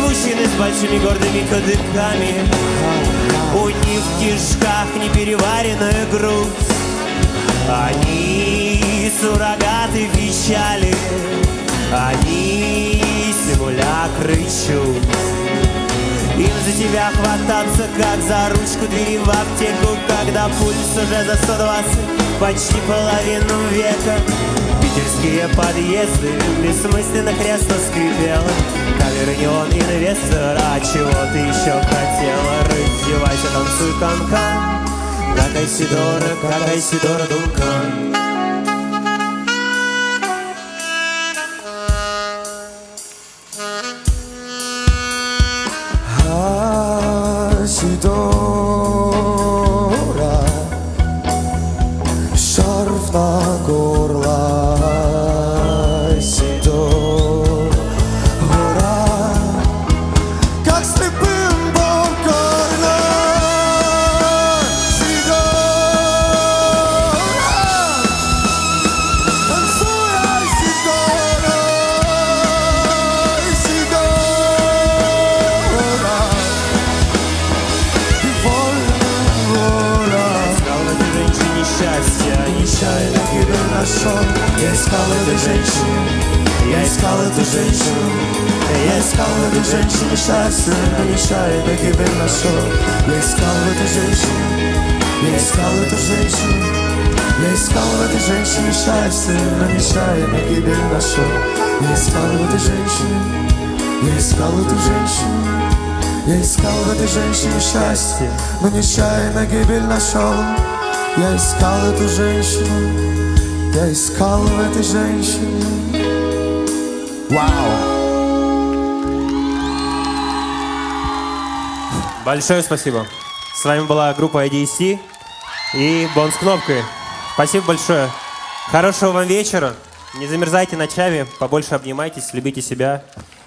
Мужчины с большими гордыми кадыками, у них в кишках непереваренная грудь. Они суррогаты печали, они симулякры чувств. Им за тебя хвататься, как за ручку двери в аптеку, когда пульс уже за 120, почти половину века. Питерские подъезды бессмысленно кресло скрипело, камеры неон, инвестор, а чего ты еще хотела? Раздевайся, танцуй канкан, как Айсидора Дункан. Айсидора, шарф на горло, Айсидора, как слепым попкорн, Айсидора, нашел. Я искал эту женщину, я искал эту женщину. Я искал в этой женщине счастье, но нечаянно гибель нашел. Я искал в этой женщине, я искал эту женщину. Я искал в этой женщине счастье, но нечаянно гибель нашел. Я искал в этой женщине, я искал эту женщину. Я искал в этой женщине счастье, но нечаянно гибель нашел. Я искал эту женщину, я искал в этой женщине. Вау! Большое спасибо. С вами была группа IDC и Бон с кнопкой. Спасибо большое. Хорошего вам вечера. Не замерзайте ночами, побольше обнимайтесь, любите себя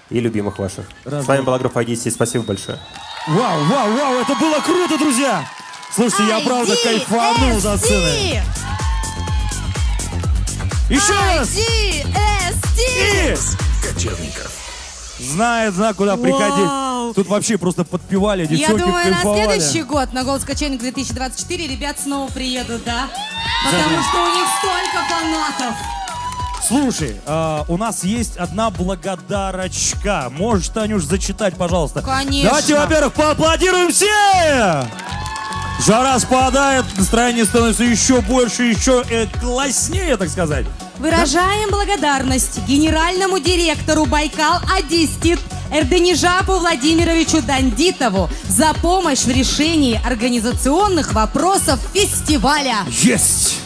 и любимых ваших. С вами была группа IDC. Спасибо большое. Вау, вау, вау, это было круто, друзья! Слушайте, я правда кайфанул за сценой. Еще раз! И... Знает, куда приходить. Тут вообще просто подпевали, девчонки Я думаю, кайфовали. на следующий год, на «Голос Кочевник 2024», ребят снова приедут, да? Потому что у них столько фанатов. Слушай, у нас есть одна благодарочка. Можешь, Танюш, зачитать, пожалуйста? Конечно. Давайте, во-первых, поаплодируем все! Жара спадает, настроение становится еще больше, еще класснее, так сказать. Выражаем благодарность генеральному директору Байкал Одистит Эрденижапу Владимировичу Дандитову за помощь в решении организационных вопросов фестиваля. Есть!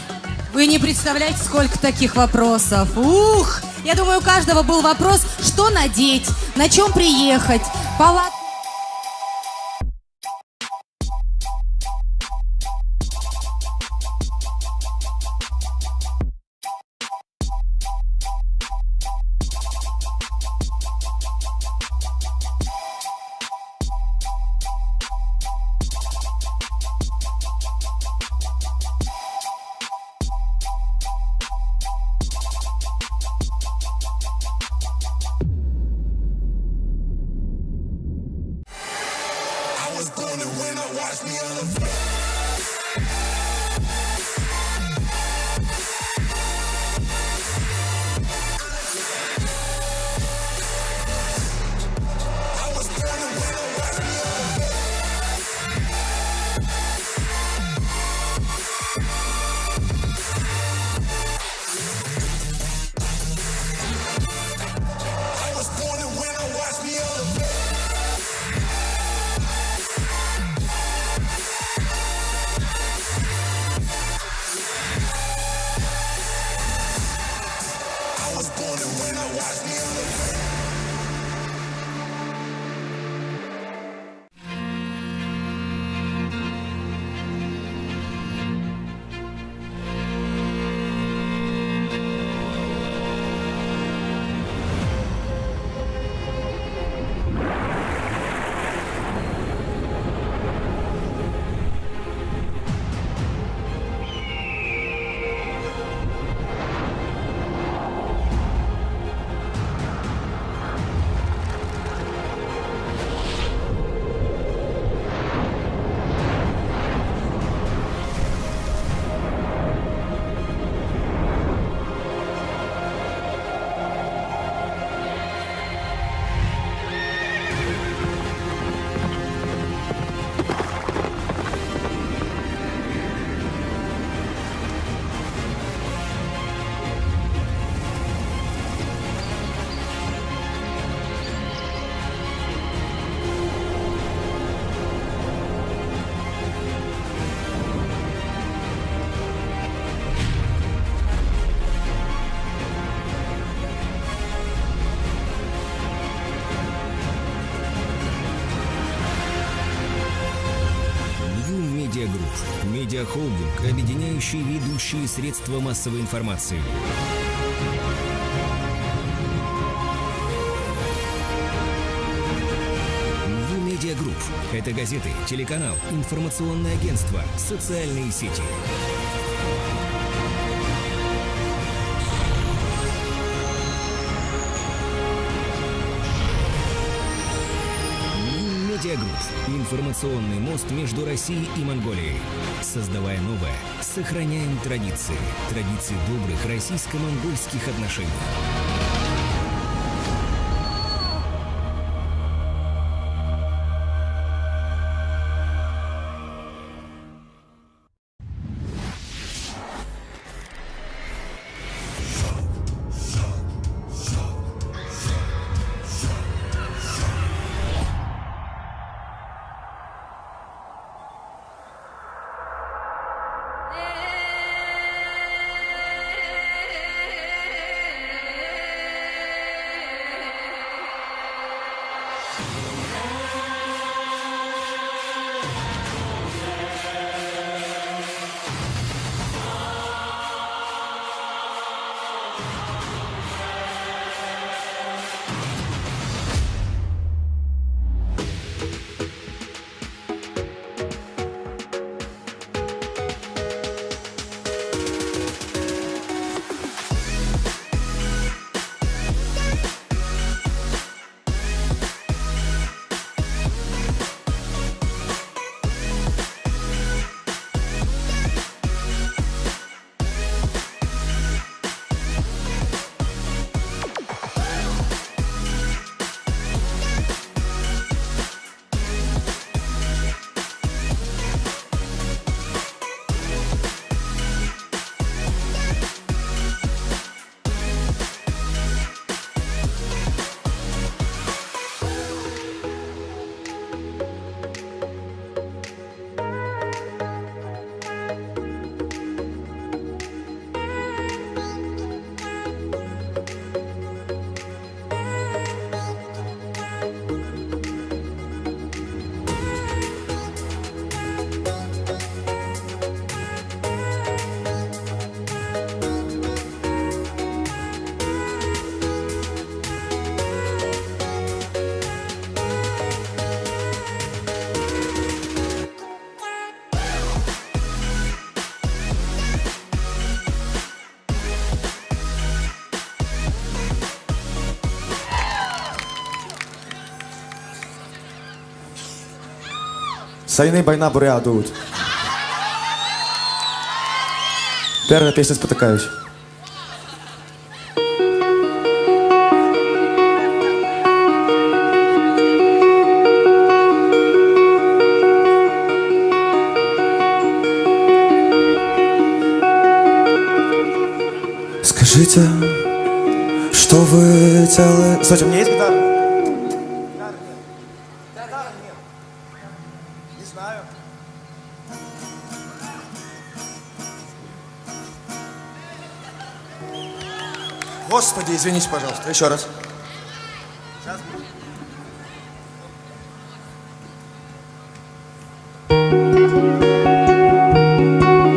Вы не представляете, сколько таких вопросов. Ух! Я думаю, у каждого был вопрос, что надеть, на чем приехать, палат... Медиахолдинг, объединяющий ведущие средства массовой информации. New Media Group – это газеты, телеканал, информационное агентство, социальные сети. New Медиагрупп. Информационный мост между Россией и Монголией. Создавая новое, сохраняем традиции. Традиции добрых российско-монгольских отношений. Сайны Байна Буря дуют. Первая песня «Спотыкаюсь». Скажите, что вы делаете? Кстати, у меня есть гитара? Господи, извините, пожалуйста, еще раз.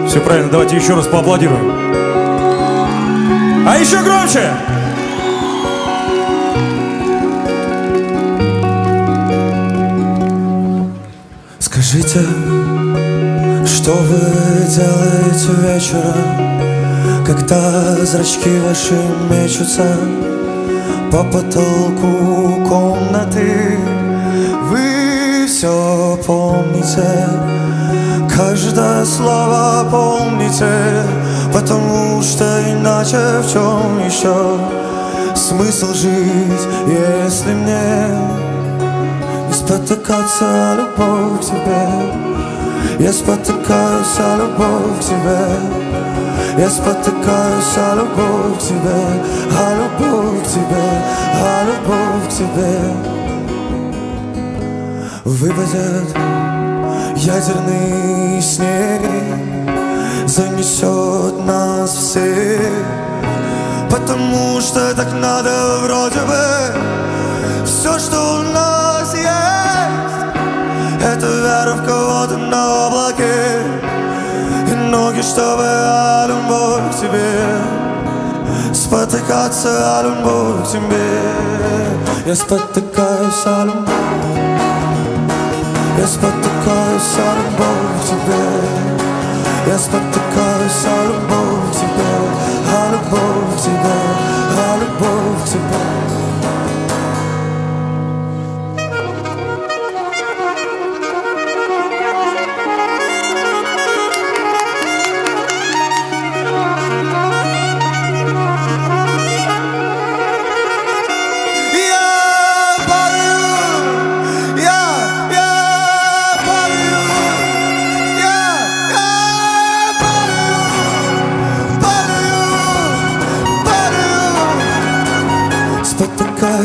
Все правильно, давайте еще раз поаплодируем. А еще громче! Скажите, что вы делаете вечером, когда зрачки ваши мечутся по потолку комнаты? Вы все помните, каждое слово помните, потому что иначе в чем еще смысл жить, если мне не спотыкаться о любовь к тебе? Я спотыкаюсь о любовь к тебе. Я спотыкаюсь о любовь к тебе, о любовь к тебе, о любовь к тебе. Выпадет ядерный снег, занесет нас всех, потому что так надо вроде бы. Все, что у нас есть, это вера в кого-то на облаке, и ноги, чтобы о любовь к тебе, спотыкаться о любовь к тебе. Я спотыкаюсь о любовь, я спотыкаюсь о любовь к тебе. Я спотыкаюсь о любовь к тебе, о любовь к тебе, о любовь к тебе.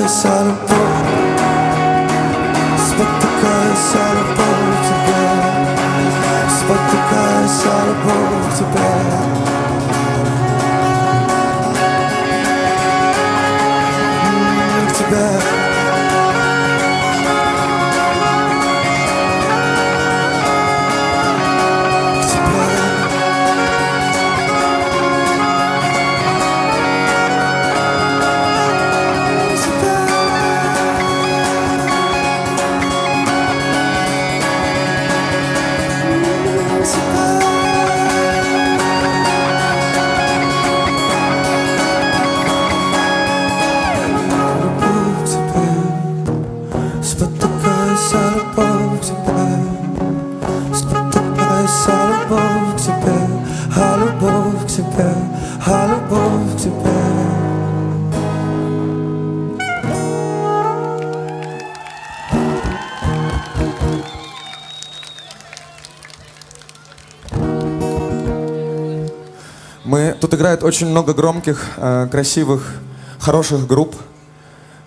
спотыкаясь о любовь, спотыкаясь о любовь тебя, спотыкаясь о любовь тебя. К тебе. Спотыкаясь о любовь к тебе, спотыкаясь о любовь к тебе, о любовь к тебе, о любовь к тебе. Тут играет очень много громких, красивых, хороших групп.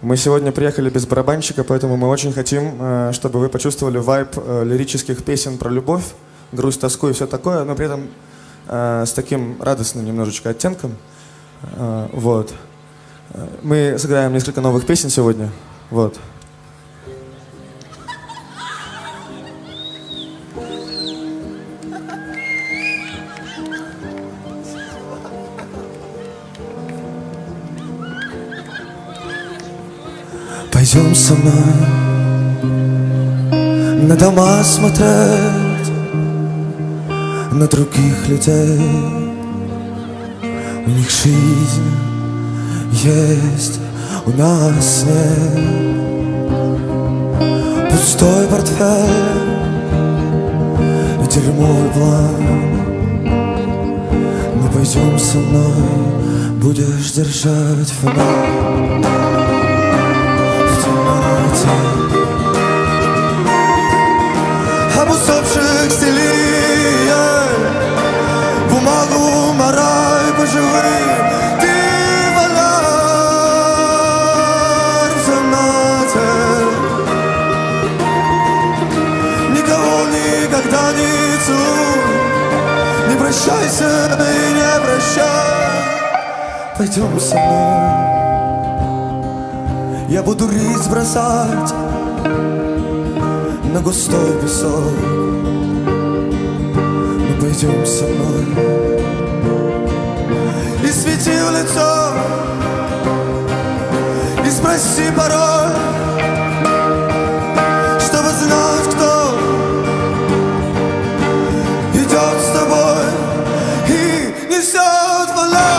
Мы сегодня приехали без барабанщика, поэтому мы очень хотим, чтобы вы почувствовали вайб лирических песен про любовь, грусть, тоску и все такое, но при этом с таким радостным немножечко оттенком. Вот. Мы сыграем несколько новых песен сегодня. Вот. Пойдем со мной на дома смотреть, на других людей. У них жизнь есть, у нас нет. Пустой портфель и дерьмовый план. Но пойдем со мной, будешь держать фонарь. Об усопших стелей, бумагу, мораль, поживы. Ты фонарь в темноте. Никого никогда не целуй, не прощайся и не прощай. Пойдем со мной, я буду рис бросать на густой песок. Ну пойдем со мной и свети в лицо, и спроси пароль, чтобы знать, кто идет с тобой и несет фонарь.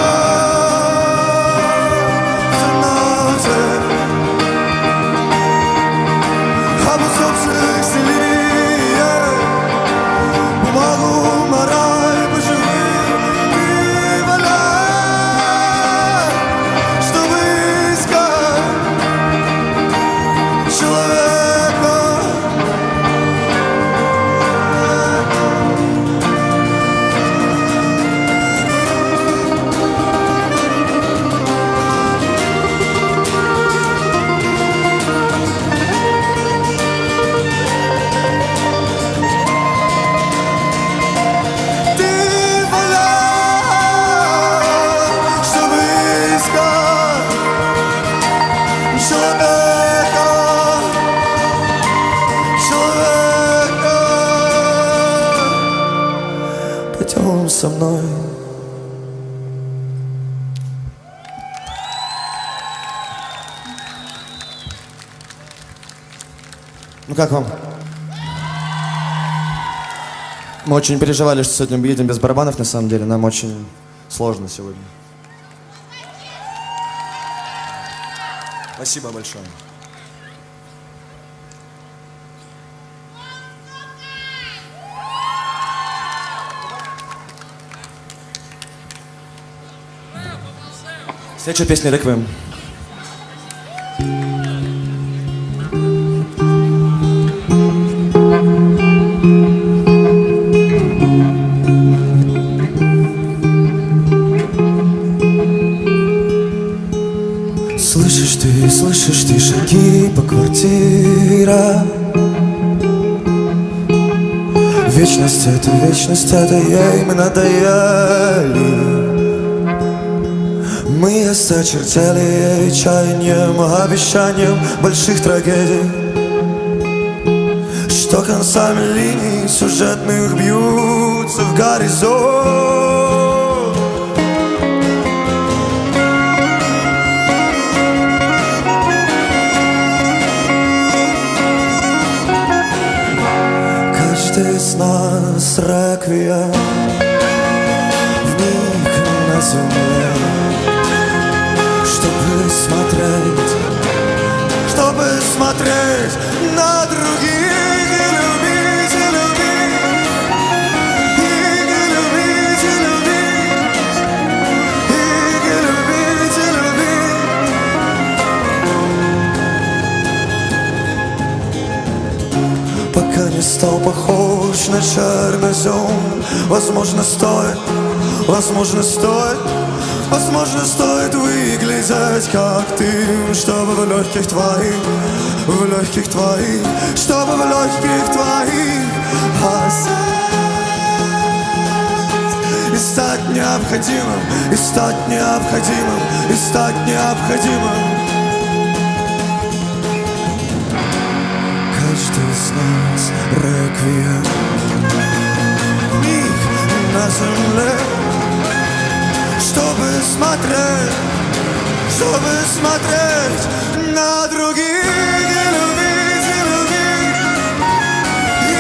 Со мной. Ну как вам? Мы очень переживали, что сегодня мы едем без барабанов, на самом деле. Нам очень сложно сегодня. Спасибо большое. Следующая песня «Реквием». Слышишь ты, квартира. Вечность это ей мы надоели. Мы осточертели ей чаянием, обещанием больших трагедий, что концами линий сюжетных бьются в горизонт. Каждый из нас реквием в миг на земле, чтобы смотреть на других и любить, и любить, и любить, и любить, и любить, и любить. Пока не стал похож на чернозем, возможно стоит выглядеть как ты, чтобы в легких твоих, чтобы в легких твоих и стать необходимым, и стать необходимым, и стать необходимым. Каждый из нас реквием, миг на земле, чтобы смотреть на других и любить, и любить, и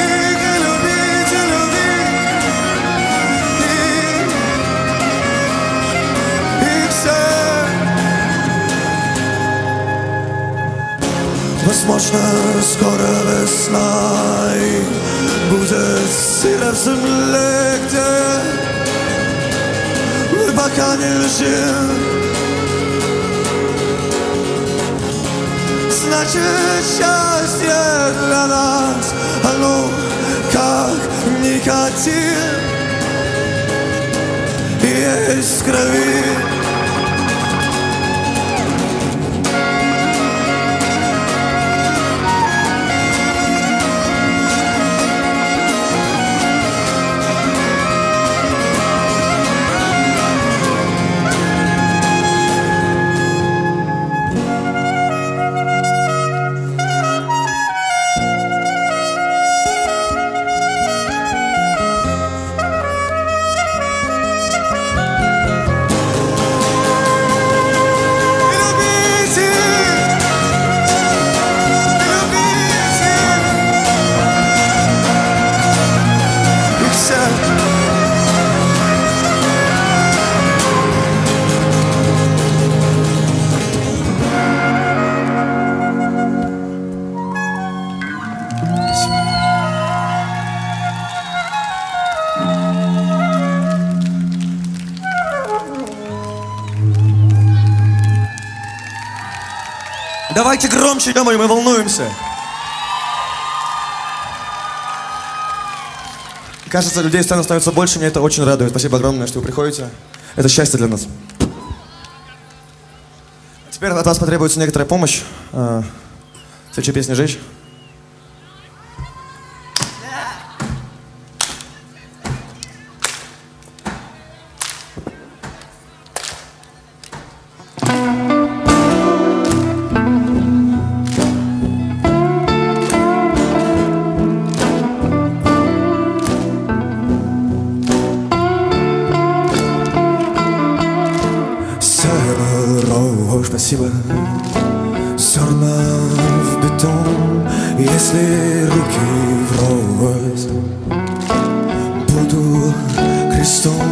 любить, и любить, и все. Возможно, скоро весна и будет сыро в земле, где пока не лежим. Значит, счастье для нас, оно как никотин, есть в крови. Давайте громче, ё-моё, мы волнуемся. Кажется, людей становится больше, меня это очень радует. Спасибо огромное, что вы приходите. Это счастье для нас. Теперь от вас потребуется некоторая помощь. Следующая песня «Жечь». Спасибо. Зерна в бетон, если руки врозь, буду крестом,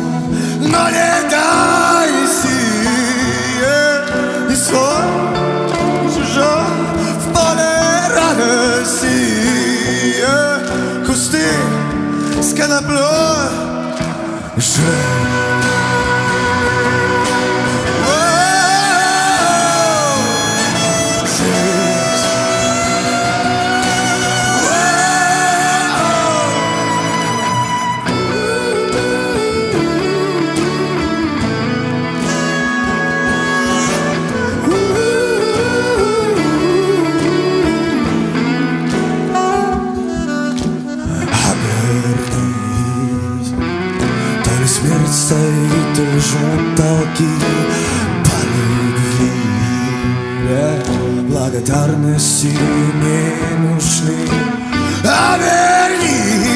но не дай сие исход чужой в поле радости. Кусты с коноплей жаль. смерть стоит и жмут толки по любви. Благодарности не нужны. Обернись,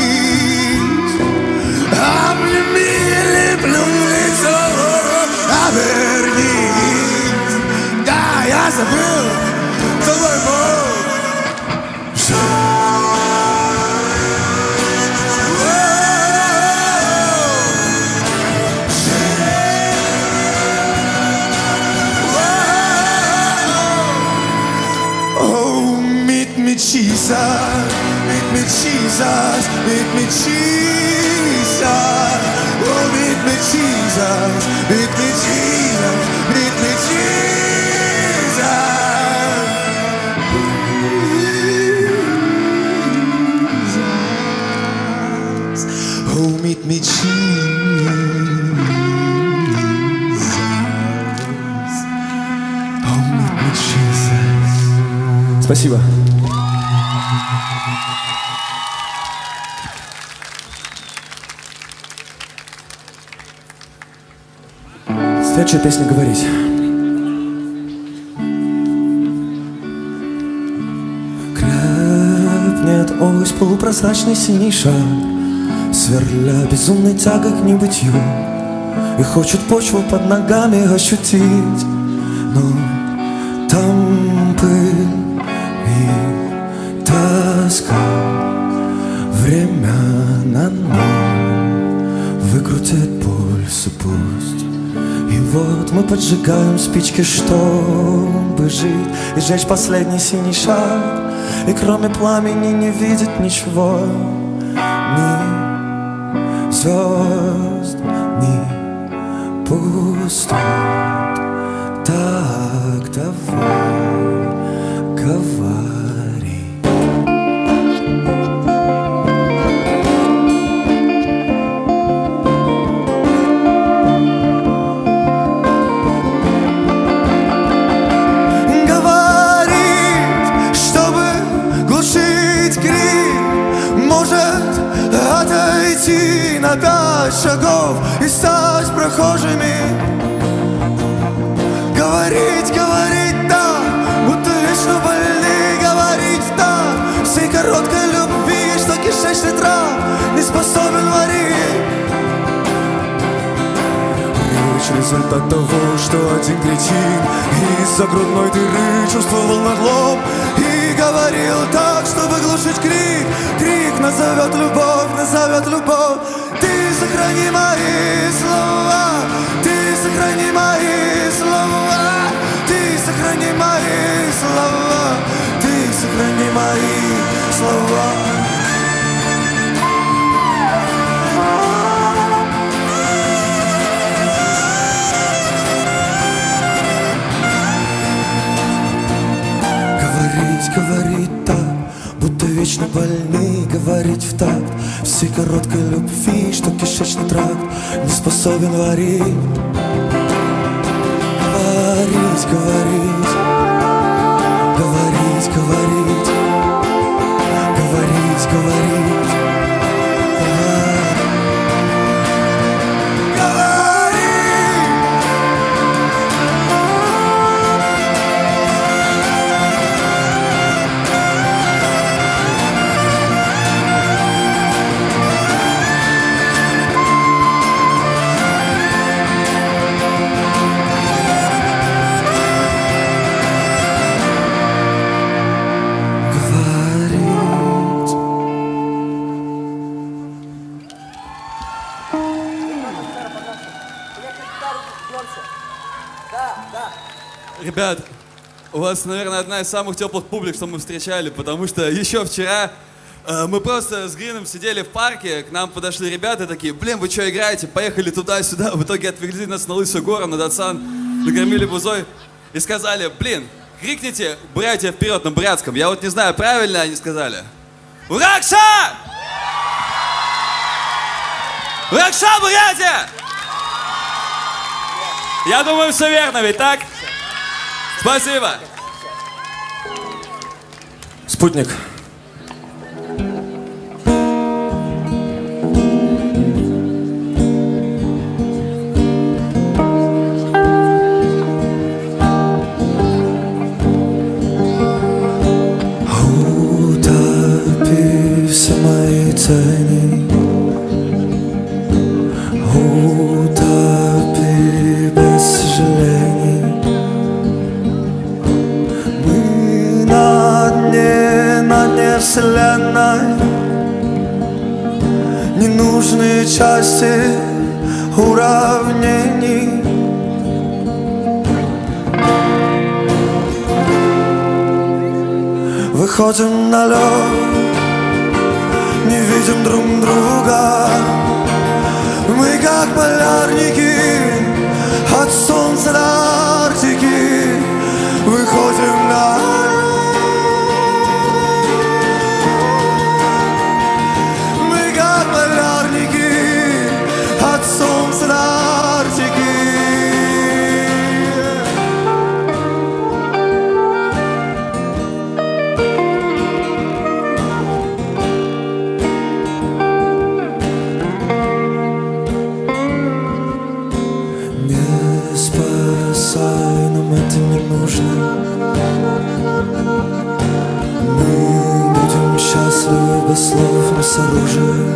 обними или плюнь в лицо. Обернись, да, я забыл твой Бог. Jesus, meet me Jesus, meet me Jesus. Oh, meet me Jesus, meet me Jesus, meet me Jesus. Oh, meet me Jesus. Oh, meet me Jesus. Спасибо. Следующая песня «Говорить». Крепнет ось полупрозрачный синий шар, сверля безумной тягой к небытию, и хочет почву под ногами ощутить, но там пыль и тоска. Время на ноль выкрутит пульс и пусть. И вот мы поджигаем спички, чтобы жить и сжечь последний синий шар. И кроме пламени не видит ничего, ни звезд, ни пустот. Так давай говори. Отойти на 5 шагов и стать прохожими. Говорить, говорить так, будто вечно больны. Говорить так всей короткой любви, что кишечный трав не способен варить. Речь результат того, что один кретин из-за грудной дыры чувствовал надлом и говорил так, чтобы глушить крик. Крик назовет любовь, назовет любовь. Ты сохрани мои слова, ты сохрани мои слова, ты сохрани мои слова, ты сохрани мои слова. Говорить так, будто вечно больны. Говорить в такт всей короткой любви, что кишечный тракт не способен варить. Говорить, говорить, говорить, говорить, говорить, говорить. Ребят, у вас, наверное, одна из самых теплых публик, что мы встречали, потому что еще вчера мы просто с Грином сидели в парке, к нам подошли ребята такие: блин, вы что играете? Поехали туда-сюда. В итоге отвезли нас на Лысую гору, на Датсан, накормили бузой и сказали: блин, крикните «Бурятия вперед» на бурятском. Я вот не знаю, правильно они сказали. Уракша! Уракша, Бурятия! Я думаю, все верно, ведь так? Спасибо. Спутник. знай ненужные части уравнений. Выходим на лед, не видим друг друга. Мы как полярники от солнца до Арктики. Выходим на лед. Мы как полярники от солнца до Арктики. Нам это не нужно. Мы будем счастливы без слов, но с оружием.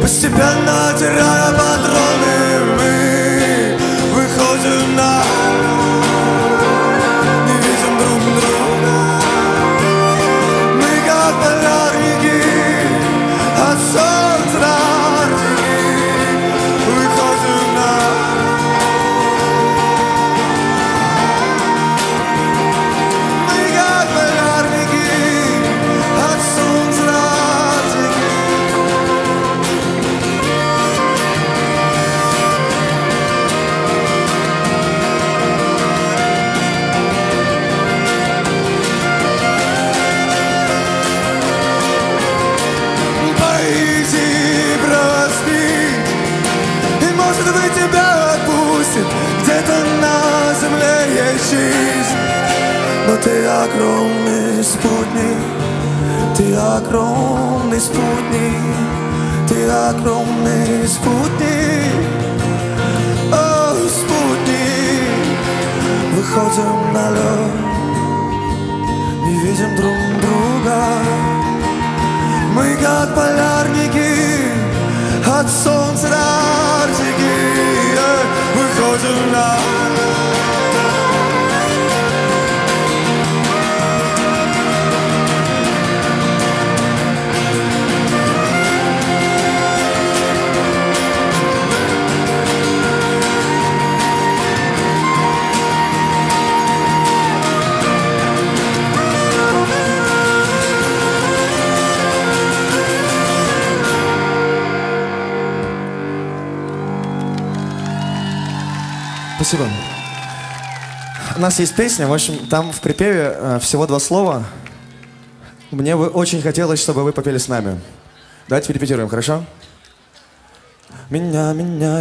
Постепенно теряя патроны, мы выходим на не видим друг друга. Мы как полярники от солнца до Арктики. Выходим на где-то на земле есть жизнь. Но ты огромный спутник, ты огромный спутник, ты огромный спутник, о, спутник. Выходим на лед, не видим друг друга. Мы как полярники от солнца до Арктики. Выходим на Спасибо. У нас есть песня, в общем, там в припеве всего 2 слова. Мне бы очень хотелось, чтобы вы попели с нами. Давайте перепетируем, хорошо? Меня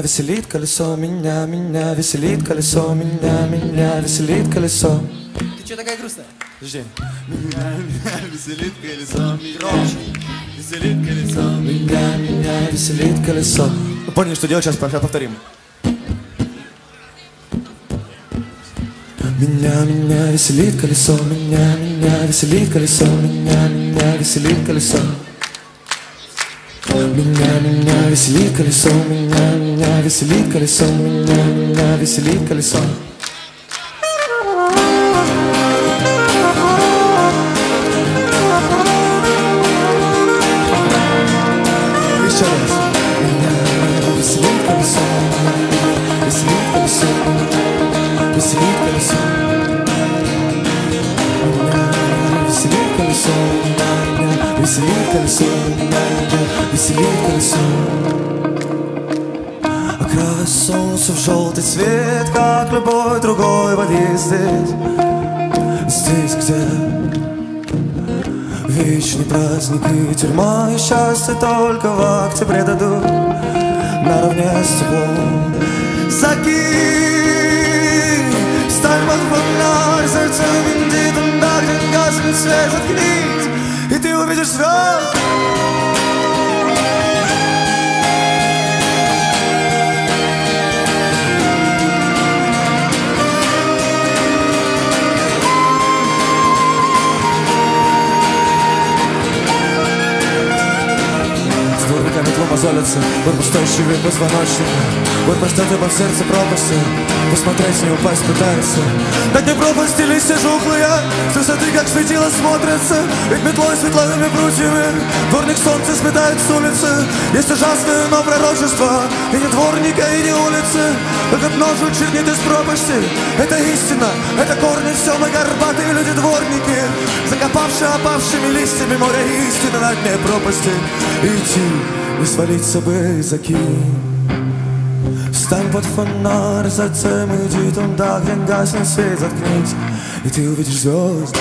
веселит колесо, меня веселит колесо, меня веселит колесо. Ты что такая грустная? Подожди. Меня веселит колесо, громче. Веселит колесо. Меня веселит колесо. Вы поняли, что делать? Сейчас повторим. Меня веселит колесо, меня веселит колесо, меня веселит колесо. Меня веселит колесо, меня веселит колесо, меня веселит колесо. Еще раз. Меня веселит колесо, веселит колесо, веселит колесо. Веселит колесо, веселит колесо, веселит колесо. Окрас солнца в желтый цвет, как любой другой воды здесь. Здесь, где вечный праздник и тюрьма, и счастье только в октябре дадут наравне с теплом. Закинь сталь под фонарь, сердце винтит туда, где гаснет свет, заткнись, и ты увидишь сразу. мозолятся. Вот пустой шевель позвоночника, вот растет обо в сердце пропасти. Посмотреть, не упасть пытается. На дне пропасти листья жухлые, с высоты как светило смотрятся. Ведь метлой светловыми прутьями дворник солнце сметает с улицы. Есть ужасное, но пророчество, и не дворника, и не улицы. Только ножу чернит из пропасти. Это истина, это корни, все мы горбатые люди-дворники, закопавшие опавшими листьями море истины на дне пропасти. Идти, не свалиться бы, закинь. Встань под фонарь, затем иди туда, где гаснет свет, заткнись, и ты увидишь звезды.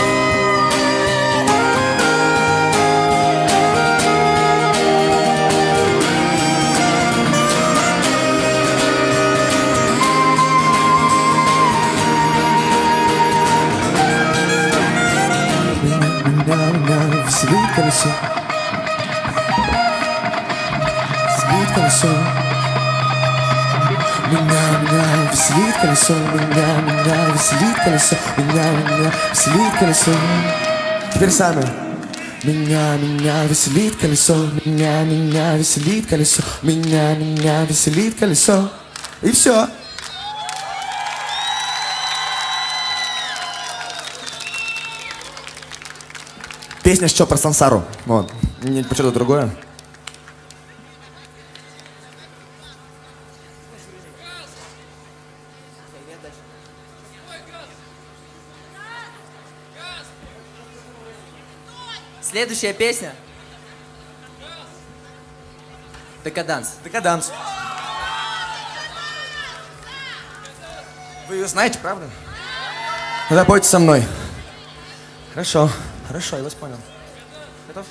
Меня веселит колесо, веселит колесо. Меня веселит колесо, меня веселит колесо, меня веселит колесо. Теперь сами. Меня веселит колесо, меня веселит колесо, меня веселит колесо. И все. Песня «Что про сансару». Вот. Не что-то другое. Следующая песня. Декаданс. Декаданс. Вы ее знаете, правда? Тогда пойте со мной. Хорошо, хорошо, я вас понял. Готов?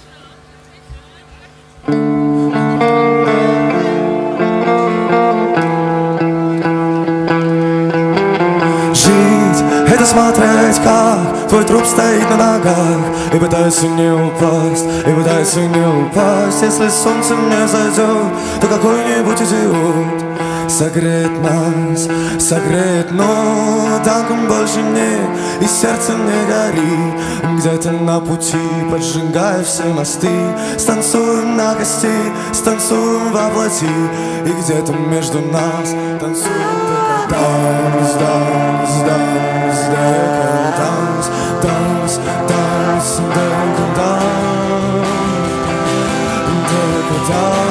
Жить — это смотреть, как твой труп стоит на ногах, и пытается не упасть, и пытается не упасть. Если солнце не зайдет, то какой-нибудь идиот согреет нас, согреет, но танком больше нет, и сердце не горит. Где-то на пути, поджигая все мосты, станцуем на кости, станцуем во плоти, и где-то между нас танцуем декаданс, данс, данс, декаданс, данс, данс, декаданс, декаданс.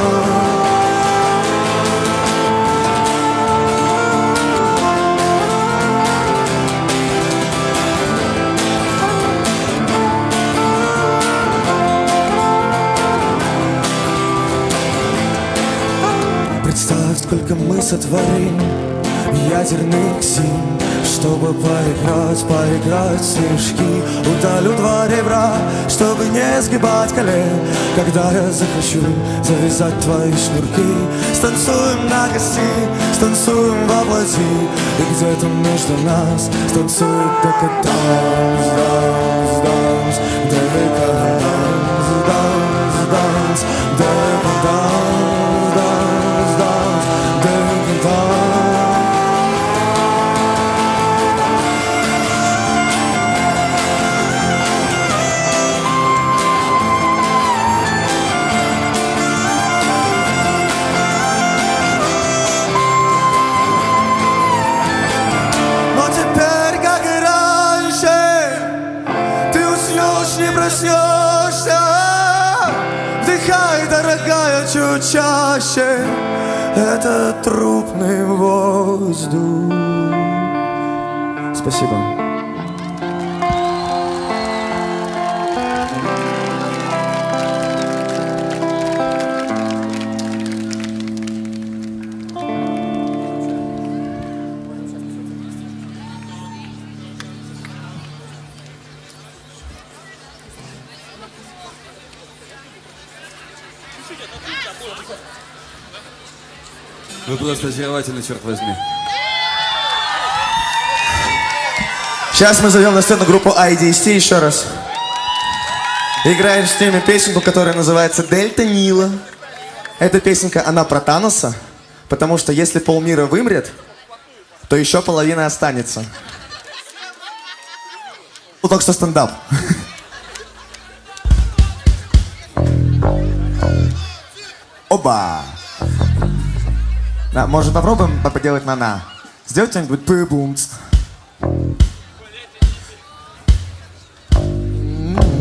Представь, сколько мы сотворим ядерных зим, чтобы поиграть в снежки. Удалю два ребра, чтобы не сгибать колен, когда я захочу завязать твои шнурки. Станцуем на кости, станцуем во плоти, и где-то между нас станцует декаданс, данс, данс, декаданс, данс, данс, декаданс. Но теперь, как и раньше, ты уснешь, не проснешься. Вдыхай, дорогая, чуть чаще этот трупный воздух. Спасибо. Вы просто очаровательны, черт возьми. Сейчас мы зовем на сцену группу IDST еще раз. Играем с ними песенку, которая называется «Дельта Нила». Эта песенка, она про Таноса, потому что если полмира вымрет, то еще половина останется. Ну, только что стендап. Оба! Да, может, попробуем поделать на-на? Сделать что-нибудь пы-бумц.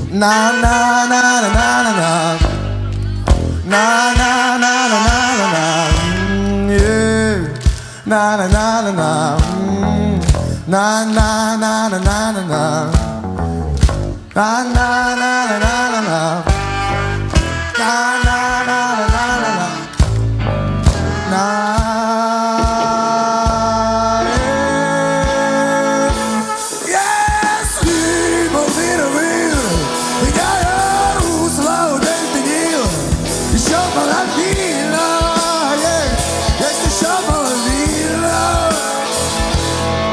На-на-на-на-на-на-на. На-на-на-на-на-на-на. На-на-на-на-на. На-на-на-на-на-на. На-на-на-на-на-на. На-на-на-на-на-на. Если полмировым меняя русло удельтенил, еще половина, есть еще половина,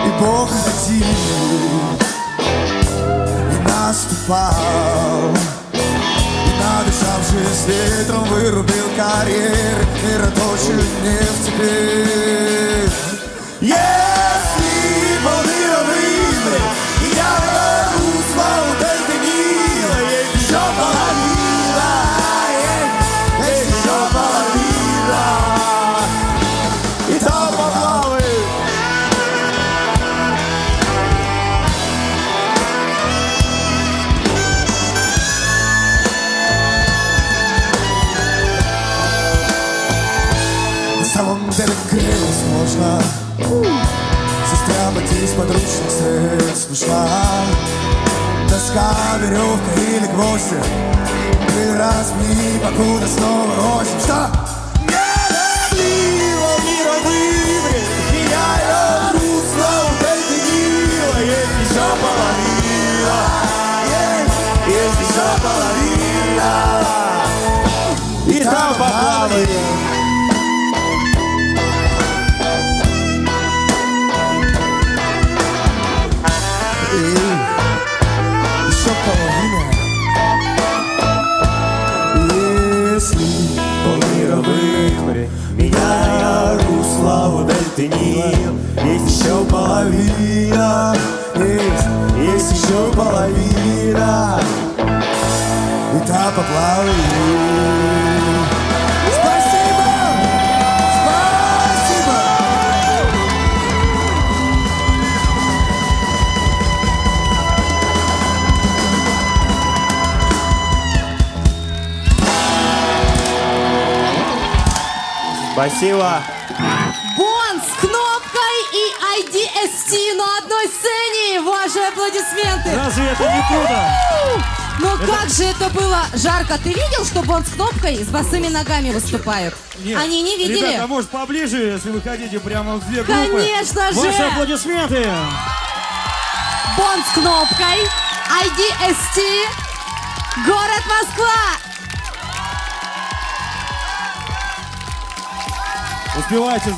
и Бог один не наступал. Надышавшись ветром, вырубил карьер, мироточил нефть теперь. Если полмира вымрет, и я русло у дельты Нила, есть еще половина, есть еще половина, и там поплавает. На самом деле крылья можно застряпать из подручных средств. Нужна доска, веревка или гвозди. Крылья размни, покуда снова росим. Что? Недостиво мира выбрит, меняя русло у дельты Нила. Есть еще половина, есть еще половина, и там поплаваем. Еще половина. Если полмира вымрет, меняя русло у дельты Нил, есть еще половина, есть еще половина, и та поплавает. Спасибо! Спасибо! Спасибо. Бон с кнопкой и IDST на одной сцене. Ваши аплодисменты. Разве это не круто? Ну как же это было жарко. Ты видел, что Бон с кнопкой с босыми ногами выступают? Нет. Они не видели? Ребята, может поближе, если вы хотите, прямо в две группы. Конечно же! Ваши аплодисменты! Бон с кнопкой, IDST, город Москва. Успевайте.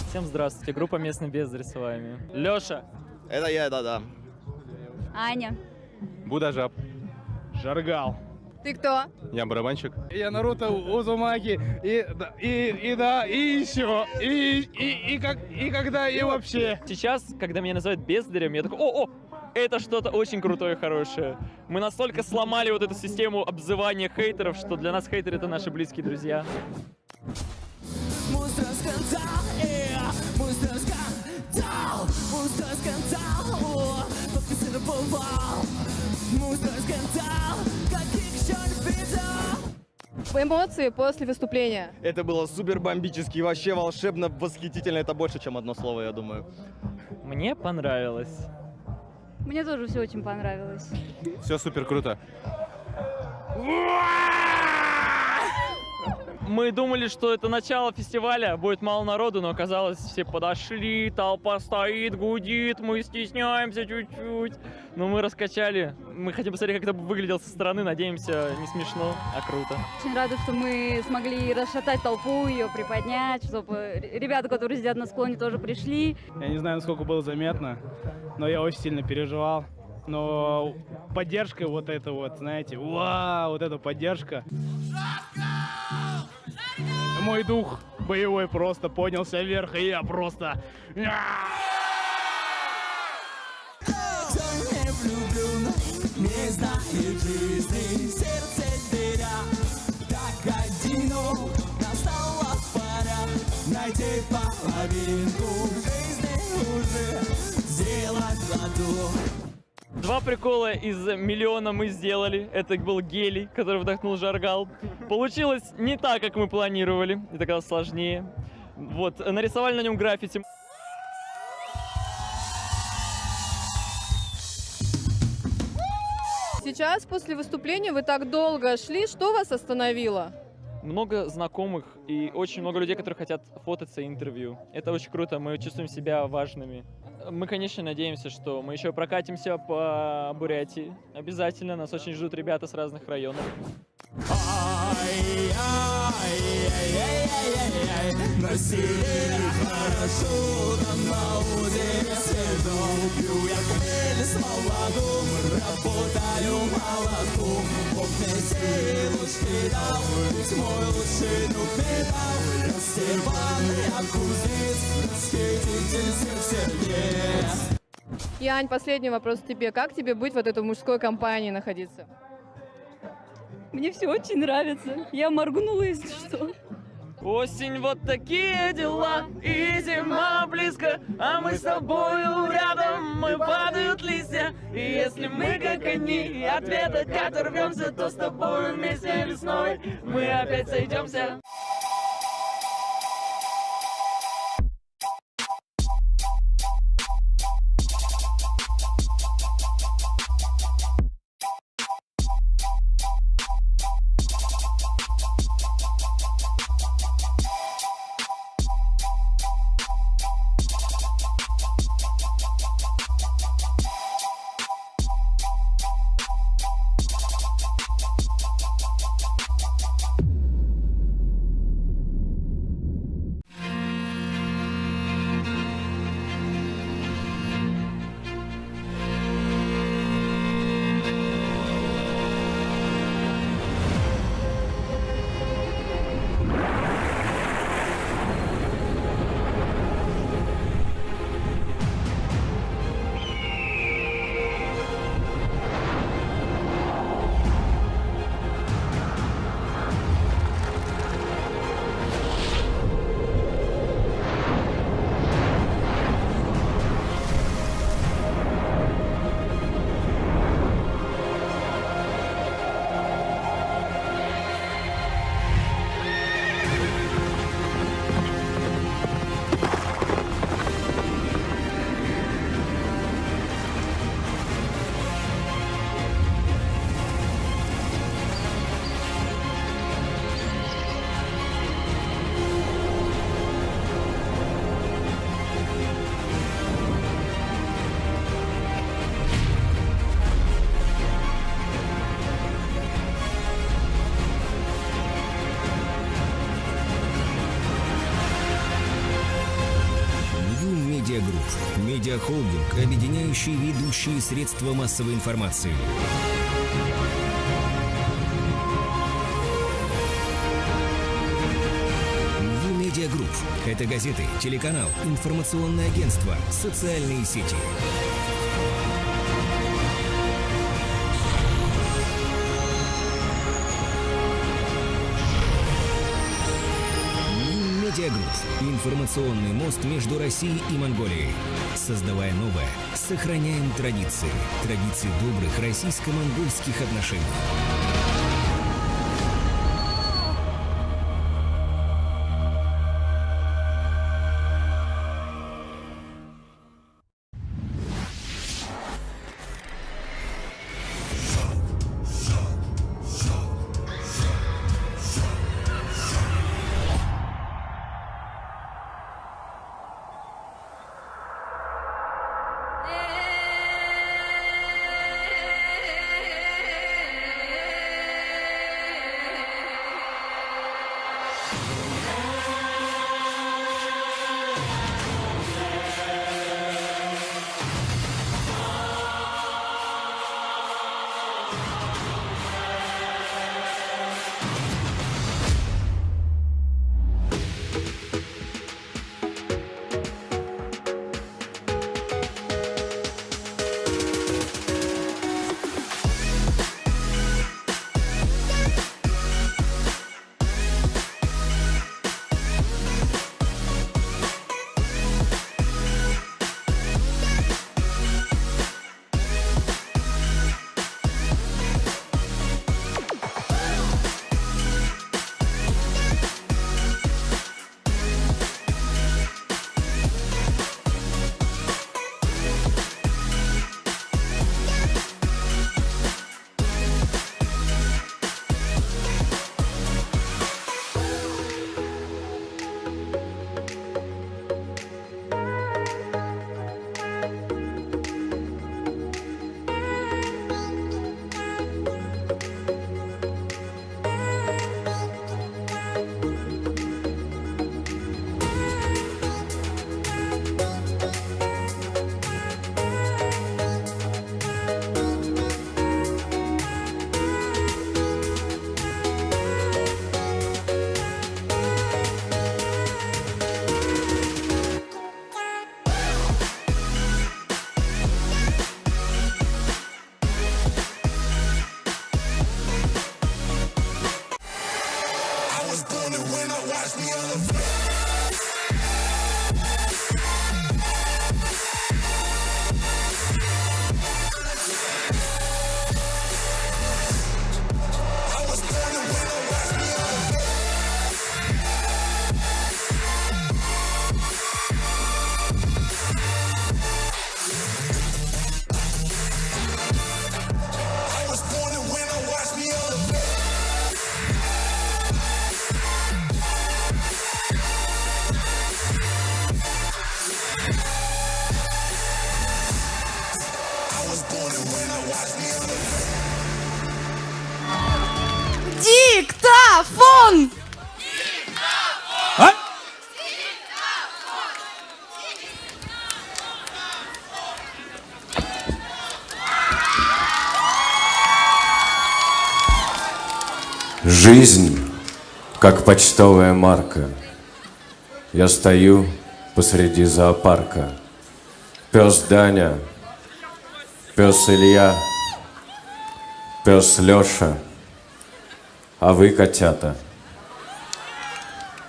Всем здравствуйте, группа «Местный Бездарь» с вами. Лёша. Это я, да-да. Аня. Будажаб. Жаргал. Ты кто? Я барабанщик. Я Наруто Узумаки, и еще, и когда, и вообще. Сейчас, когда меня называют бездарем, я такой, о, это что-то очень крутое и хорошее. Мы настолько сломали вот эту систему обзывания хейтеров, что для нас хейтеры — это наши близкие друзья. Эмоции после выступления. Это было супер бомбически, вообще волшебно, восхитительно. Это больше, чем одно слово, я думаю. Мне понравилось. Мне тоже все очень понравилось. Все супер круто. Мы думали, что это начало фестиваля, будет мало народу, но оказалось, все подошли, толпа стоит, гудит, мы стесняемся чуть-чуть. Но мы раскачали. Мы хотим посмотреть, как это выглядело со стороны. Надеемся, не смешно, а круто. Очень рада, что мы смогли расшатать толпу, ее приподнять, чтобы ребята, которые сидят на склоне, тоже пришли. Я не знаю, насколько было заметно, но я очень сильно переживал. Но поддержка вот эта вот, знаете, вау, вот эта поддержка. Мой дух боевой просто поднялся вверх, и я просто... Не знает жизни, сердце дыря. Так одино, настала пора найти половинку жизни уже сделать ладу. 2 прикола из миллиона мы сделали. Это был гелий, который вдохнул Жаргал. Получилось не так, как мы планировали. Это оказалось сложнее. Вот, нарисовали на нем граффити. Сейчас после выступления вы так долго шли. Что вас остановило? Много знакомых и очень много людей, которые хотят фототься и интервью. Это очень круто, мы чувствуем себя важными. Мы, конечно, надеемся, что мы еще прокатимся по Бурятии. Обязательно, нас очень ждут ребята с разных районов. Носили хорошо, там на озере свежо. Пью я хмель с молоком, работаю молотком. Бог мне силушки дал, ведь мой лучший друг медал. Я Степан, я кузнец, расхититель всех сердец. Янь, последний вопрос тебе. Как тебе быть вот этой мужской компании находиться? Мне все очень нравится. Я моргнула, если что. Осень, вот такие дела, и зима близко, а мы с тобою рядом, мы падают листья. И если мы как они, от веток оторвемся, то с тобой вместе весной мы опять сойдемся. Медиагрупп. Медиахолдинг, объединяющий ведущие средства массовой информации. Медиагрупп. Это газеты, телеканал, информационное агентство, социальные сети. Медиагрупп. Информационный мост между Россией и Монголией. Создавая новое, сохраняем традиции. Традиции добрых российско-монгольских отношений. Диктофон! А? Жизнь, как почтовая марка. Я стою посреди зоопарка. Пес Даня, пес Илья, пес Леша, а вы, котята.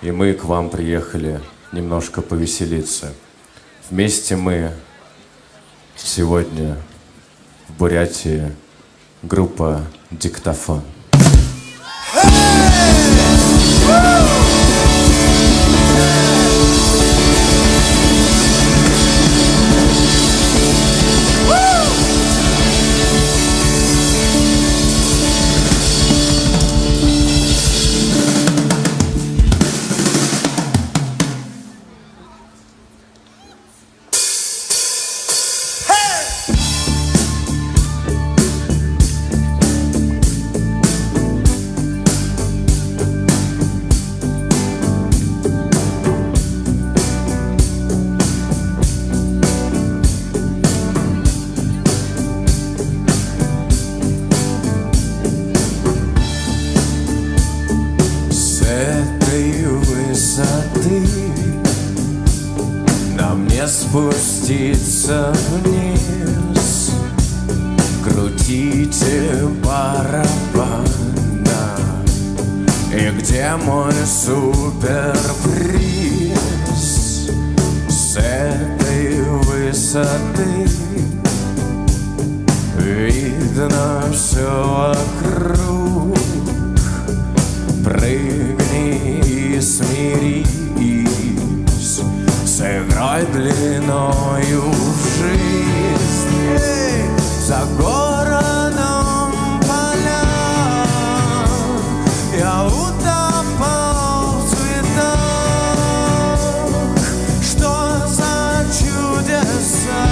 И мы к вам приехали немножко повеселиться. Вместе мы сегодня в Бурятии группа «Диктофон». Нам не спуститься вниз. Крутите барабана. И где мой суперприз? С этой высоты видно все вокруг. Прыгни и смирись с игрой длиною в жизнь. За городом поля я утопал в цветах. Что за чудеса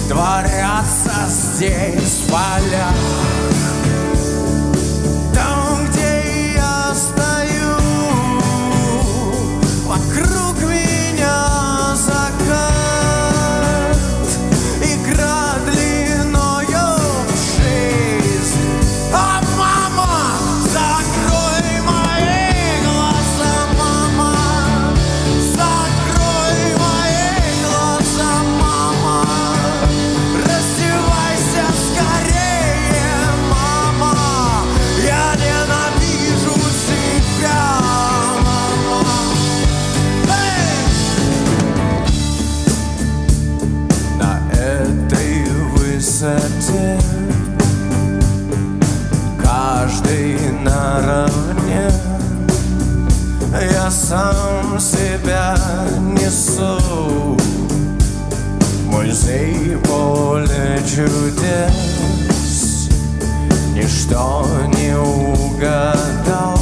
творятся здесь в полях? Вокруг меня закат, игра длиною в жизнь. А мама, закрой мои глаза, мама, закрой мои глаза, мама. Раздевайся скорее, мама, я ненавижу себя. Высоте каждый наравне. Я сам себя несу в музей поле чудес. Ничто не угадал,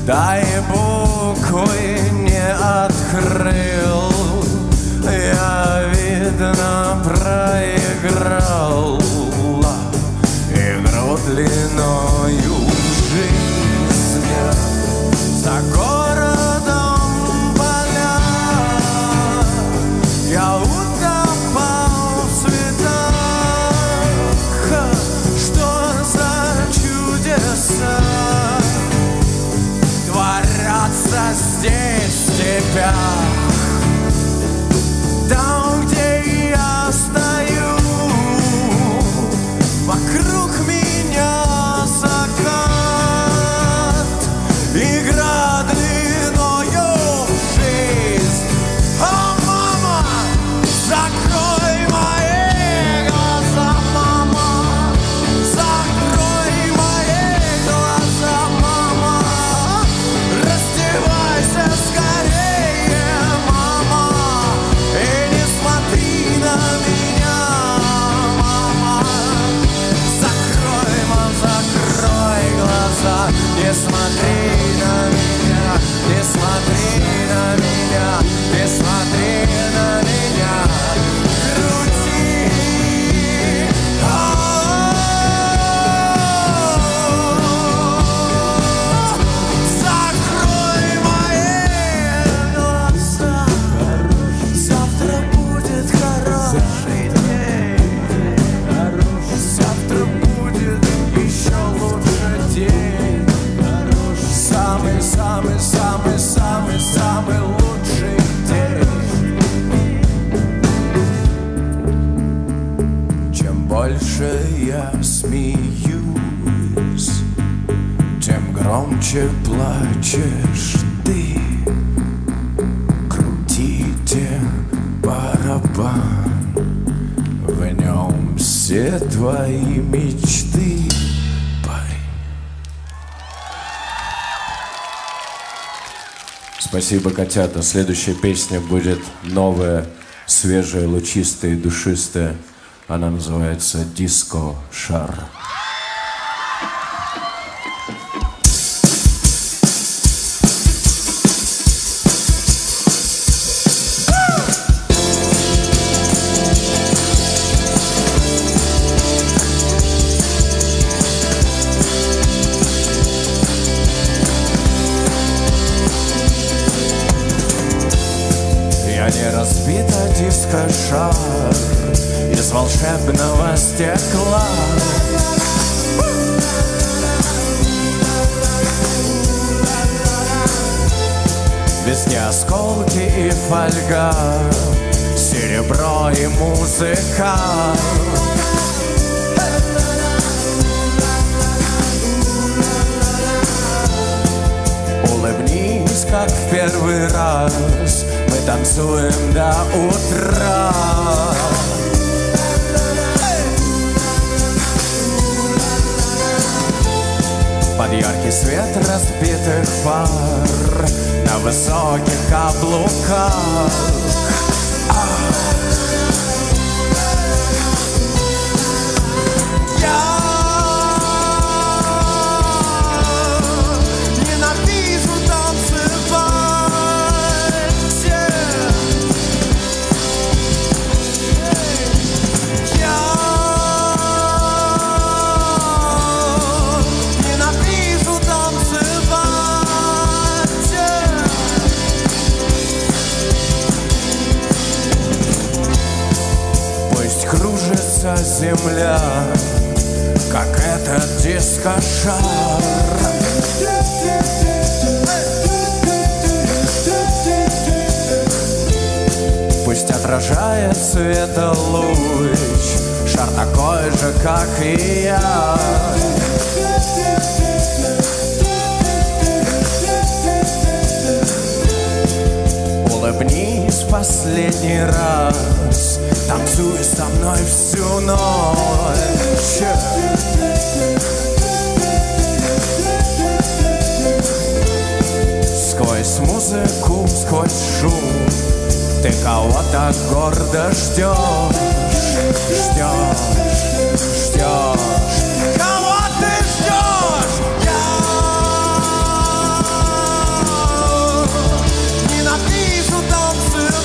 дай буквы не открыл. Я, видно, проиграл игру длиною в жизнь. За городом поля я утопал в цветах. Что за чудеса творятся здесь в степях? Там, где я больше я смеюсь, тем громче плачешь ты. Крутите барабан, в нем все твои мечты. Спасибо, котята. Следующая песня будет новая, свежая, лучистая и душистая. Она называется «Диско-шар». Разбита диско-шар из волшебного стекла. Везде осколки и фольга, серебро и музыка. Улыбнись, как в первый раз, мы танцуем до утра. Под яркий свет разбитых фар на высоких каблуках. Земля, как этот диско-шар. Пусть отражает света луч, шар такой же, как и я. Улыбнись в последний раз, танцуй со мной всю ночь. Сквозь музыку, сквозь шум ты кого-то гордо ждешь, ждешь, ждешь. Кого ты ждешь? Я ненавижу танцевать.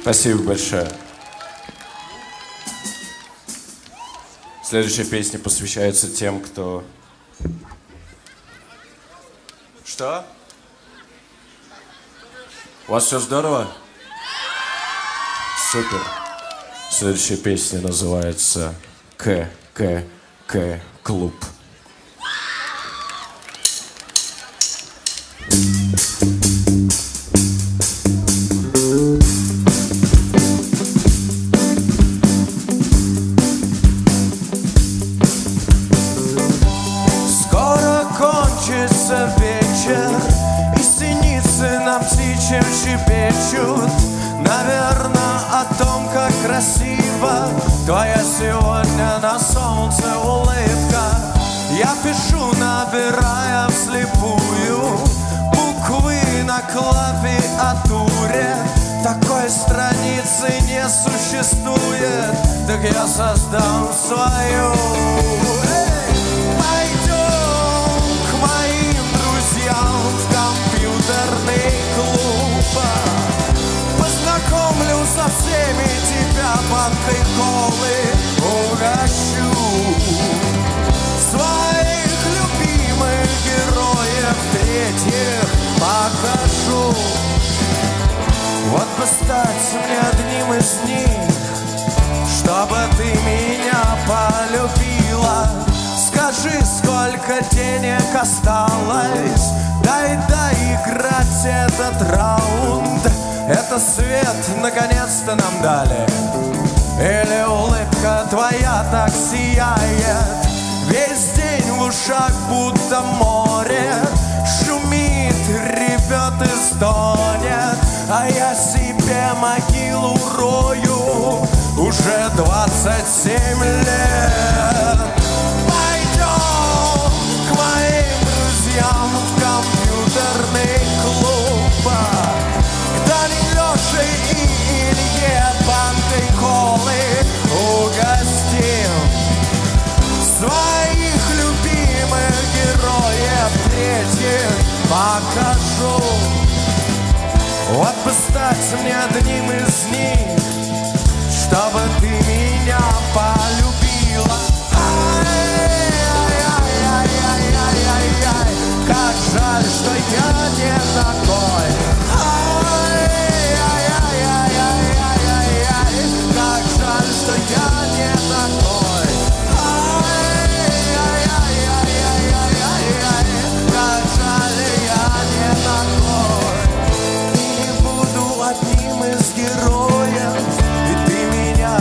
Спасибо большое. Следующая песня посвящается тем, кто... Что? У вас все здорово? Супер. Следующая песня называется Клуб. Вечер, и синицы на птичьем щебечут. Наверное, о том, как красиво твоя сегодня на солнце улыбка. Я пишу, набирая вслепую буквы клавиатуре такой страницы не существует, так я создам свою. Пойдем к моим друзьям в компьютерный клуб, познакомлю со всеми тебя, под приколы угощу. Своих любимых героев третьих покажу. Вот бы стать мне одним из них, чтобы ты меня полюбила. Скажи, сколько денег осталось, дай доиграть этот раунд. Это свет наконец-то нам дали, или улыбка твоя так сияет? Весь день в ушах будто море шумит, ревет и стонет, а я себе могилу рою уже 27 лет. Пойдем к моим друзьям в компьютерный клуб, к Дане, Лёше и Илье банкой колы угостим. Своих любимых героев третьих покажу. Вот бы стать мне одним из них, чтобы ты меня полюбила. Ай-яй-яй-яй-яй-яй, как жаль, что я не такой. Ай-яй-яй-яй-яй-яй, как жаль, что я не такой. Ай-яй-яй-яй-яй-яй, как жаль, я не такой. И не буду одним из героев, и ты меня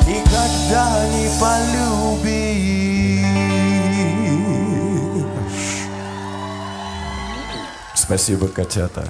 никогда не полюбишь. Спасибо, котята.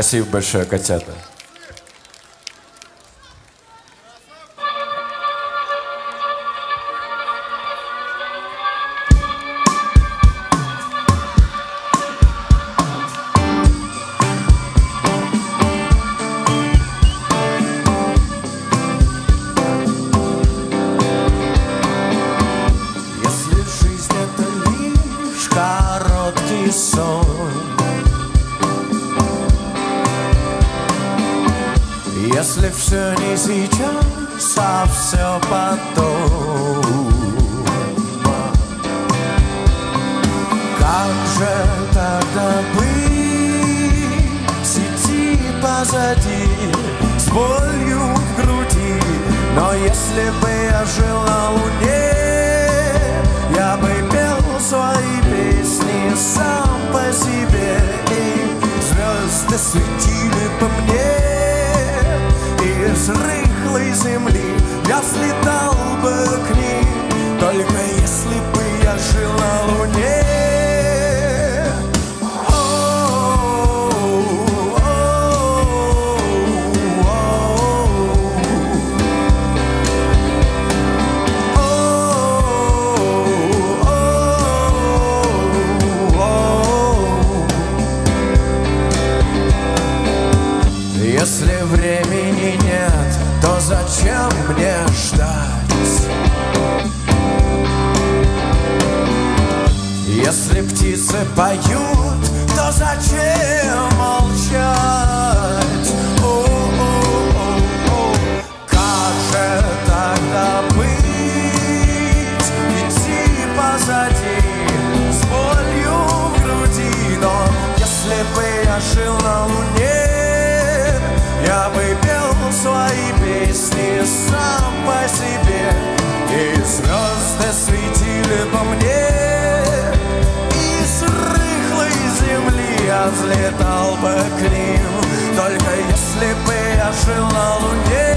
Спасибо большое, котята. Если жизнь это лишь короткий сон, если все не сейчас, а все потом, как же тогда быть? Идти позади с болью в груди. Но если бы я жил на Луне, я бы пел свои песни сам по себе, и звезды светили бы мне. Из рыхлой земли я слетал бы к ним, только если бы я жил на Луне. Если времени нет, то зачем мне ждать? Если птицы поют, то зачем молчать? О-о-о-о. Как же тогда быть? Идти позади с болью в груди. Но если бы я жил на Луне, я бы пел свои песни сам по себе, и звезды светили по мне. Из рыхлой земли я взлетал бы к ним, только если бы я жил на Луне.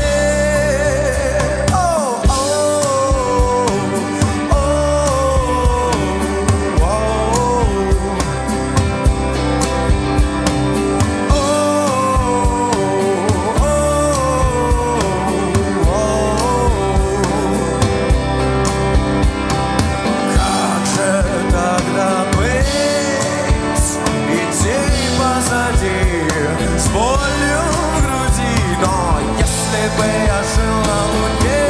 С болью в груди, но если бы я жил на Луне,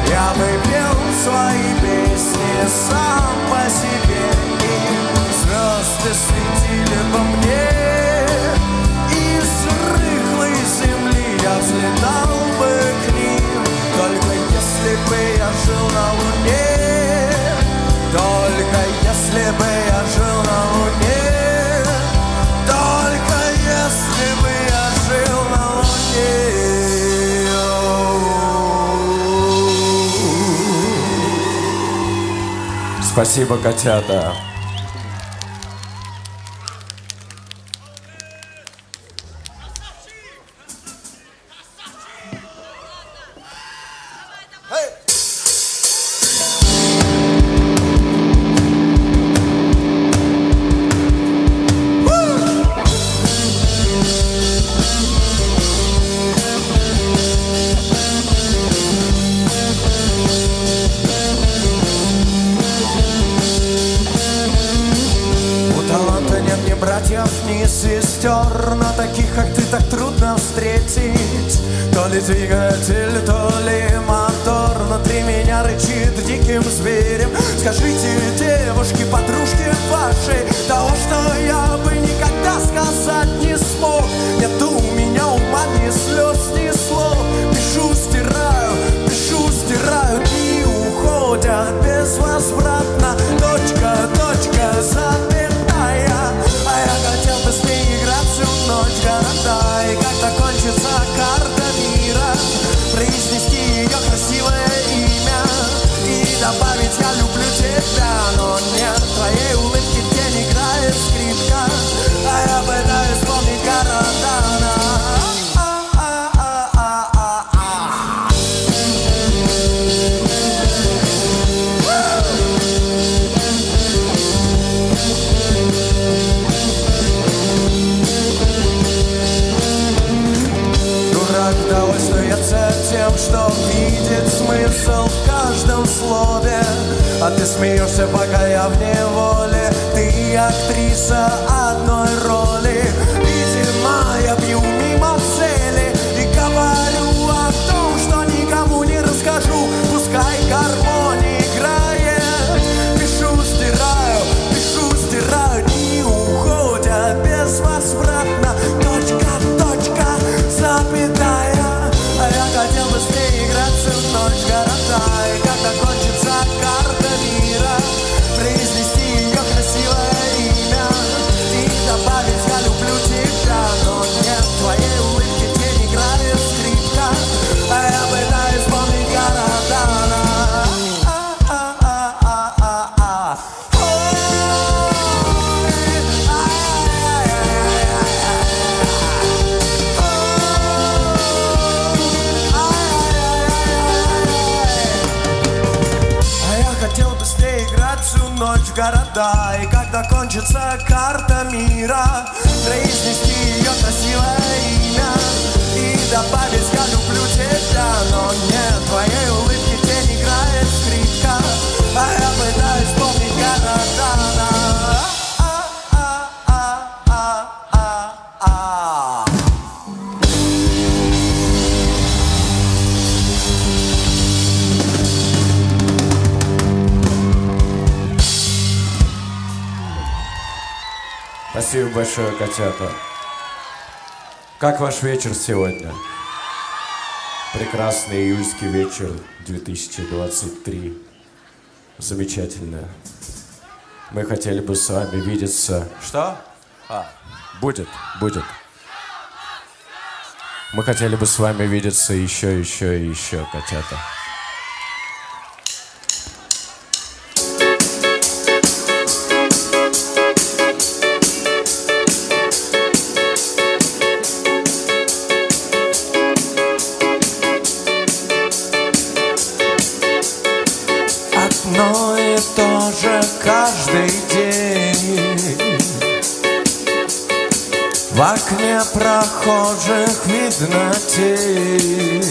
я бы пел свои песни сам по себе, и звезды светили по мне. Из рыхлой земли я взлетал бы к ним, только если бы я жил на Луне, только если бы я жил на Луне. Если бы я жил на Луне. Спасибо, котята. Ни сестер, но таких, как ты, так трудно встретить. То ли двигатель, то ли мотор внутри меня рычит диким зверем. Скажите, девушки, подружки вашей, того, что я бы никогда сказать не смог. Нет у меня ума, ни слез, ни слов. Пишу, стираю, дни уходят безвозвратно. Точка, точка, запятая. А я хотел бы с ней играть всю ночь в города. И когда кончится карта мира, произнести ее красивое имя и добавить «я люблю тебя». Но нет твоей улыбки, день играет скрипка, а я пытаюсь вспомнить города. А ты смеешься, пока я в неволе. Ты актриса одной роли. Видимо, я бью мимо цели и говорю о том, что никому не расскажу. Пускай гармония играет. Пишу, стираю, дни уходят безвозвратно. Точка, запятая. А я хотел быстрее играть всю ночь города. И когда кончится карта мира, произнести ее красивое имя и добавить «я люблю тебя». Но нет, в твоей улыбке тень играет скрипка, а я пытаюсь вспомнить города. Всю ночь в города. И когда кончится карта мира, произнести ее красивое имя и добавить «я люблю тебя». Но нет, в твоей улыбке тень играет скрипка, а я пытаюсь вспомнить города. Спасибо большое, котята. Как ваш вечер сегодня? Прекрасный июльский вечер 2023. Замечательно. Мы хотели бы с вами видеться... Что? Будет. Мы хотели бы с вами видеться еще, котята. Одно и то же каждый день. В окне прохожих видно тень.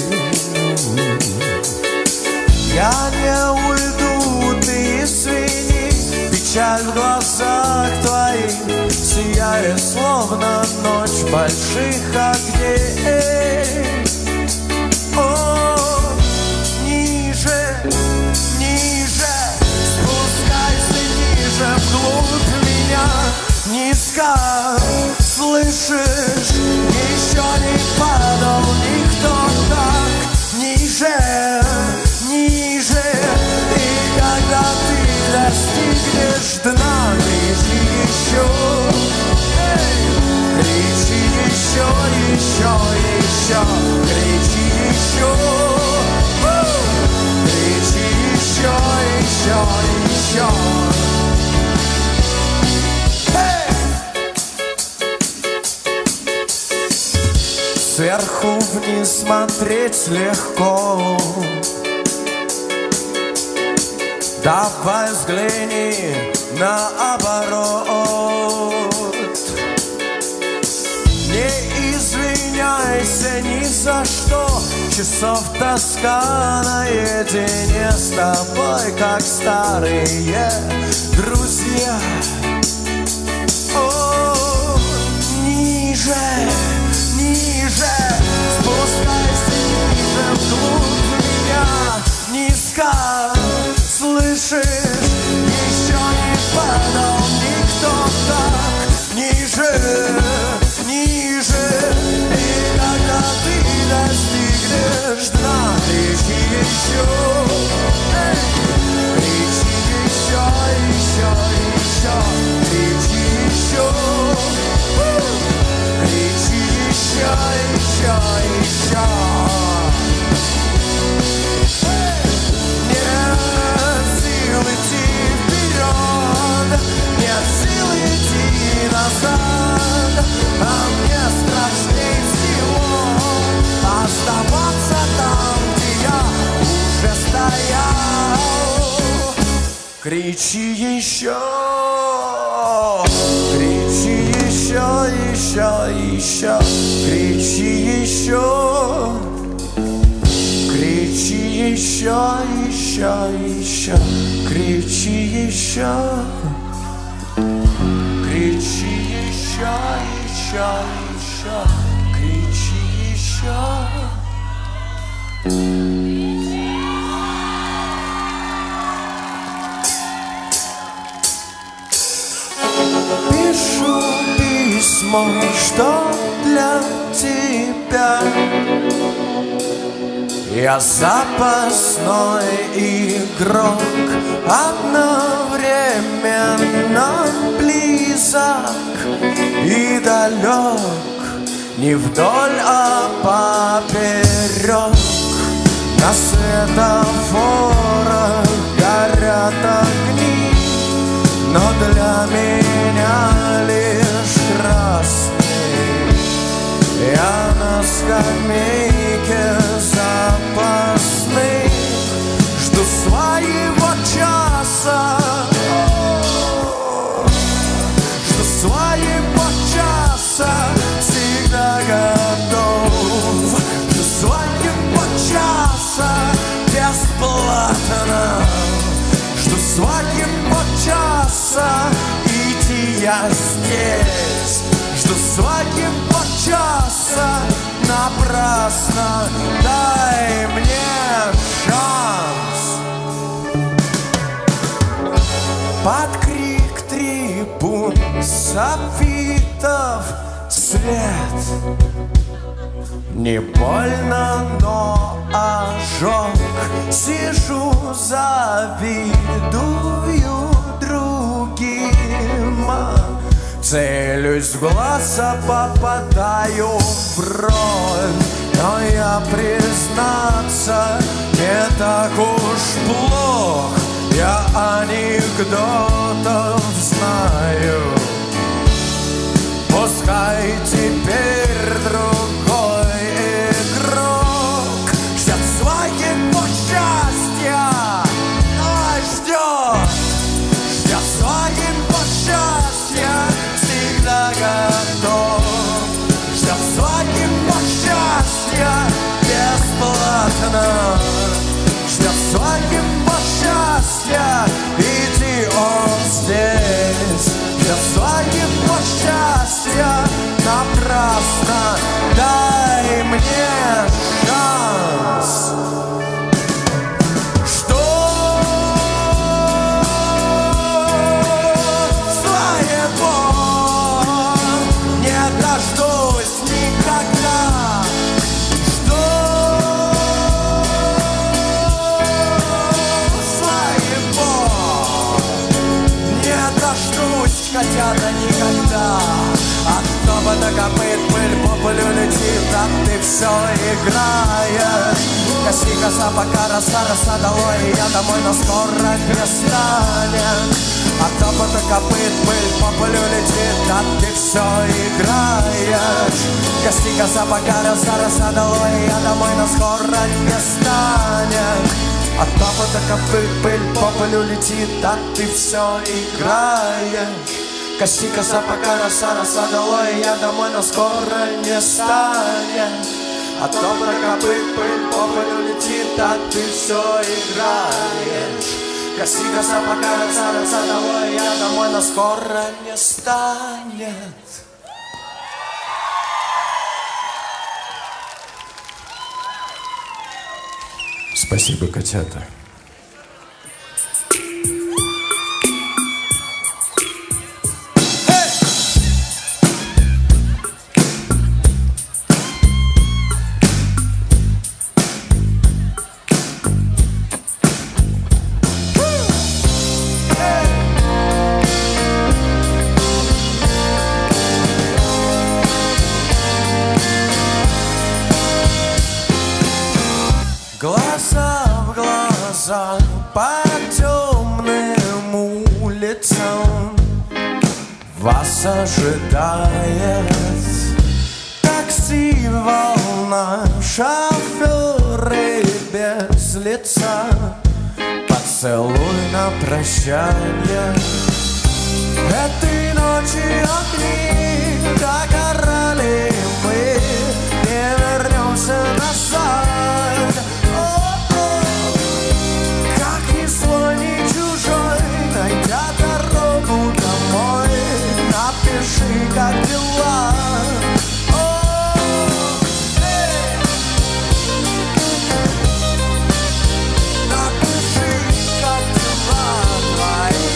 Я не уйду, ты извини. Печаль в глазах твоих сияет, словно ночь больших огней. О, ниже, спускайся ниже, вглубь меня, низко, слышишь? Еще не падал никто так ниже. И когда ты достигнешь дна, кричи еще, кричи еще, кричи еще, кричи еще. Сверху вниз смотреть легко. Давай взгляни наоборот. Не извиняйся ни за что. Часов тоска наедине с тобой, как старые друзья. О, ниже, спускайся ниже, вглубь меня, низко, слышишь? Еще не падал никто так ниже. И когда ты достигнешь дна, кричи еще, кричи еще, кричи еще, кричи еще. Нет сил идти вперед, нет сил идти назад, а мне страшнее всего оставаться там, где я уже стоял. Кричи еще, кричи еще, кричи еще, кричи еще. еще, кричи еще, кричи еще, кричи еще. Пишу письмо, что для тебя. Я запасной игрок, одновременно близок и далек, не вдоль, а поперек. На светофорах горят огни, но для меня лишь красный. Я на скамейке запасных жду своего часа, жду своего часа, всегда готов, жду своего часа бесплатно, жду своего часа, идти я здесь, жду своего часа напрасно, дай мне шанс. Под крик трибун софитов свет. Не больно, но ожог. Сижу, завидую другим. Целюсь в глаз, а попадаю в роль. Но я, признаться, не так уж плох. Я анекдотов знаю. Пускай теперь другой игрок ждет своего счастья, ждет своего счастья, всегда готов, ждет своего счастья бесплатно, ждет своего счастья, иди он здесь, ждет своего счастья напрасно, дай мне шанс. Что своего не дождусь никогда, что своего не дождусь, хотя да никогда. От тоба до копыт пыль по полю летит, а ты все играешь. Коси коса, пока роса долой, я домой, но скоро перестанет. От тоба до копыт пыль по полю летит, а ты все играешь. Коси коса, пока роса долой, я домой, но скоро перестанет. От тоба до копыт пыль по полю летит, а ты все играешь. Коси коса, пока роса долой, я домой, но скоро не станет. От тоба до копыт пыль по полю летит, а ты все играешь. Коси коса, пока роса долой, я домой, но скоро не станет. Спасибо, котята. Глаза в глаза по темным улицам вас ожидает такси, волна, шоферы без лица, поцелуй на прощание. Этой ночи огни догорали мы, не вернемся назад. как дела. Напиши, как дела твои.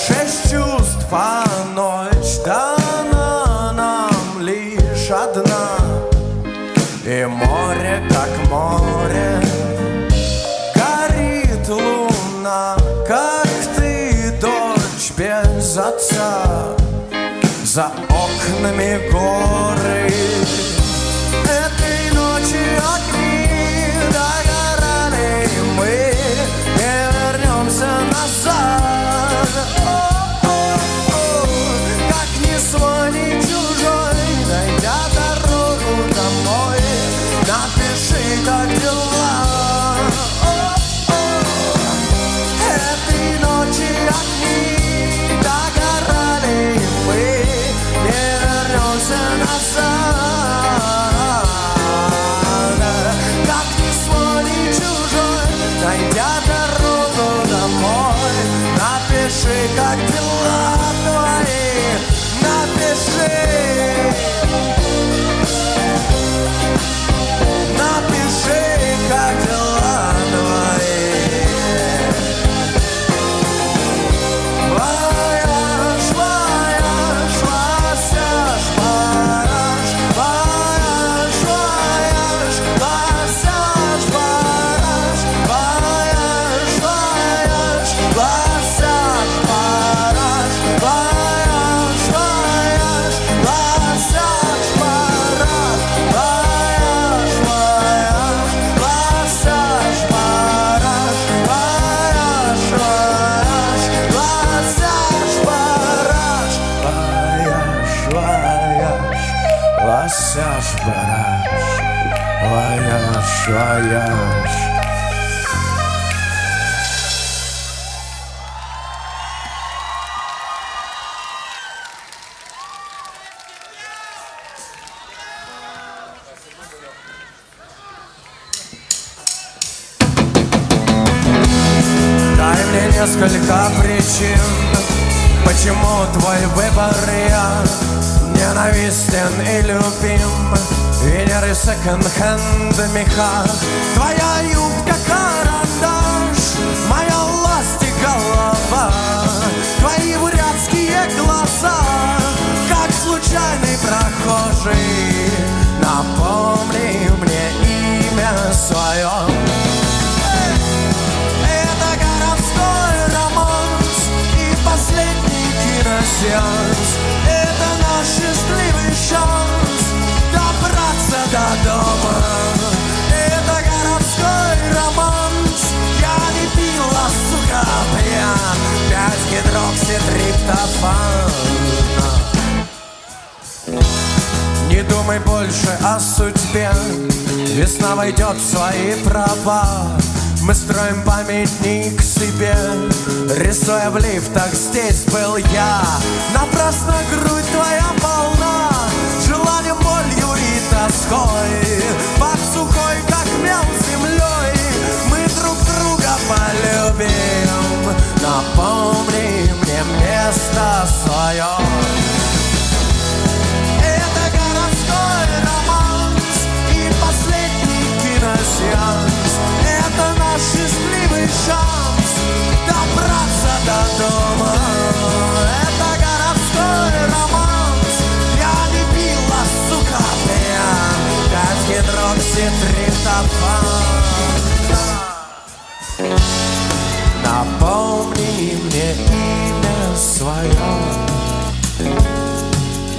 Шесть чувств, а ночь дана нам лишь одна. И море, как море, горит луна, как ты, дочь без отца. За окнами горы этой ночи огни догорали, и мы не вернемся назад. О-о-о, как ни свой, ни чужой, найдя дорогу домой, напиши, как дела. О-о, этой ночи огни догорали, и мы не вернемся назад. Как ни свой, ни чужой, найдя дорогу домой, напиши, как дела твои, напиши. Напиши, как дела твои. Вояж, вояж, лосяж, параж. Вояж, вояж, лосяж, параж. Вояж, вояж, лосяж, параж. Вояж, вояж, лосяж, параж. Вояж, вояж, лосяж, параж. Вояж, вояж, лосяж, параж. Вояж, вояж, лосяж, параж. Вояж, вояж. Дай мне несколько причин, почему твой выбор я ненавистен и любим. Венеры секонд-хенд меха, твоя юбка карандаш, моя ласть и голова, твои бурятские глаза, как случайный прохожий. Напомни мне имя свое. Это городской романс и последний киносеанс. Это наш счастливый шанс добраться до дома. Это городской романс. Я не пил, а сука пьян. 5 гидрокситриптофан. Не думай больше о судьбе, весна войдет в свои права. Мы строим памятник себе, рисуя в лифтах, здесь был я. Напрасно грудь твоя полна желанием, болью и тоской. Под сухой, как мел, землей мы друг друга полюбим. Напомни мне место свое. Это городской романс и последний киносеанс. Это наш счастливый шанс добраться до дома. Это городской романс. Я не пил, а сука пьян. 5 гидрокситриптофан. Напомни мне имя свое.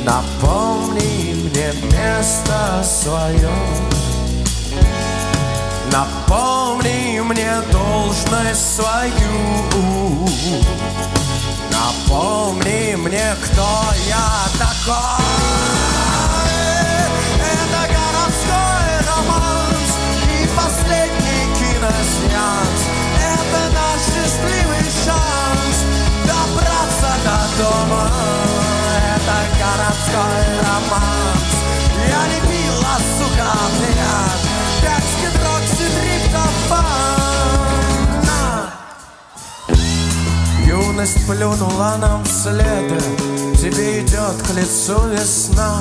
Напомни мне место свое. Напомни мне должность свою. Напомни мне, кто я такой. Это городской романс и последний киносеанс. Это наш счастливый шанс добраться до дома. Это городской романс. Юность плюнула нам вслед, тебе идет к лицу весна.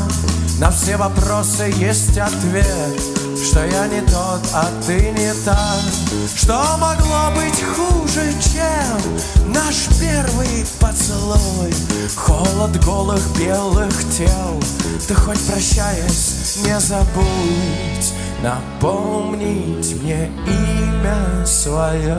На все вопросы есть ответ, что я не тот, а ты не та. Что могло быть хуже, чем наш первый поцелуй? Холод голых белых тел, ты хоть прощаясь не забудь напомнить мне имя свое.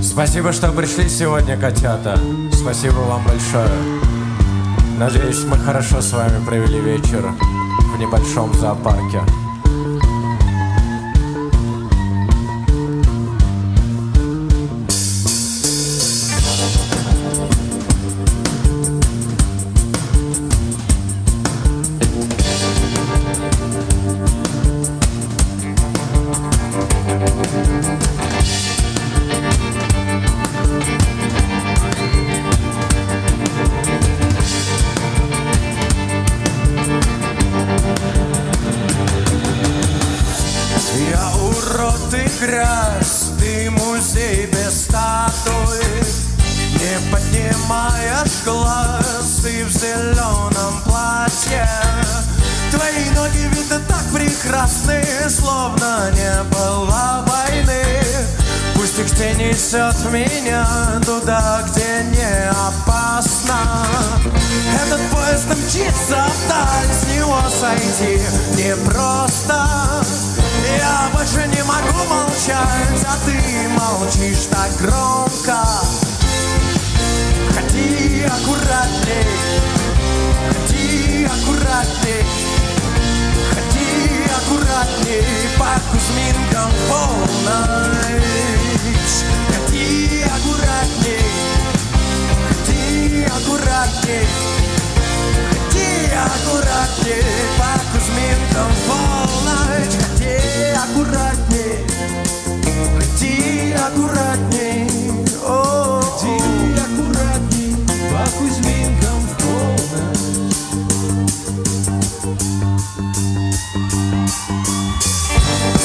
Спасибо, что пришли сегодня, котята. Спасибо вам большое. Надеюсь, мы хорошо с вами провели вечер в небольшом зоопарке. Грязь, ты музей без статуи. Не поднимаешь глаз, ты в зеленом платье. Твои ноги видно так прекрасны, словно не было войны. Пусть их тень несет меня туда, где не опасно. Этот поезд мчится вдаль, с него сойти непросто. Я больше не могу молчать, а ты молчишь так громко. Ходи аккуратней, ходи аккуратней, ходи аккуратней по Кузьминкам в полночь. Ходи аккуратней, ходи аккуратней, ходи аккуратней по Кузьминкам в полночь. Ходи аккуратней, ходи аккуратней, о, ходи аккуратней по Кузьминкам в полночь.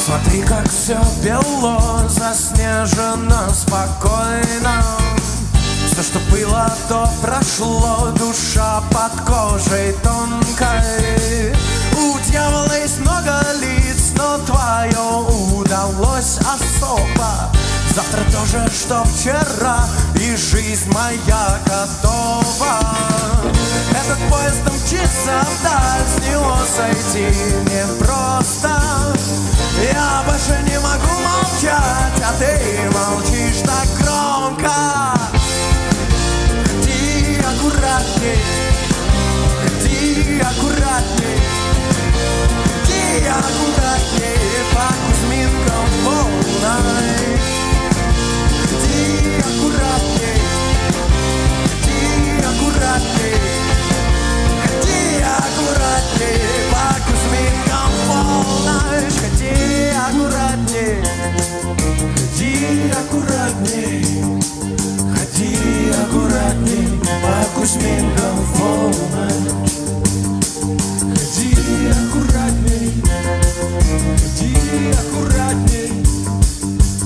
Смотри, как все бело, заснежено спокойно. Все, что было, то прошло, душа под кожей тонкой. У дьявола есть много лиц, но твое удалось особо. Завтра то же, что вчера, и жизнь моя готова. Этот поезд мчится вдаль, с него сойти непросто. Я больше не могу молчать, а ты молчишь так громко. Ходи аккуратней, ходи аккуратней, ходи аккуратней по Кузьминкам в полночь. Ходи аккуратней, ходи аккуратней, ходи аккуратней по Кузьминкам в полночь. Ходи аккуратней, ходи аккуратней, ходи аккуратней по Кузьминкам в полночь. Ходи аккуратней, ходи аккуратней,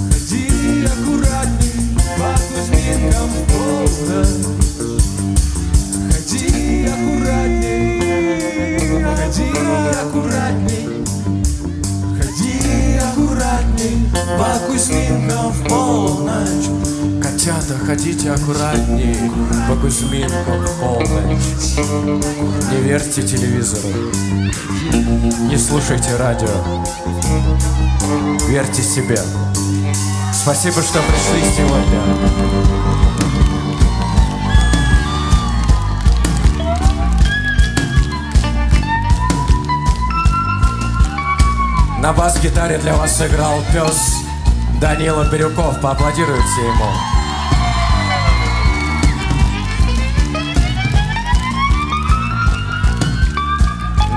ходи аккуратней по Кузьминкам в полночь. Ходи аккуратней, ходи аккуратней, ходи аккуратней по Кузьминкам в полночь. Котята, ходите аккуратней по Кузьминкам в полночь. Не верьте телевизору, не слушайте радио, верьте себе. Спасибо, что пришли сегодня. На бас-гитаре для вас сыграл пес Данила Бирюков. Поаплодируйте ему.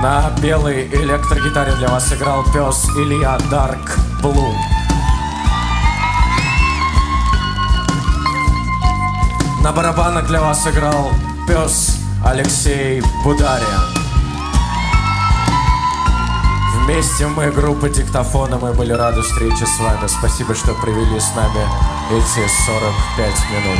На белой электрогитаре для вас сыграл пес Илья Дарк Блум. На барабанах для вас сыграл пес Алексей Бударин. Вместе мы, группа Диктофона, мы были рады встрече с вами. Спасибо, что провели с нами эти 45 минут.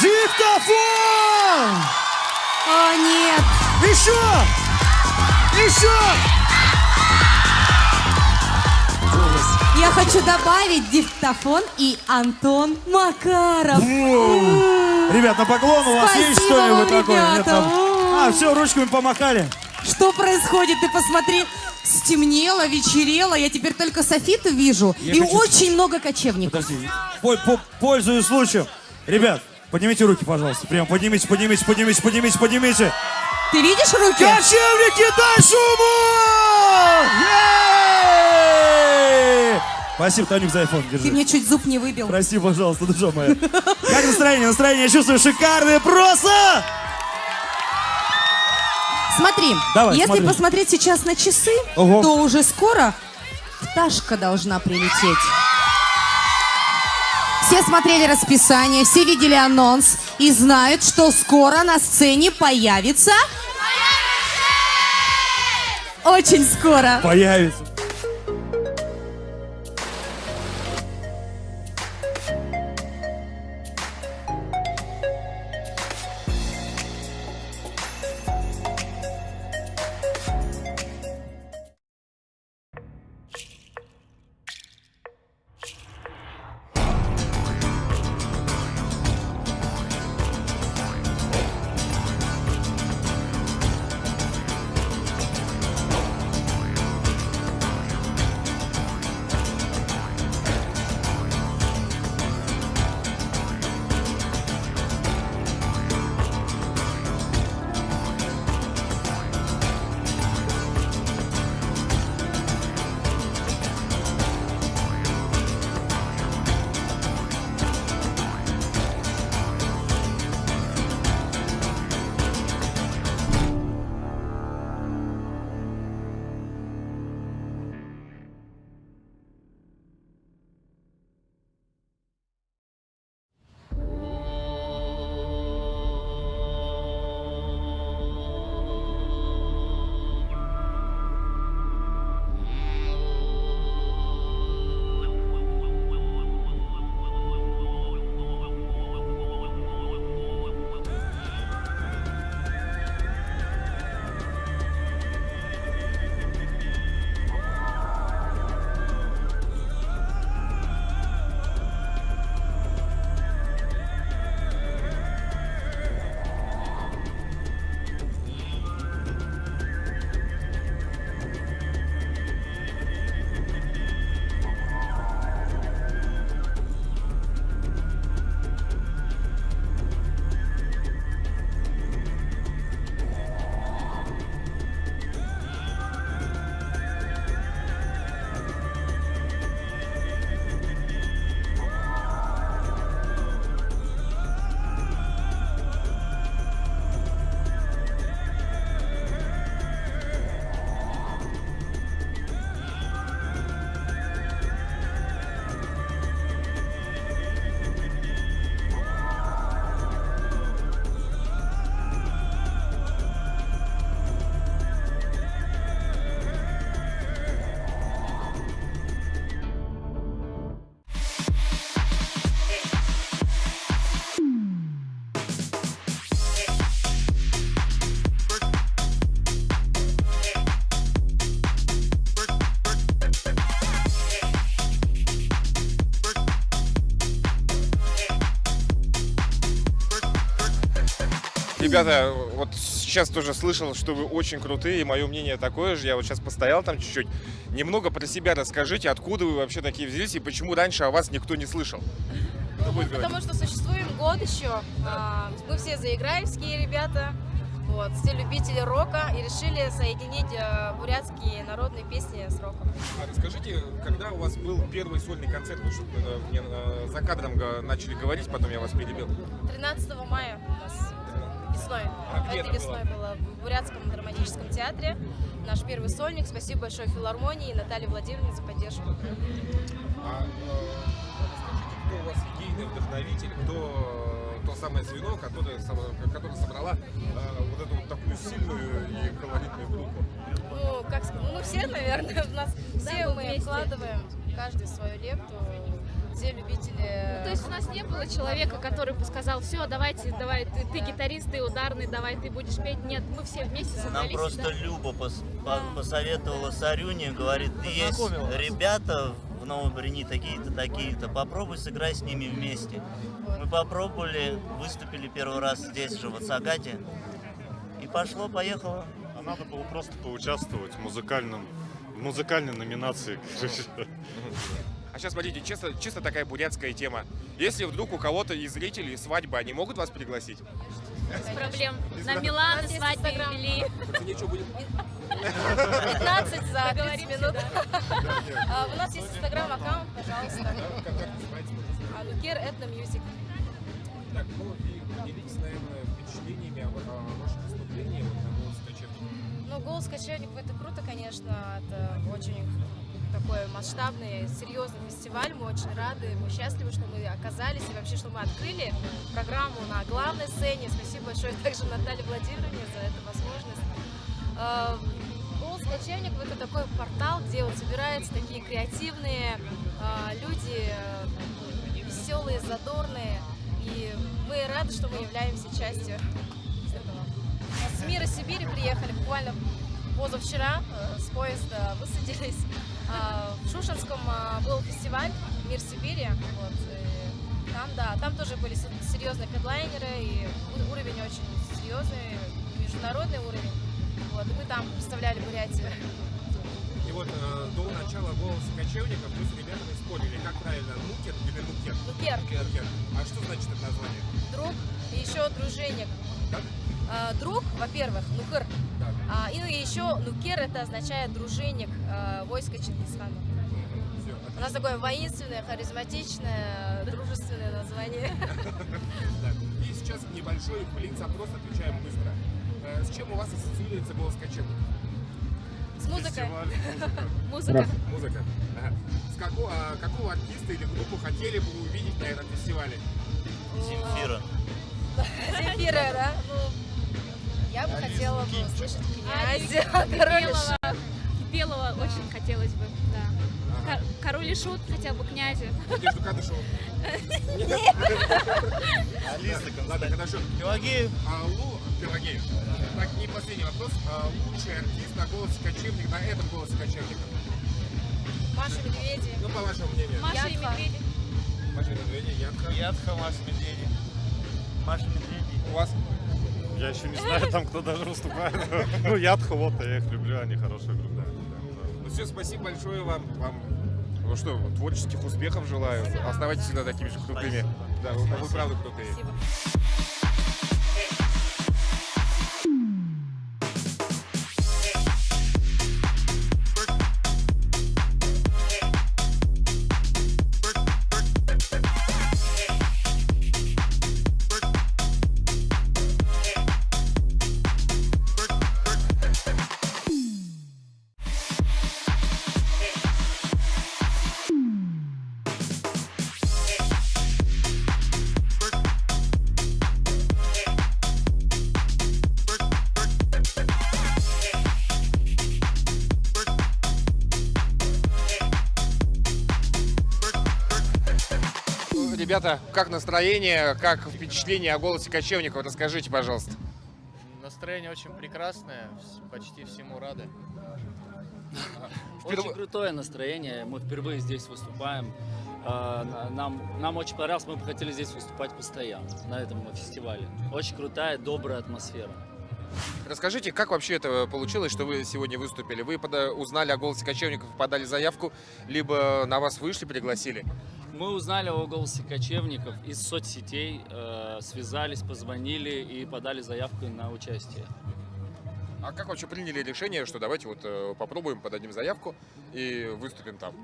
Диктофон! О, нет! Еще! Еще! Я хочу добавить диктофон и Антон Макаров. Ребят, на поклон у вас Спасибо есть что-нибудь вам, такое? Нет, ребята. там... А, все, ручками помахали. Что происходит? Ты посмотри, стемнело, вечерело, я теперь только софиты вижу. Я и хочу- очень много кочевников. Подожди, пользуясь случаем. Ребят, поднимите руки, пожалуйста. Прям поднимите. Ты видишь руки? Кочевники, дай шуму! Е-е-е! Спасибо, Танюк, за айфон, держи. Ты мне чуть зуб не выбил. Прости, пожалуйста, душа моя. Как настроение? Настроение, я чувствую, шикарное просто! Смотри, Давай, если смотри. посмотреть сейчас на часы, Ого. то уже скоро пташка должна прилететь. Все смотрели расписание, все видели анонс и знают, что скоро на сцене появится... Очень скоро. Появится. Ребята, вот сейчас тоже слышал, что вы очень крутые, и мое мнение такое же. Я вот сейчас постоял там чуть-чуть. Немного про себя расскажите, откуда вы вообще такие взялись, и почему раньше о вас никто не слышал. Кто будет говорить? Потому что существуем год еще. Мы все заиграевские ребята, вот, все любители рока, и решили соединить бурятские народные песни с роком. А расскажите, когда у вас был первый сольный концерт? Вы что-то мне за кадром начали говорить, потом я вас перебил. 13 мая у нас весной. где Этой это весной было в Бурятском драматическом театре. Наш первый сольник. Спасибо большое филармонии и Наталье Владимировне за поддержку. Расскажите, кто у вас идейный вдохновитель, кто то самое звено, которое собрала вот эту вот такую сильную и колоритную группу? Ну, как сказать, мы все, наверное, у нас все мы вкладываем каждый свою лепту. Все любители. То есть у нас не было человека, который бы сказал: все, давай, ты гитарист, ты ударный, давай, ты будешь петь. Нет, мы все вместе собрались. Нам просто Люба посоветовала Сарюне, говорит, есть ребята в Новобрине такие-то, такие-то, попробуй сыграй с ними вместе. Мы попробовали, выступили первый раз здесь же, в Сагате, и пошло-поехало. А надо было просто поучаствовать в музыкальной номинации. А сейчас, смотрите, чисто такая бурятская тема. Если вдруг у кого-то из зрителей свадьба, они могут вас пригласить? Без проблем. На Милан свадьбе вели. По цене что будет? 15 за 30 минут. У нас есть инстаграм-аккаунт, пожалуйста. Нукер Этно Мьюзик. Так, ну и поделитесь, наверное, впечатлениями о вашем выступлении на «Голос кочевников». Ну, «Голос кочевников» — это круто, конечно. Это очень такой масштабный, серьезный фестиваль. Мы очень рады, мы счастливы, что мы оказались и вообще, что мы открыли программу на главной сцене. Спасибо большое также Наталье Владимировне за эту возможность. «Голос кочевников» — это такой портал, где вот собираются такие креативные люди, веселые, задорные. И мы рады, что мы являемся частью этого. С мира Сибири приехали буквально позавчера, с поезда высадились. В Шушенском был фестиваль «Мир Сибири». Вот, там тоже были серьезные хедлайнеры, и уровень очень серьезный, международный уровень. Вот, и мы там представляли Бурятию. И вот до начала «Голоса кочевников» мы с ребятами спорили, как правильно, Нукер или Нукер? Нукер. А что значит это название? Друг и еще дружинник. Как? Друг, во-первых, Нукер. И еще Нукер — это означает дружинник войска Чингисхана. У нас такое воинственное, харизматичное, дружественное название. И сейчас небольшой блиц-опрос, отвечаем быстро. С чем у вас ассоциируется «Голос кочевников»? С музыкой. Музыка. Ага. Какого артиста или группу хотели бы увидеть на этом фестивале? Земфира. Земфира, да? Ну, я бы хотела бы услышать князя. Кипелова очень хотелось бы, да. Король и Шут, хотя бы князя. Надежду Кадышеву. Алиса, ладно, хорошо. Пелагеев. Пелагеев. Так, не последний вопрос. Лучший артист на «Голосе кочевников», на этом «Голосе кочевников»? Маша Медведи. Ну, по вашему мнению. Маша и Медведи. Маша и Медведи, Ядха. Ядха, Маша Медведи. Маша Медведи. У вас? Я еще не знаю там, кто даже выступает. Ну, Ядха, вот, я их люблю, они хорошие группы. Ну все, спасибо большое вам. Ну что, творческих успехов желаю. Оставайтесь всегда такими же крутыми. Да, вы правда крутые. Спасибо. Ребята, как настроение, как впечатление о «Голосе кочевников»? Расскажите, пожалуйста. Настроение очень прекрасное, почти всему рады. Очень крутое настроение. Мы впервые здесь выступаем. Нам очень понравилось. Мы бы хотели здесь выступать постоянно на этом фестивале. Очень крутая, добрая атмосфера. Расскажите, как вообще это получилось, что вы сегодня выступили? Вы узнали о «Голосе кочевников», подали заявку, либо на вас вышли, пригласили? Мы узнали о «Голосе кочевников» из соцсетей, связались, позвонили и подали заявку на участие. А как вообще приняли решение, что давайте вот попробуем, подадим заявку и выступим там?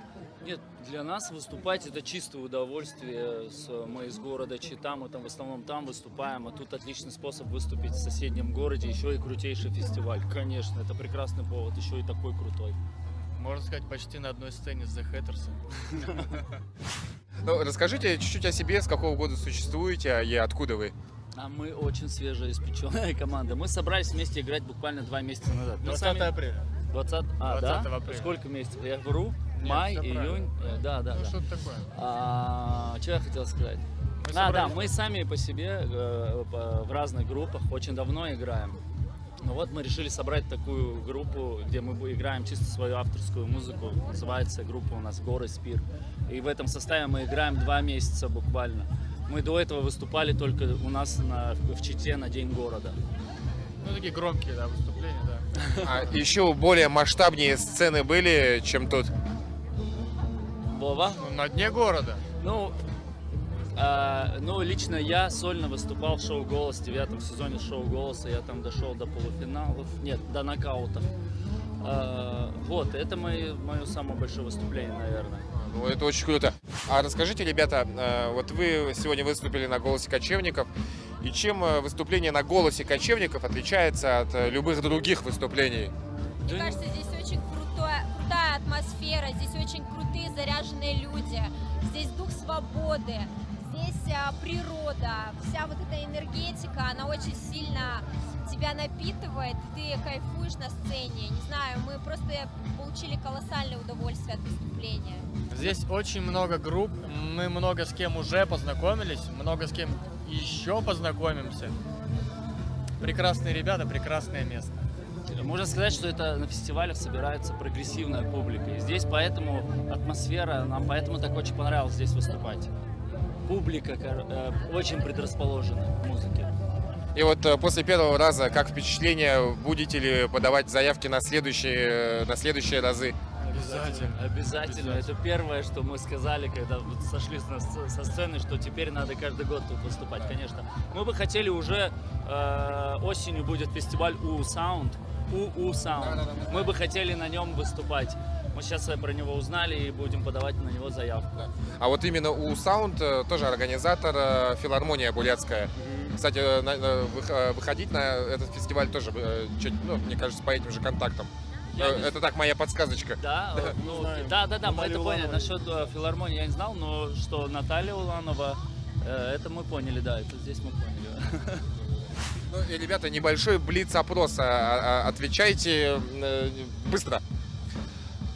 Нет, для нас выступать это чистое удовольствие. Мы из города Чита, мы там в основном там выступаем, а тут отличный способ выступить в соседнем городе, еще и крутейший фестиваль. Конечно, это прекрасный повод, еще и такой крутой. Можно сказать, почти на одной сцене с The Hatters. Ну, расскажите чуть-чуть о себе, с какого года существуете и откуда вы? А мы очень свежеиспеченная команда. Мы собрались вместе играть буквально 2 месяца назад. 20 апреля. 20 да? апреля. Сколько месяцев? Я вру? Май, июнь. Да. Ну, что-то такое. Что я хотел сказать? Да, мы сами по себе в разных группах очень давно играем. Ну вот мы решили собрать такую группу, где мы играем чисто свою авторскую музыку. Называется группа у нас «Горы Спир». И в этом составе мы играем 2 месяца буквально. Мы до этого выступали только у нас в Чите на День города. Ну, такие громкие, да, выступления, да. А еще более масштабнее сцены были, чем тут? Вова? Ну, на дне города. Ну, лично я сольно выступал в шоу «Голос» в 9 сезоне шоу «Голоса». Я там дошел до полуфиналов, нет, до нокаутов. Вот, это мое самое большое выступление, наверное. Ну, это очень круто. А расскажите, ребята, вот вы сегодня выступили на «Голосе кочевников». И чем выступление на «Голосе кочевников» отличается от любых других выступлений? Мне кажется, здесь очень крутая атмосфера, здесь очень крутые заряженные люди, здесь дух свободы, здесь природа, вся вот эта энергетика, она очень сильно тебя напитывает, ты кайфуешь на сцене. Не знаю, мы просто получили колоссальное удовольствие от выступления. Здесь очень много групп, мы много с кем уже познакомились, много с кем еще познакомимся. Прекрасные ребята, прекрасное место. Можно сказать, что это на фестивалях собирается прогрессивная публика. И здесь поэтому атмосфера, нам поэтому так очень понравилось здесь выступать. Публика очень предрасположена к музыке. И вот после первого раза, как впечатление, будете ли подавать заявки на следующие разы? Обязательно. Это первое, что мы сказали, когда сошли со сцены, что теперь надо каждый год тут выступать, конечно. Мы бы хотели уже, осенью будет фестиваль УУ Саунд. Мы бы хотели на нем выступать. Мы сейчас про него узнали и будем подавать на него заявку. А вот именно УУ Саунд тоже организатор филармония бурятская. Кстати, выходить на этот фестиваль тоже, мне кажется, по этим же контактам. Это так, моя подсказочка. Да, мы это поняли. Насчет филармонии я не знал, но что Наталья Уланова, это мы поняли, да, это здесь мы поняли. Ну, и, ребята, небольшой блиц-опрос. Отвечайте быстро.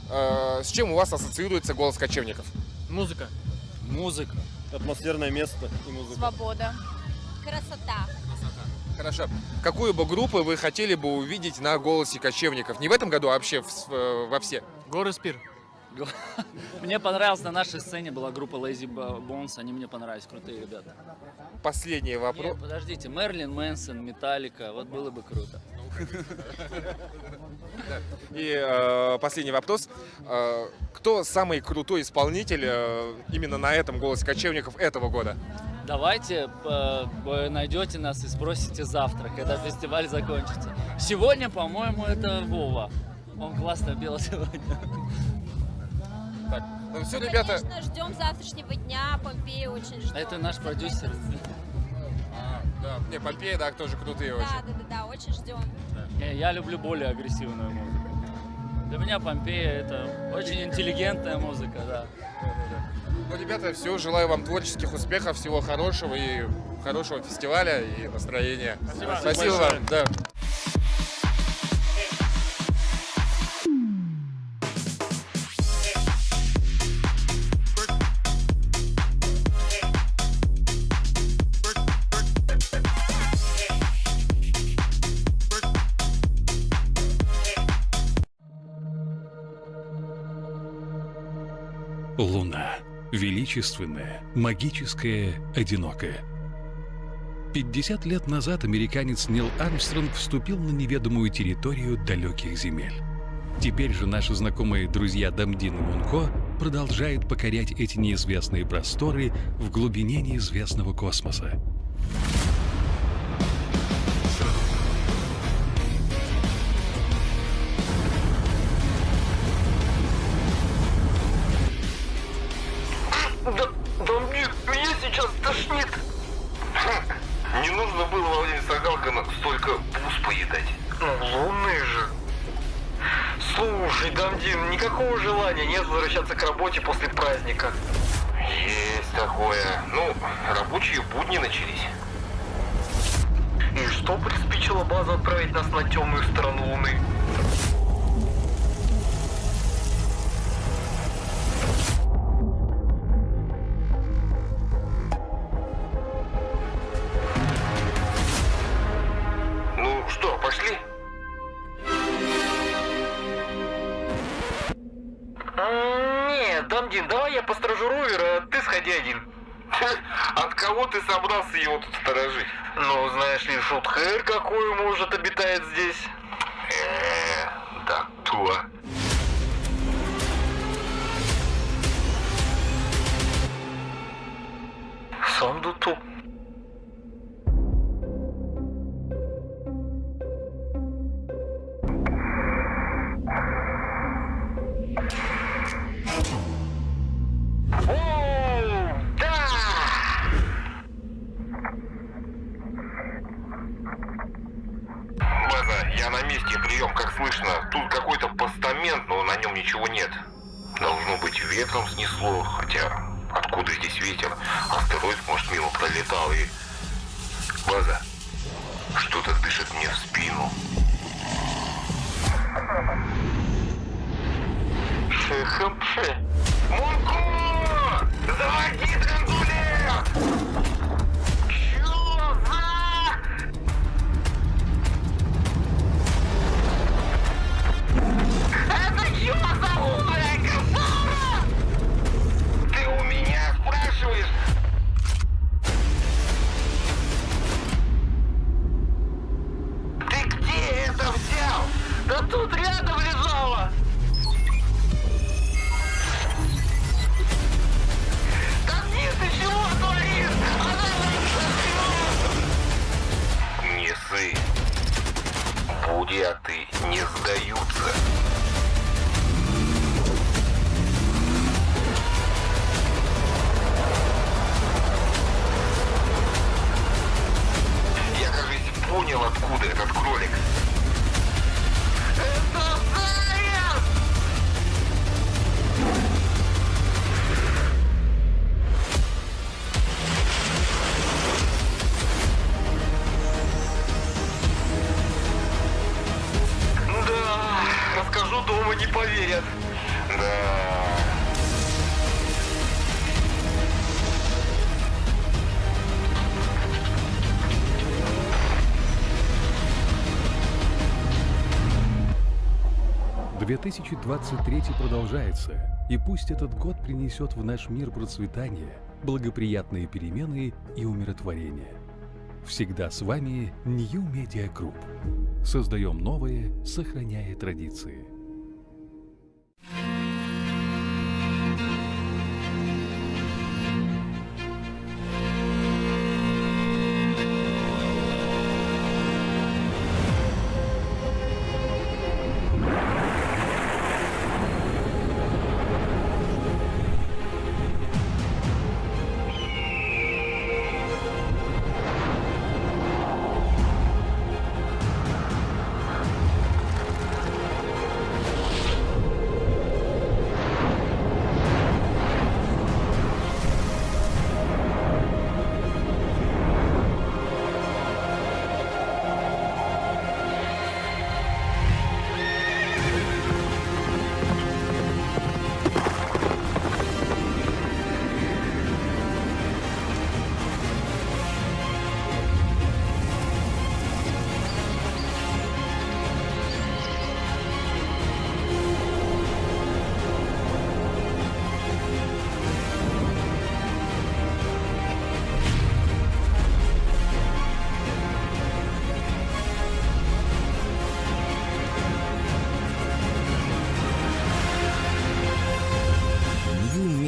С чем у вас ассоциируется «Голос кочевников»? Музыка. Музыка. Атмосферное место и музыка. Свобода. Красота. Хорошо. Какую бы группу вы хотели бы увидеть на «Голосе кочевников»? Не в этом году, а вообще во все. Горы Спир. Мне понравилось, на нашей сцене была группа Lazy Bones, они мне понравились, крутые ребята. Последний вопрос. Нет, подождите, Мерлин Мэнсон, Металлика, вот было бы круто. И последний вопрос. Кто самый крутой исполнитель именно на этом «Голосе кочевников» этого года? Давайте вы найдете нас и спросите завтра, когда фестиваль закончится. Сегодня, по-моему, это Вова. Он классно пел сегодня. Так, ну все, ребята. Конечно, ждем завтрашнего дня, Помпею очень ждем. Это наш продюсер. Да, не, Помпея, да, тоже крутые очень. Да, очень ждем. Я люблю более агрессивную музыку. Для меня Помпея это очень интеллигентная музыка, да. Ну, ребята, все, желаю вам творческих успехов, всего хорошего и хорошего фестиваля и настроения. Спасибо вам. Да. Луна. Величественная, магическая, одинокая. 50 лет назад американец Нил Армстронг вступил на неведомую территорию далеких земель. Теперь же наши знакомые друзья Дамдин и Мунко продолжают покорять эти неизвестные просторы в глубине неизвестного космоса. Дамдин, меня сейчас тошнит. Не нужно было во время Сагалкана столько бус поедать. Лунный же. Слушай, Дамдин, никакого желания нет возвращаться к работе после праздника. Есть такое. Ну, рабочие будни начались. И что приспичило базу отправить нас на темную сторону Луны? Ну что, пошли? Нет, Дамдин, давай я посторожу ровер, а ты сходи один. От кого ты собрался его тут сторожить? Ну, знаешь ли, шутхэр какой, может, обитает здесь. Да, туа. Сам дуту. База, я на месте, прием, как слышно. Тут какой-то постамент, но на нем ничего нет. Должно быть, ветром снесло, хотя откуда здесь ветер? Астероид, может, мимо пролетал и... База, что-то дышит мне в спину. Шехэмпше. Мунко! Заводи драндулет! Чё за... Это чё за умная красава? Ты у меня спрашиваешь? Ты где это взял? Да тут рядом лежала. Да нет, ты чего творишь? Она не ссы. Буряты не сдаются. Я, кажется, понял, откуда этот кролик. Это заяц! Да, расскажу дома, не поверят. Да. — 2023 продолжается, и пусть этот год принесет в наш мир процветание, благоприятные перемены и умиротворение. Всегда с вами New Media Group. Создаем новое, сохраняя традиции.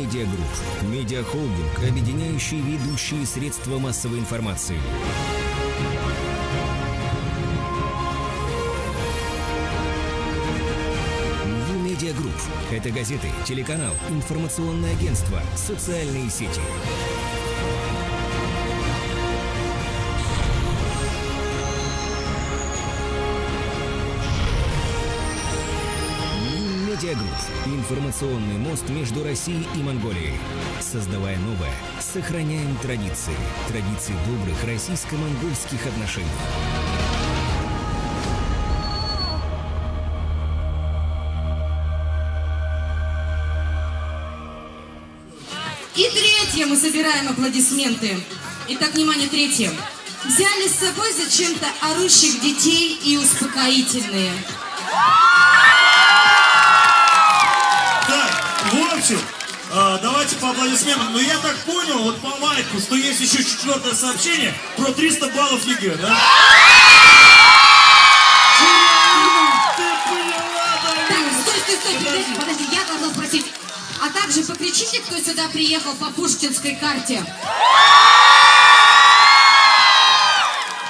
Медиагрупп. Медиахолдинг, объединяющий ведущие средства массовой информации. Медиагрупп. Это газеты, телеканал, информационное агентство, социальные сети. Медиагрупп. Информационный мост между Россией и Монголией. Создавая новое, сохраняем традиции. Традиции добрых российско-монгольских отношений. И третье, мы собираем аплодисменты. Итак, внимание, третье. Взяли с собой зачем-то орущих детей и успокоительные. Так, в общем, давайте по аплодисментам. Но я так понял, вот по лайку, что есть еще 4-е сообщение про 300 баллов ЕГЭ, да? Так, стой, подожди, я должна спросить. А также покричите, кто сюда приехал по пушкинской карте.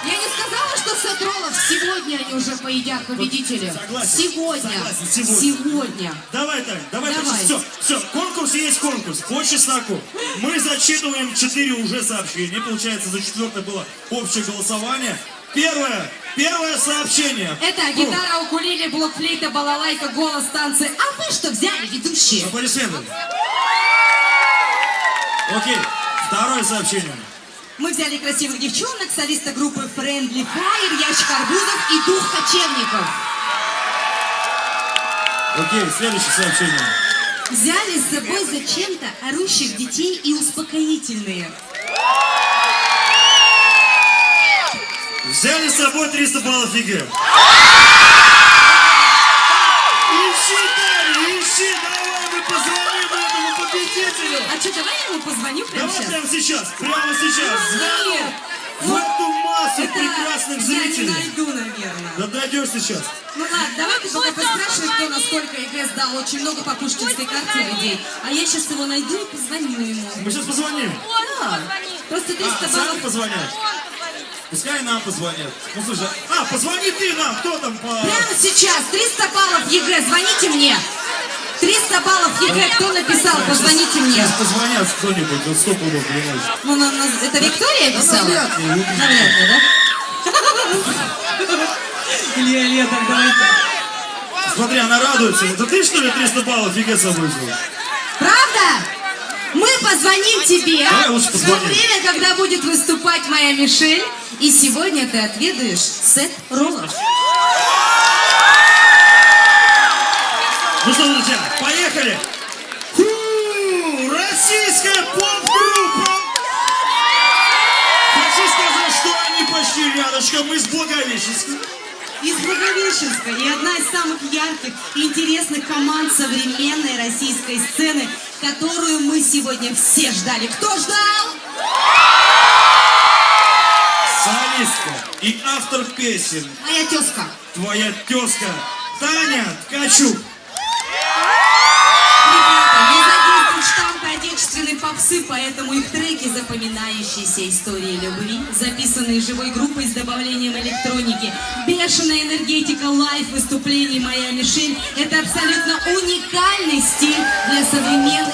Я не сказала, что Сатролов сегодня они уже поедят победители. Согласен. Сегодня. Давай. Все, конкурс есть конкурс. По чесноку. Мы зачитываем 4 уже сообщения. Получается, за 4-е было общее голосование. Первое сообщение. Это гитара, укулеле, блокфлейта, балалайка, голос, танцы. А вы что взяли, ведущие? Аплодисменты. Окей, 2-е сообщение. Мы взяли красивых девчонок, солиста группы Friendly Fire, ящик арбузов и дух кочевников. Окей, следующее сообщение. Взяли с собой зачем-то орущих детей и успокоительные. Взяли с собой 300 баллов ЕГЭ. Ищи, давай мы позвоним этому победителю. А что, давай ему позвоню прямо сейчас? Давай прямо сейчас. Звонок в эту массу прекрасных зрителей. Я не найду, наверное. Да найдешь сейчас. Ну ладно, давай ты пока поспрашивай, кто насколько ЕГЭ сдал. Очень много по пушкинской карте людей. А я сейчас его найду и позвоню ему. Мы сейчас позвоним. Да. Просто 300 баллов. Сами позвонят. Пускай нам позвонят. Ну слушай, позвони ты нам, кто там по... Прямо сейчас, 300 баллов ЕГЭ, звоните мне. 300 баллов ЕГЭ, кто написал, позвоните мне. Сейчас позвонят кто-нибудь, вот 100 пудов, понимаешь. Ну, это Виктория писала? Навряд ли, да? Илья, так давайте. Смотри, она радуется. Это ты, что ли, 300 баллов ЕГЭ с собой взял? Правда? Мы позвоним тебе в то время, когда будет выступать моя Мишель. И сегодня ты отведаешь сет роллов. Ну что, друзья, поехали! Российская поп-группа! Хочу сказать, что они почти рядышком, из Благовещенска. Из Благовещенска. И одна из самых ярких и интересных команд современной российской сцены, которую мы сегодня все ждали. Кто ждал? Солистка и автор песен. Моя тезка. Твоя тезка Таня Ткачук. Ребята, не задействуют штампы отечественной попсы, поэтому их треки запоминающиеся истории любви, записанные живой группой с добавлением электроники, бешеная энергетика лайв-выступлений «Моя Мишель» — это абсолютно уникальный стиль для современных...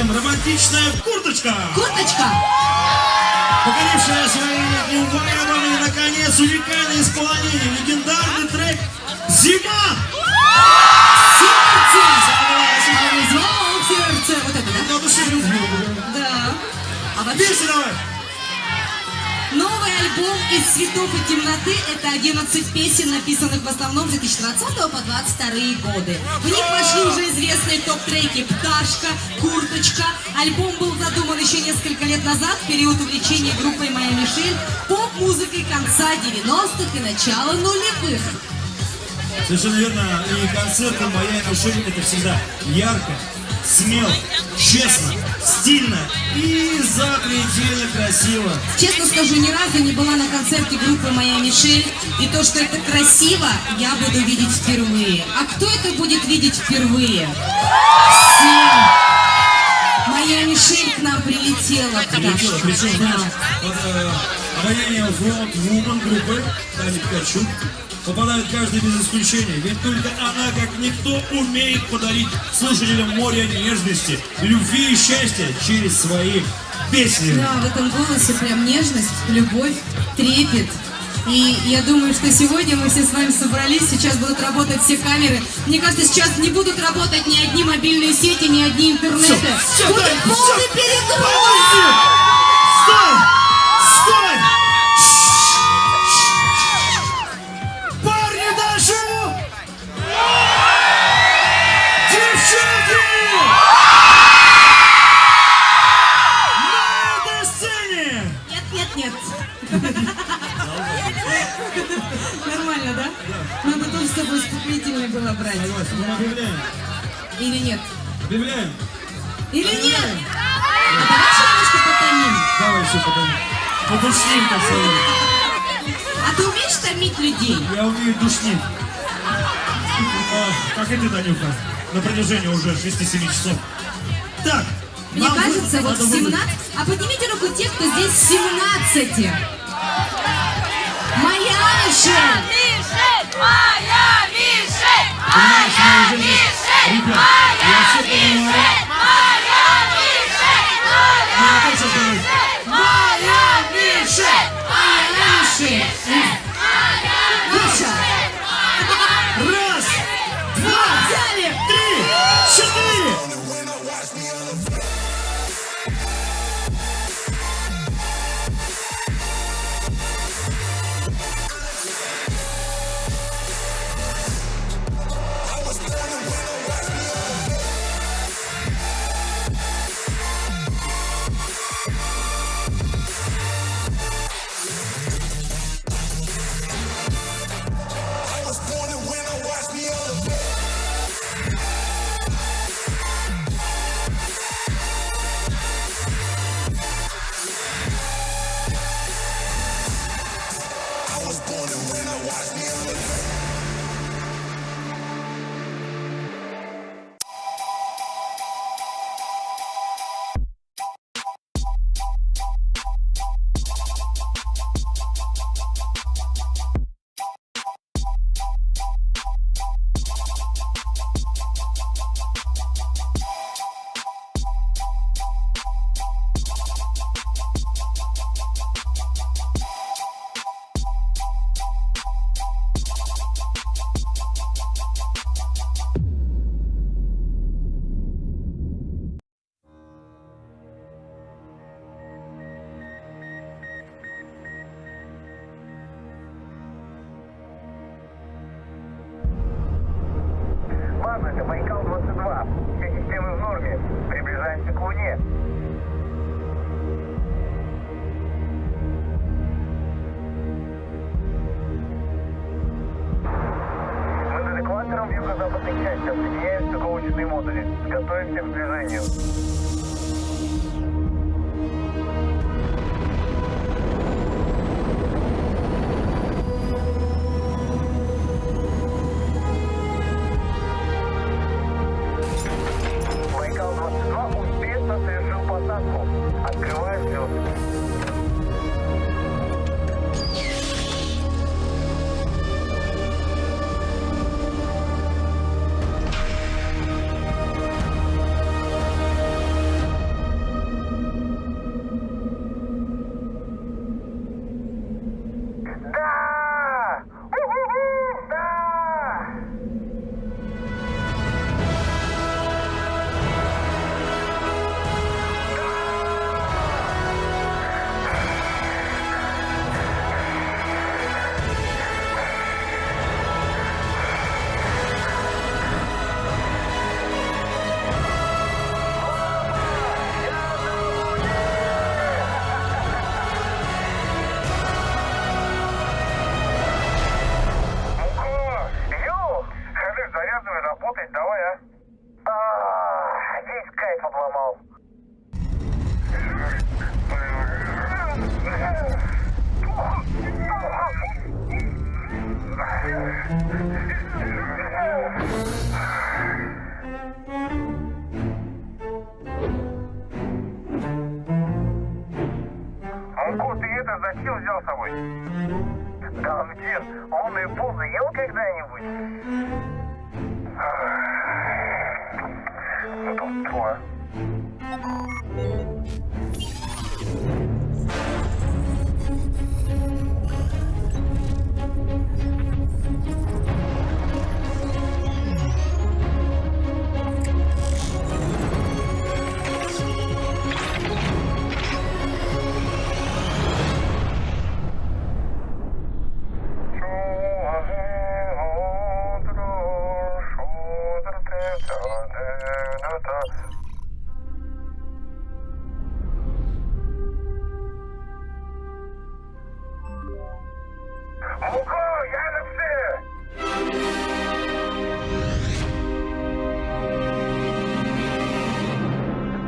Романтичная курточка. Курточка. Покорившая свои неубываемые, наконец, уникальное исполнение. Легендарный трек «Зима». Сердце. Вот это, да? Да. А вообще... давай. Новый альбом «Из цветов и темноты» — это 11 песен, написанных в основном с 2020 по 2022 годы. В них вошли уже известные топ-треки «Пташка», «Курточка». Альбом был задуман еще несколько лет назад, в период увлечения группой «Моя Мишель» поп-музыкой конца 90-х и начала нулевых. Совершенно верно. И концерты «Моя Мишель» — это всегда ярко, смело, честно, стильно и запредельно красиво. Честно скажу, ни разу не была на концерте группы «Моя Мишель». И то, что это красиво, я буду видеть впервые. А кто это будет видеть впервые? Все. «Моя Мишель» к нам прилетела. Прилетела, причем, знаешь, обаяние Front Woman группы Тани Ткачук попадает каждый без исключения. Ведь только она, как никто, умеет подарить слушателям море нежности, любви и счастья через свои песни. Да, в этом голосе прям нежность, любовь, трепет. И я думаю, что сегодня мы все с вами собрались, сейчас будут работать все камеры. Мне кажется, сейчас не будут работать ни одни мобильные сети, ни одни интернеты. Все, будет да, полный перегруз! Стой! Стой! Парни, дальше! Девчонки! На этой сцене! Нет. Нормально, да? Надо тоже с тобой вступительное было брать. Согласен, мы объявляем. Или нет? Объявляем. Или нет? А давай еще немножко потомим. Давай еще потомим. Подушним, как сказали. А ты умеешь томить людей? Я умею душнить. Как и ты, Танюха. На протяжении уже 6-7 часов. Так. Мне кажется, вот в 17... А поднимите руку те, кто здесь в 17. Моя Мишель! Моя Мишель! Моя Мишель! Ребят, я все понимаю. Моя Мишель! Моя Мишель! Миша! Раз, два, Взяли! 3, 4! Это Байкал-22. Все системы в норме. Приближаемся к Луне. Мы над экватором в юго-западной части. Отсоединяются коучные модули. Готовимся к движению. Байкал-22 успешно совершил посадку. Открываю звезды. Кать, давай, а? Весь кайф обломал. Муку, ты это зачем взял с собой? Дамдин, лунные пузы ел когда-нибудь? Ну, твое.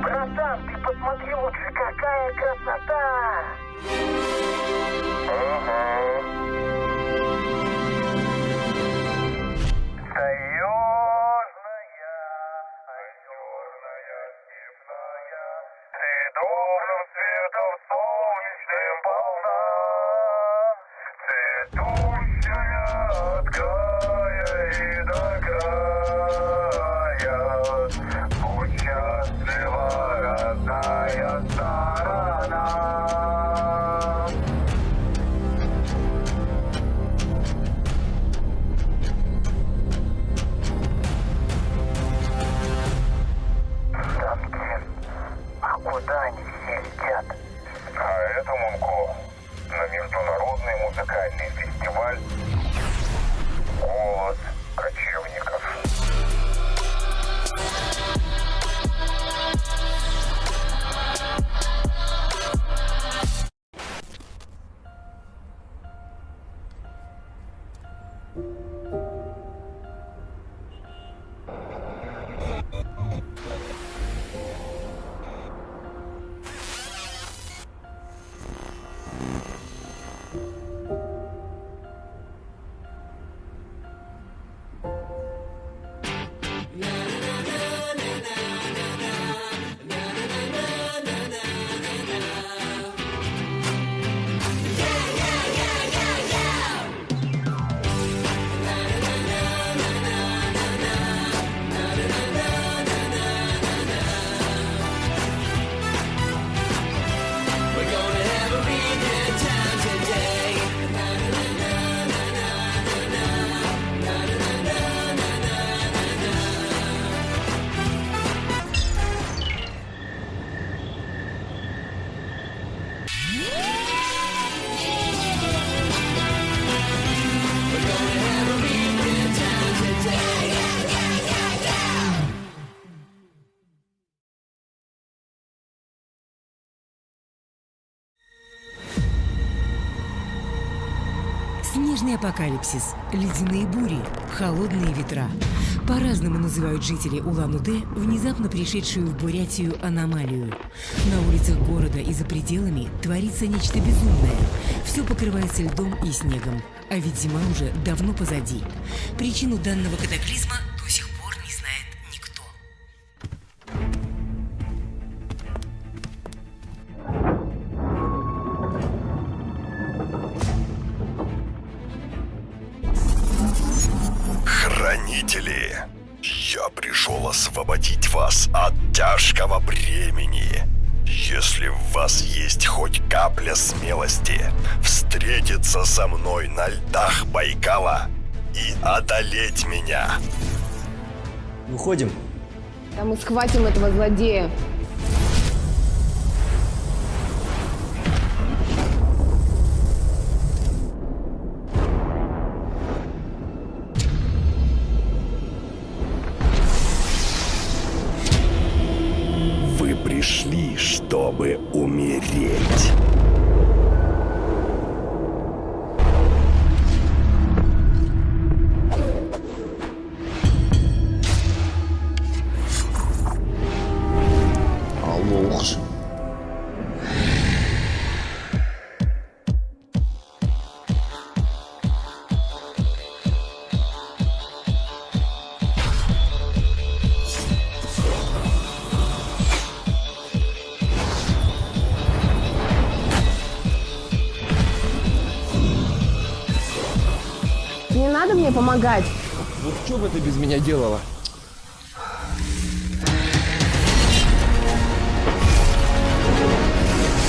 Братан, ты посмотри лучше, какая красота! Куда они все летят? А это Мунко на международный музыкальный фестиваль «Голос кочевников». Снежный апокалипсис, ледяные бури, холодные ветра. По-разному называют жители Улан-Удэ внезапно пришедшую в Бурятию аномалию. На улицах города и за пределами творится нечто безумное. Все покрывается льдом и снегом, а ведь зима уже давно позади. Причину данного катаклизма до сих пор не знает никто. Хранители, я пришел освободить вас от тяжкого бремени. Если в вас есть хоть капля смелости, встретиться со мной на льдах Байкала и одолеть меня. Уходим. Да мы схватим этого злодея. Вы пришли, чтобы умереть. мне помогать. Ну что бы ты без меня делала?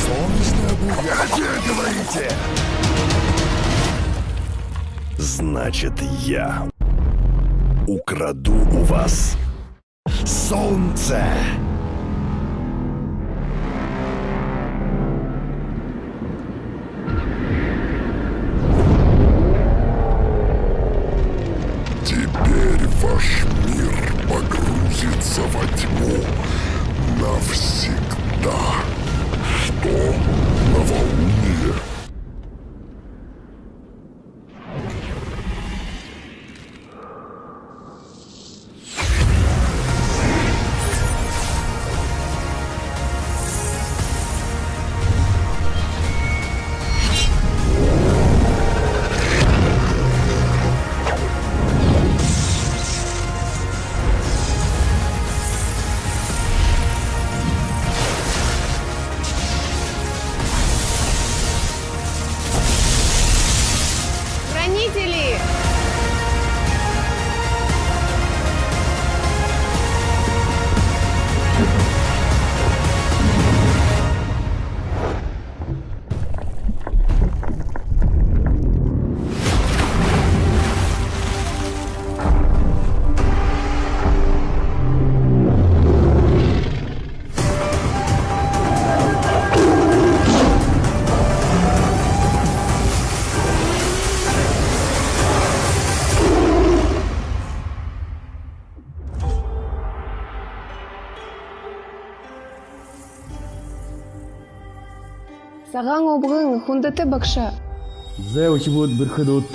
Солнечная буря. Хотели, говорите? Значит, я украду у вас солнце. Теперь ваш мир погрузится во тьму навсегда. Что? Новолуние? Хранители! Саған обығың хүндіті бақша. Зе учебут бір хыдут.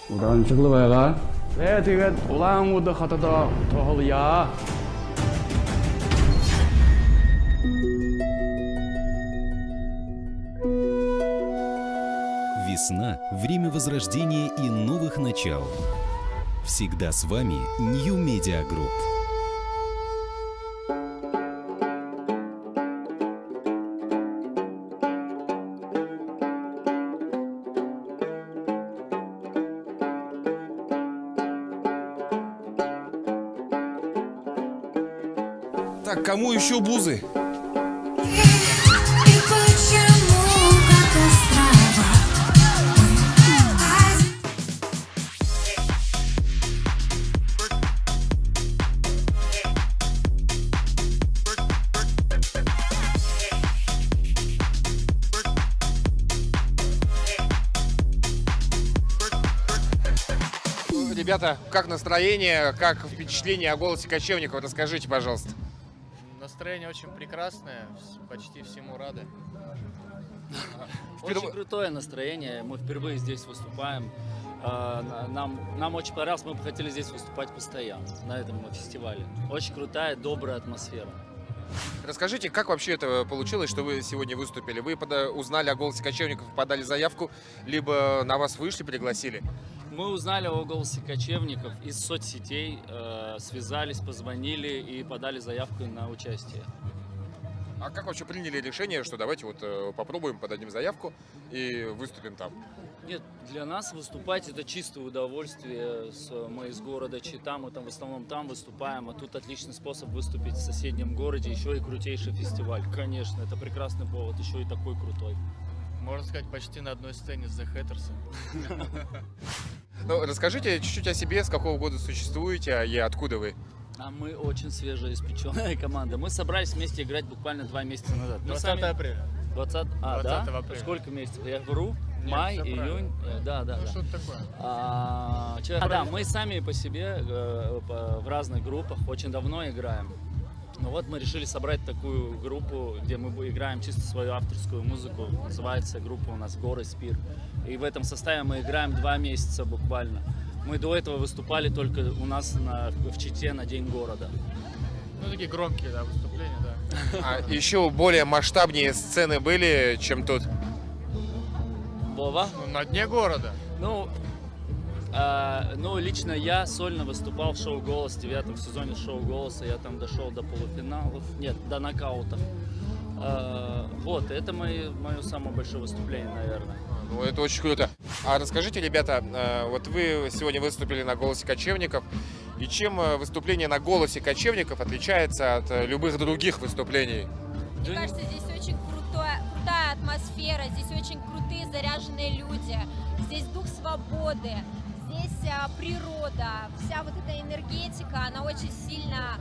Удан чыглы байға. Зе тегет улан уды хатада тоғыл я. Весна – время возрождения и новых начал. Всегда с вами New Media Group. Так, кому еще бузы? Ребята, как настроение, как впечатление о голосе Кочевникова? Расскажите, пожалуйста. Настроение очень прекрасное, почти всему рады. Очень крутое настроение. Мы впервые здесь выступаем. Нам очень понравилось, мы бы хотели здесь выступать постоянно, на этом фестивале. Очень крутая, добрая атмосфера. Расскажите, как вообще это получилось, что вы сегодня выступили? Вы узнали о голосе Кочевников, подали заявку, либо на вас вышли, пригласили? Мы узнали о голосе Кочевников из соцсетей, связались, позвонили и подали заявку на участие. А как вообще приняли решение, что давайте вот попробуем, подадим заявку и выступим там? Нет, для нас выступать это чистое удовольствие. Мы из города Чита, мы там в основном там выступаем, а тут отличный способ выступить в соседнем городе, еще и крутейший фестиваль. Конечно, это прекрасный повод, еще и такой крутой. Можно сказать, почти на одной сцене с The Hatters. Ну, расскажите чуть-чуть о себе, с какого года существуете и откуда вы? А мы очень свежеиспеченная команда. Мы собрались вместе играть буквально 2 месяца назад. 20 апреля. 20 да? апреля. Сколько месяцев? Я вру? Нет, Май, июнь. июнь. Да. Что-то такое. Да, мы сами по себе в разных группах очень давно играем. Но вот мы решили собрать такую группу, где мы играем чисто свою авторскую музыку. Называется группа у нас «Горы Спир». И в этом составе мы играем 2 месяца буквально. Мы до этого выступали только у нас в Чите на День города. Ну, такие громкие, да, выступления, да. А еще более масштабнее сцены были, чем тут? Вова? Ну, на Дне города. Ну, лично я сольно выступал в шоу «Голос» в 9-м сезоне шоу «Голоса». Я там дошел до полуфиналов, нет, до нокаутов. Вот, это мое самое большое выступление, наверное. Ну, это очень круто. А расскажите, ребята, вот вы сегодня выступили на «Голосе кочевников», и чем выступление на «Голосе кочевников» отличается от любых других выступлений? Мне кажется, здесь очень крутая атмосфера, здесь очень крутые заряженные люди, здесь дух свободы, здесь природа, вся вот эта энергетика, она очень сильно